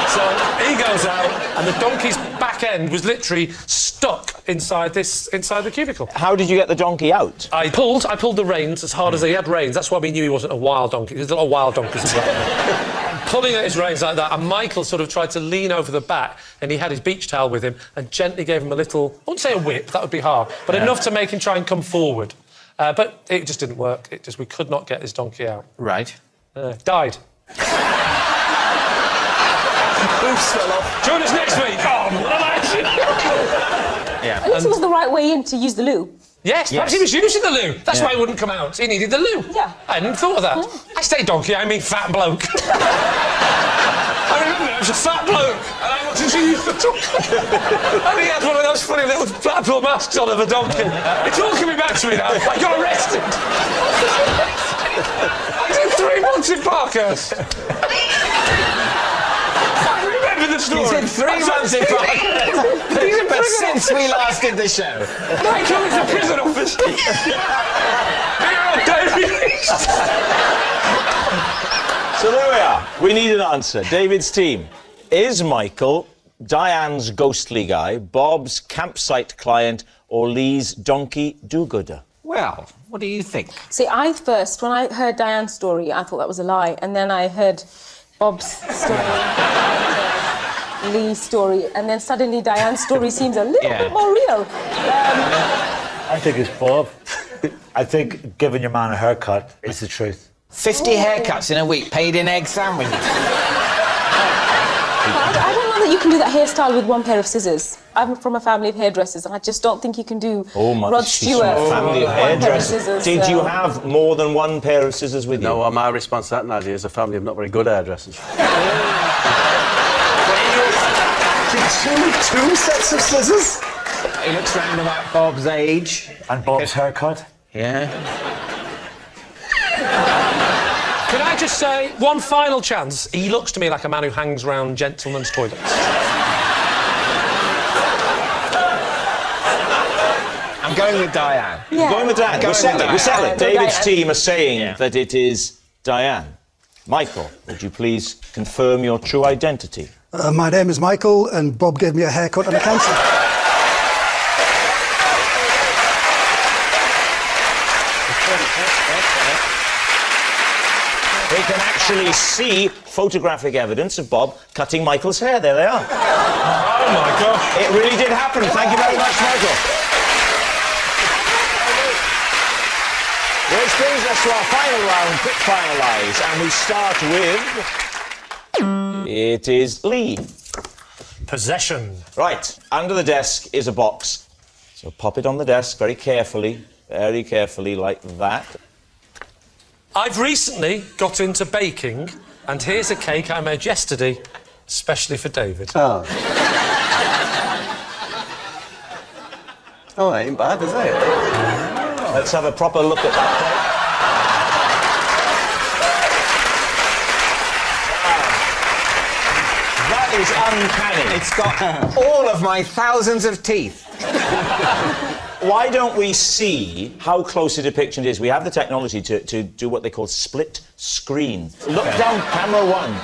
So he goes out, and the donkey's back end was literally stuck inside the cubicle. How did you get the donkey out? I pulled the reins as hard as he had reins. That's why we knew he wasn't a wild donkey. There's a lot of wild donkeys as well. Pulling at his reins like that, and Michael sort of tried to lean over the back, and he had his beach towel with him, and gently gave him a little, I wouldn't say a whip, that would be hard, but enough to make him try and come forward. But it just didn't work. We could not get this donkey out. Right. Died. Join us next week. Yeah. At least it was the right way in to use the loo. Yes, perhaps he was using the loo. That's why he wouldn't come out. He needed the loo. Yeah. I hadn't thought of that. I say donkey, I mean fat bloke. I remember I was a fat bloke, and I wanted to use the donkey. And he had one of those funny little Blackpool masks on of a donkey. It's all coming back to me now. I got arrested. I did 3 months in Parkhurst. I remember the story. You did 3 months in Parkhurst. But since we last did the show. Michael is a prison officer. So there we are. We need an answer. David's team. Is Michael Diane's ghostly guy, Bob's campsite client, or Lee's donkey do-gooder? Well, what do you think? See, when I heard Diane's story, I thought that was a lie, and then I heard Bob's story, Lee's story, and then suddenly Diane's story seems a little bit more real. I think it's Bob. I think giving your man a haircut is the truth. 50 haircuts in a week, paid in egg sandwiches. I don't know that you can do that hairstyle with one pair of scissors. I'm from a family of hairdressers, and I just don't think you can do Rod Stewart family of hairdressers. Did you have more than one pair of scissors with you? No, my response to that, Nadia, is a family of not very good hairdressers. two sets of scissors? He looks round about Bob's age. And Bob's haircut? Yeah. Can I just say, one final chance, he looks to me like a man who hangs round gentlemen's toilets. I'm going with Diane. You're going with Diane? We settle it. David's team are saying that it is Diane. Michael, would you please confirm your true identity? My name is Michael, and Bob gave me a haircut and a cancer. We can actually see photographic evidence of Bob cutting Michael's hair. There they are. Oh my gosh. It really did happen. Thank you very much, Michael. Which brings us to our final round, quick finalise, and we start with... It is Lee. Possession. Right, under the desk is a box. So pop it on the desk very carefully, like that. I've recently got into baking, and here's a cake I made yesterday, especially for David. Oh. Oh, that ain't bad, is it? Let's have a proper look at that cake. That is uncanny. It's got all of my thousands of teeth. Why don't we see how close a depiction it is? We have the technology to do what they call split screen. Look down camera one.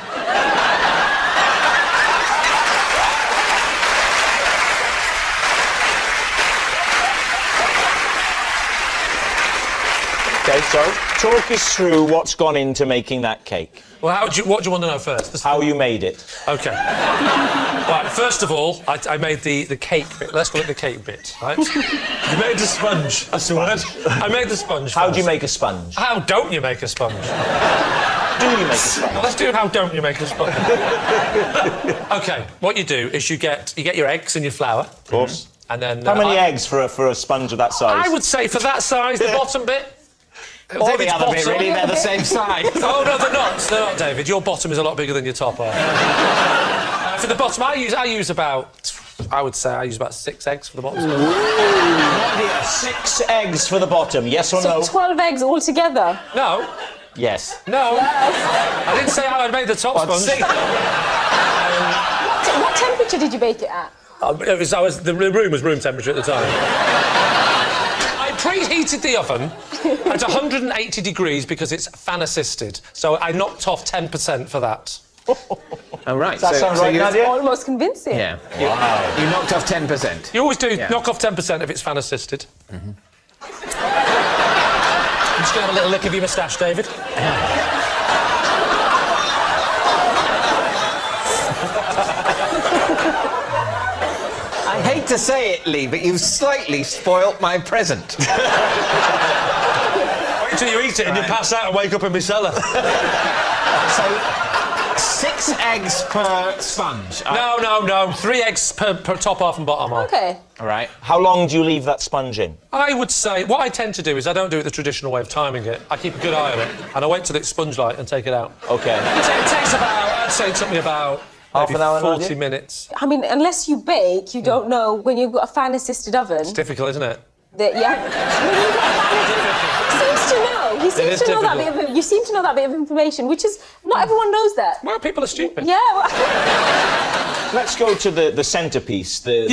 Okay, so talk us through what's gone into making that cake. Well, what do you want to know first? How you made it. OK. Right, first of all, I made the cake bit. Let's call it the cake bit, right? You made the sponge. That's the word. I made the sponge. How do you make a sponge? How don't you make a sponge? Do you make a sponge? Well, let's do how don't you make a sponge. OK, what you do is you get your eggs and your flour. Of course. And then... How many eggs for a sponge of that size? I would say for that size, the bottom bit... Or the other bit, really, they're the same size. Oh, no, they're not. They're not, David. Your bottom is a lot bigger than your top. For the bottom, I use about... I would say I use about 6 eggs for the bottom. Nadia, 6 eggs for the bottom, yes or no? So 12 eggs altogether? No. Yes. No. I didn't say how I made the top sponge. What temperature did you bake it at? The room was room temperature at the time. I preheated the oven at 180 degrees because it's fan-assisted. So I knocked off 10% for that. Oh, right. Does that sound right, Nadia? Almost convincing. Yeah. Wow. You knocked off 10%. You always do knock off 10% if it's fan-assisted. I'm just going to have a little lick of your moustache, David. I hate to say it, Lee, but you've slightly spoilt my present. Wait till you eat it and you pass out and wake up in my cellar. So, 6 eggs per sponge. No. 3 eggs per top half and bottom half. OK. All right. How long do you leave that sponge in? I would say, what I tend to do is I don't do it the traditional way of timing it. I keep a good eye on it, and I wait till it's sponge-like and take it out. OK. It takes about, I'd say it took me about half an hour, 40 minutes. I mean, unless you bake, you don't know when you've got a fan-assisted oven. It's difficult, isn't it? You seem to know that bit of, you seem to know that bit of information, which is not everyone knows that. Well, people are stupid. Yeah. Let's go to the centrepiece, the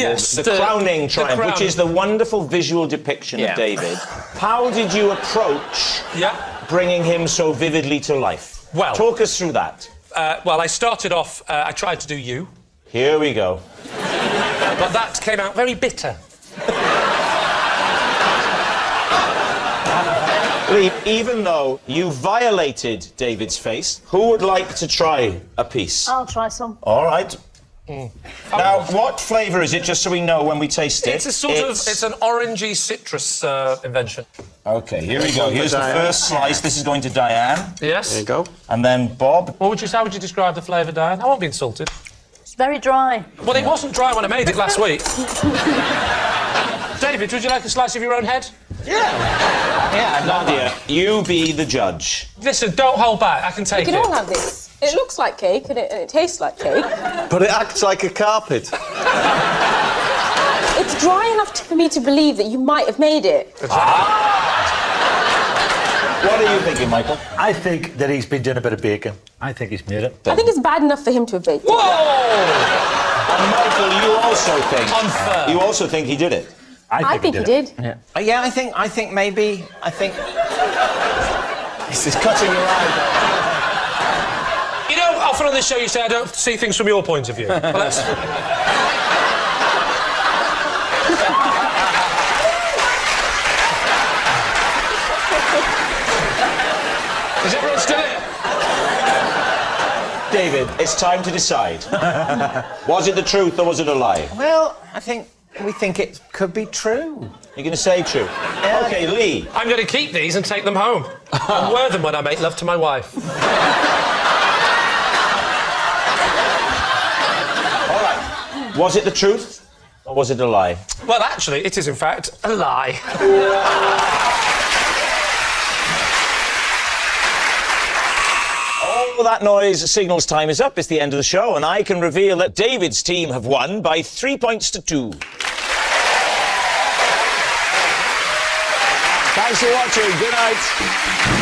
crowning triumph, which is the wonderful visual depiction of David. How did you approach bringing him so vividly to life? Well, talk us through that. Well, I started off. I tried to do you. Here we go. But that came out very bitter. Lee, even though you violated David's face, who would like to try a piece? I'll try some. All right. Now, what flavour is it, just so we know when we taste it? It's a sort of... It's an orangey citrus invention. OK, here we go. Here's the first slice. This is going to Diane. Yes. There you go. And then Bob. How would you describe the flavour, Diane? I won't be insulted. It's very dry. Well, it wasn't dry when I made it last week. David, would you like a slice of your own head? Yeah, Nadia, you be the judge. Listen, don't hold back. I can take it. You can all have this. It looks like cake and it tastes like cake. But it acts like a carpet. It's dry enough for me to believe that you might have made it. What are you thinking, Michael? I think that he's been doing a bit of baking. I think he's made it. I think it's bad enough for him to have baked it. Whoa! And Michael, you also think... Unfair. You also think he did it? I think he did. Yeah, I think maybe... This is cutting your eye. You know, often on this show you say I don't see things from your point of view. Well, let's... Is everyone still in? David, it's time to decide. Was it the truth or was it a lie? Well, I think we think it could be true. You're going to say true? OK, Lee. I'm going to keep these and take them home. And wear them when I make love to my wife. All right. Was it the truth or was it a lie? Well, actually, it is in fact a lie. All that noise signals time is up. It's the end of the show, and I can reveal that David's team have won by 3 points to 2. Thanks for watching. Good night.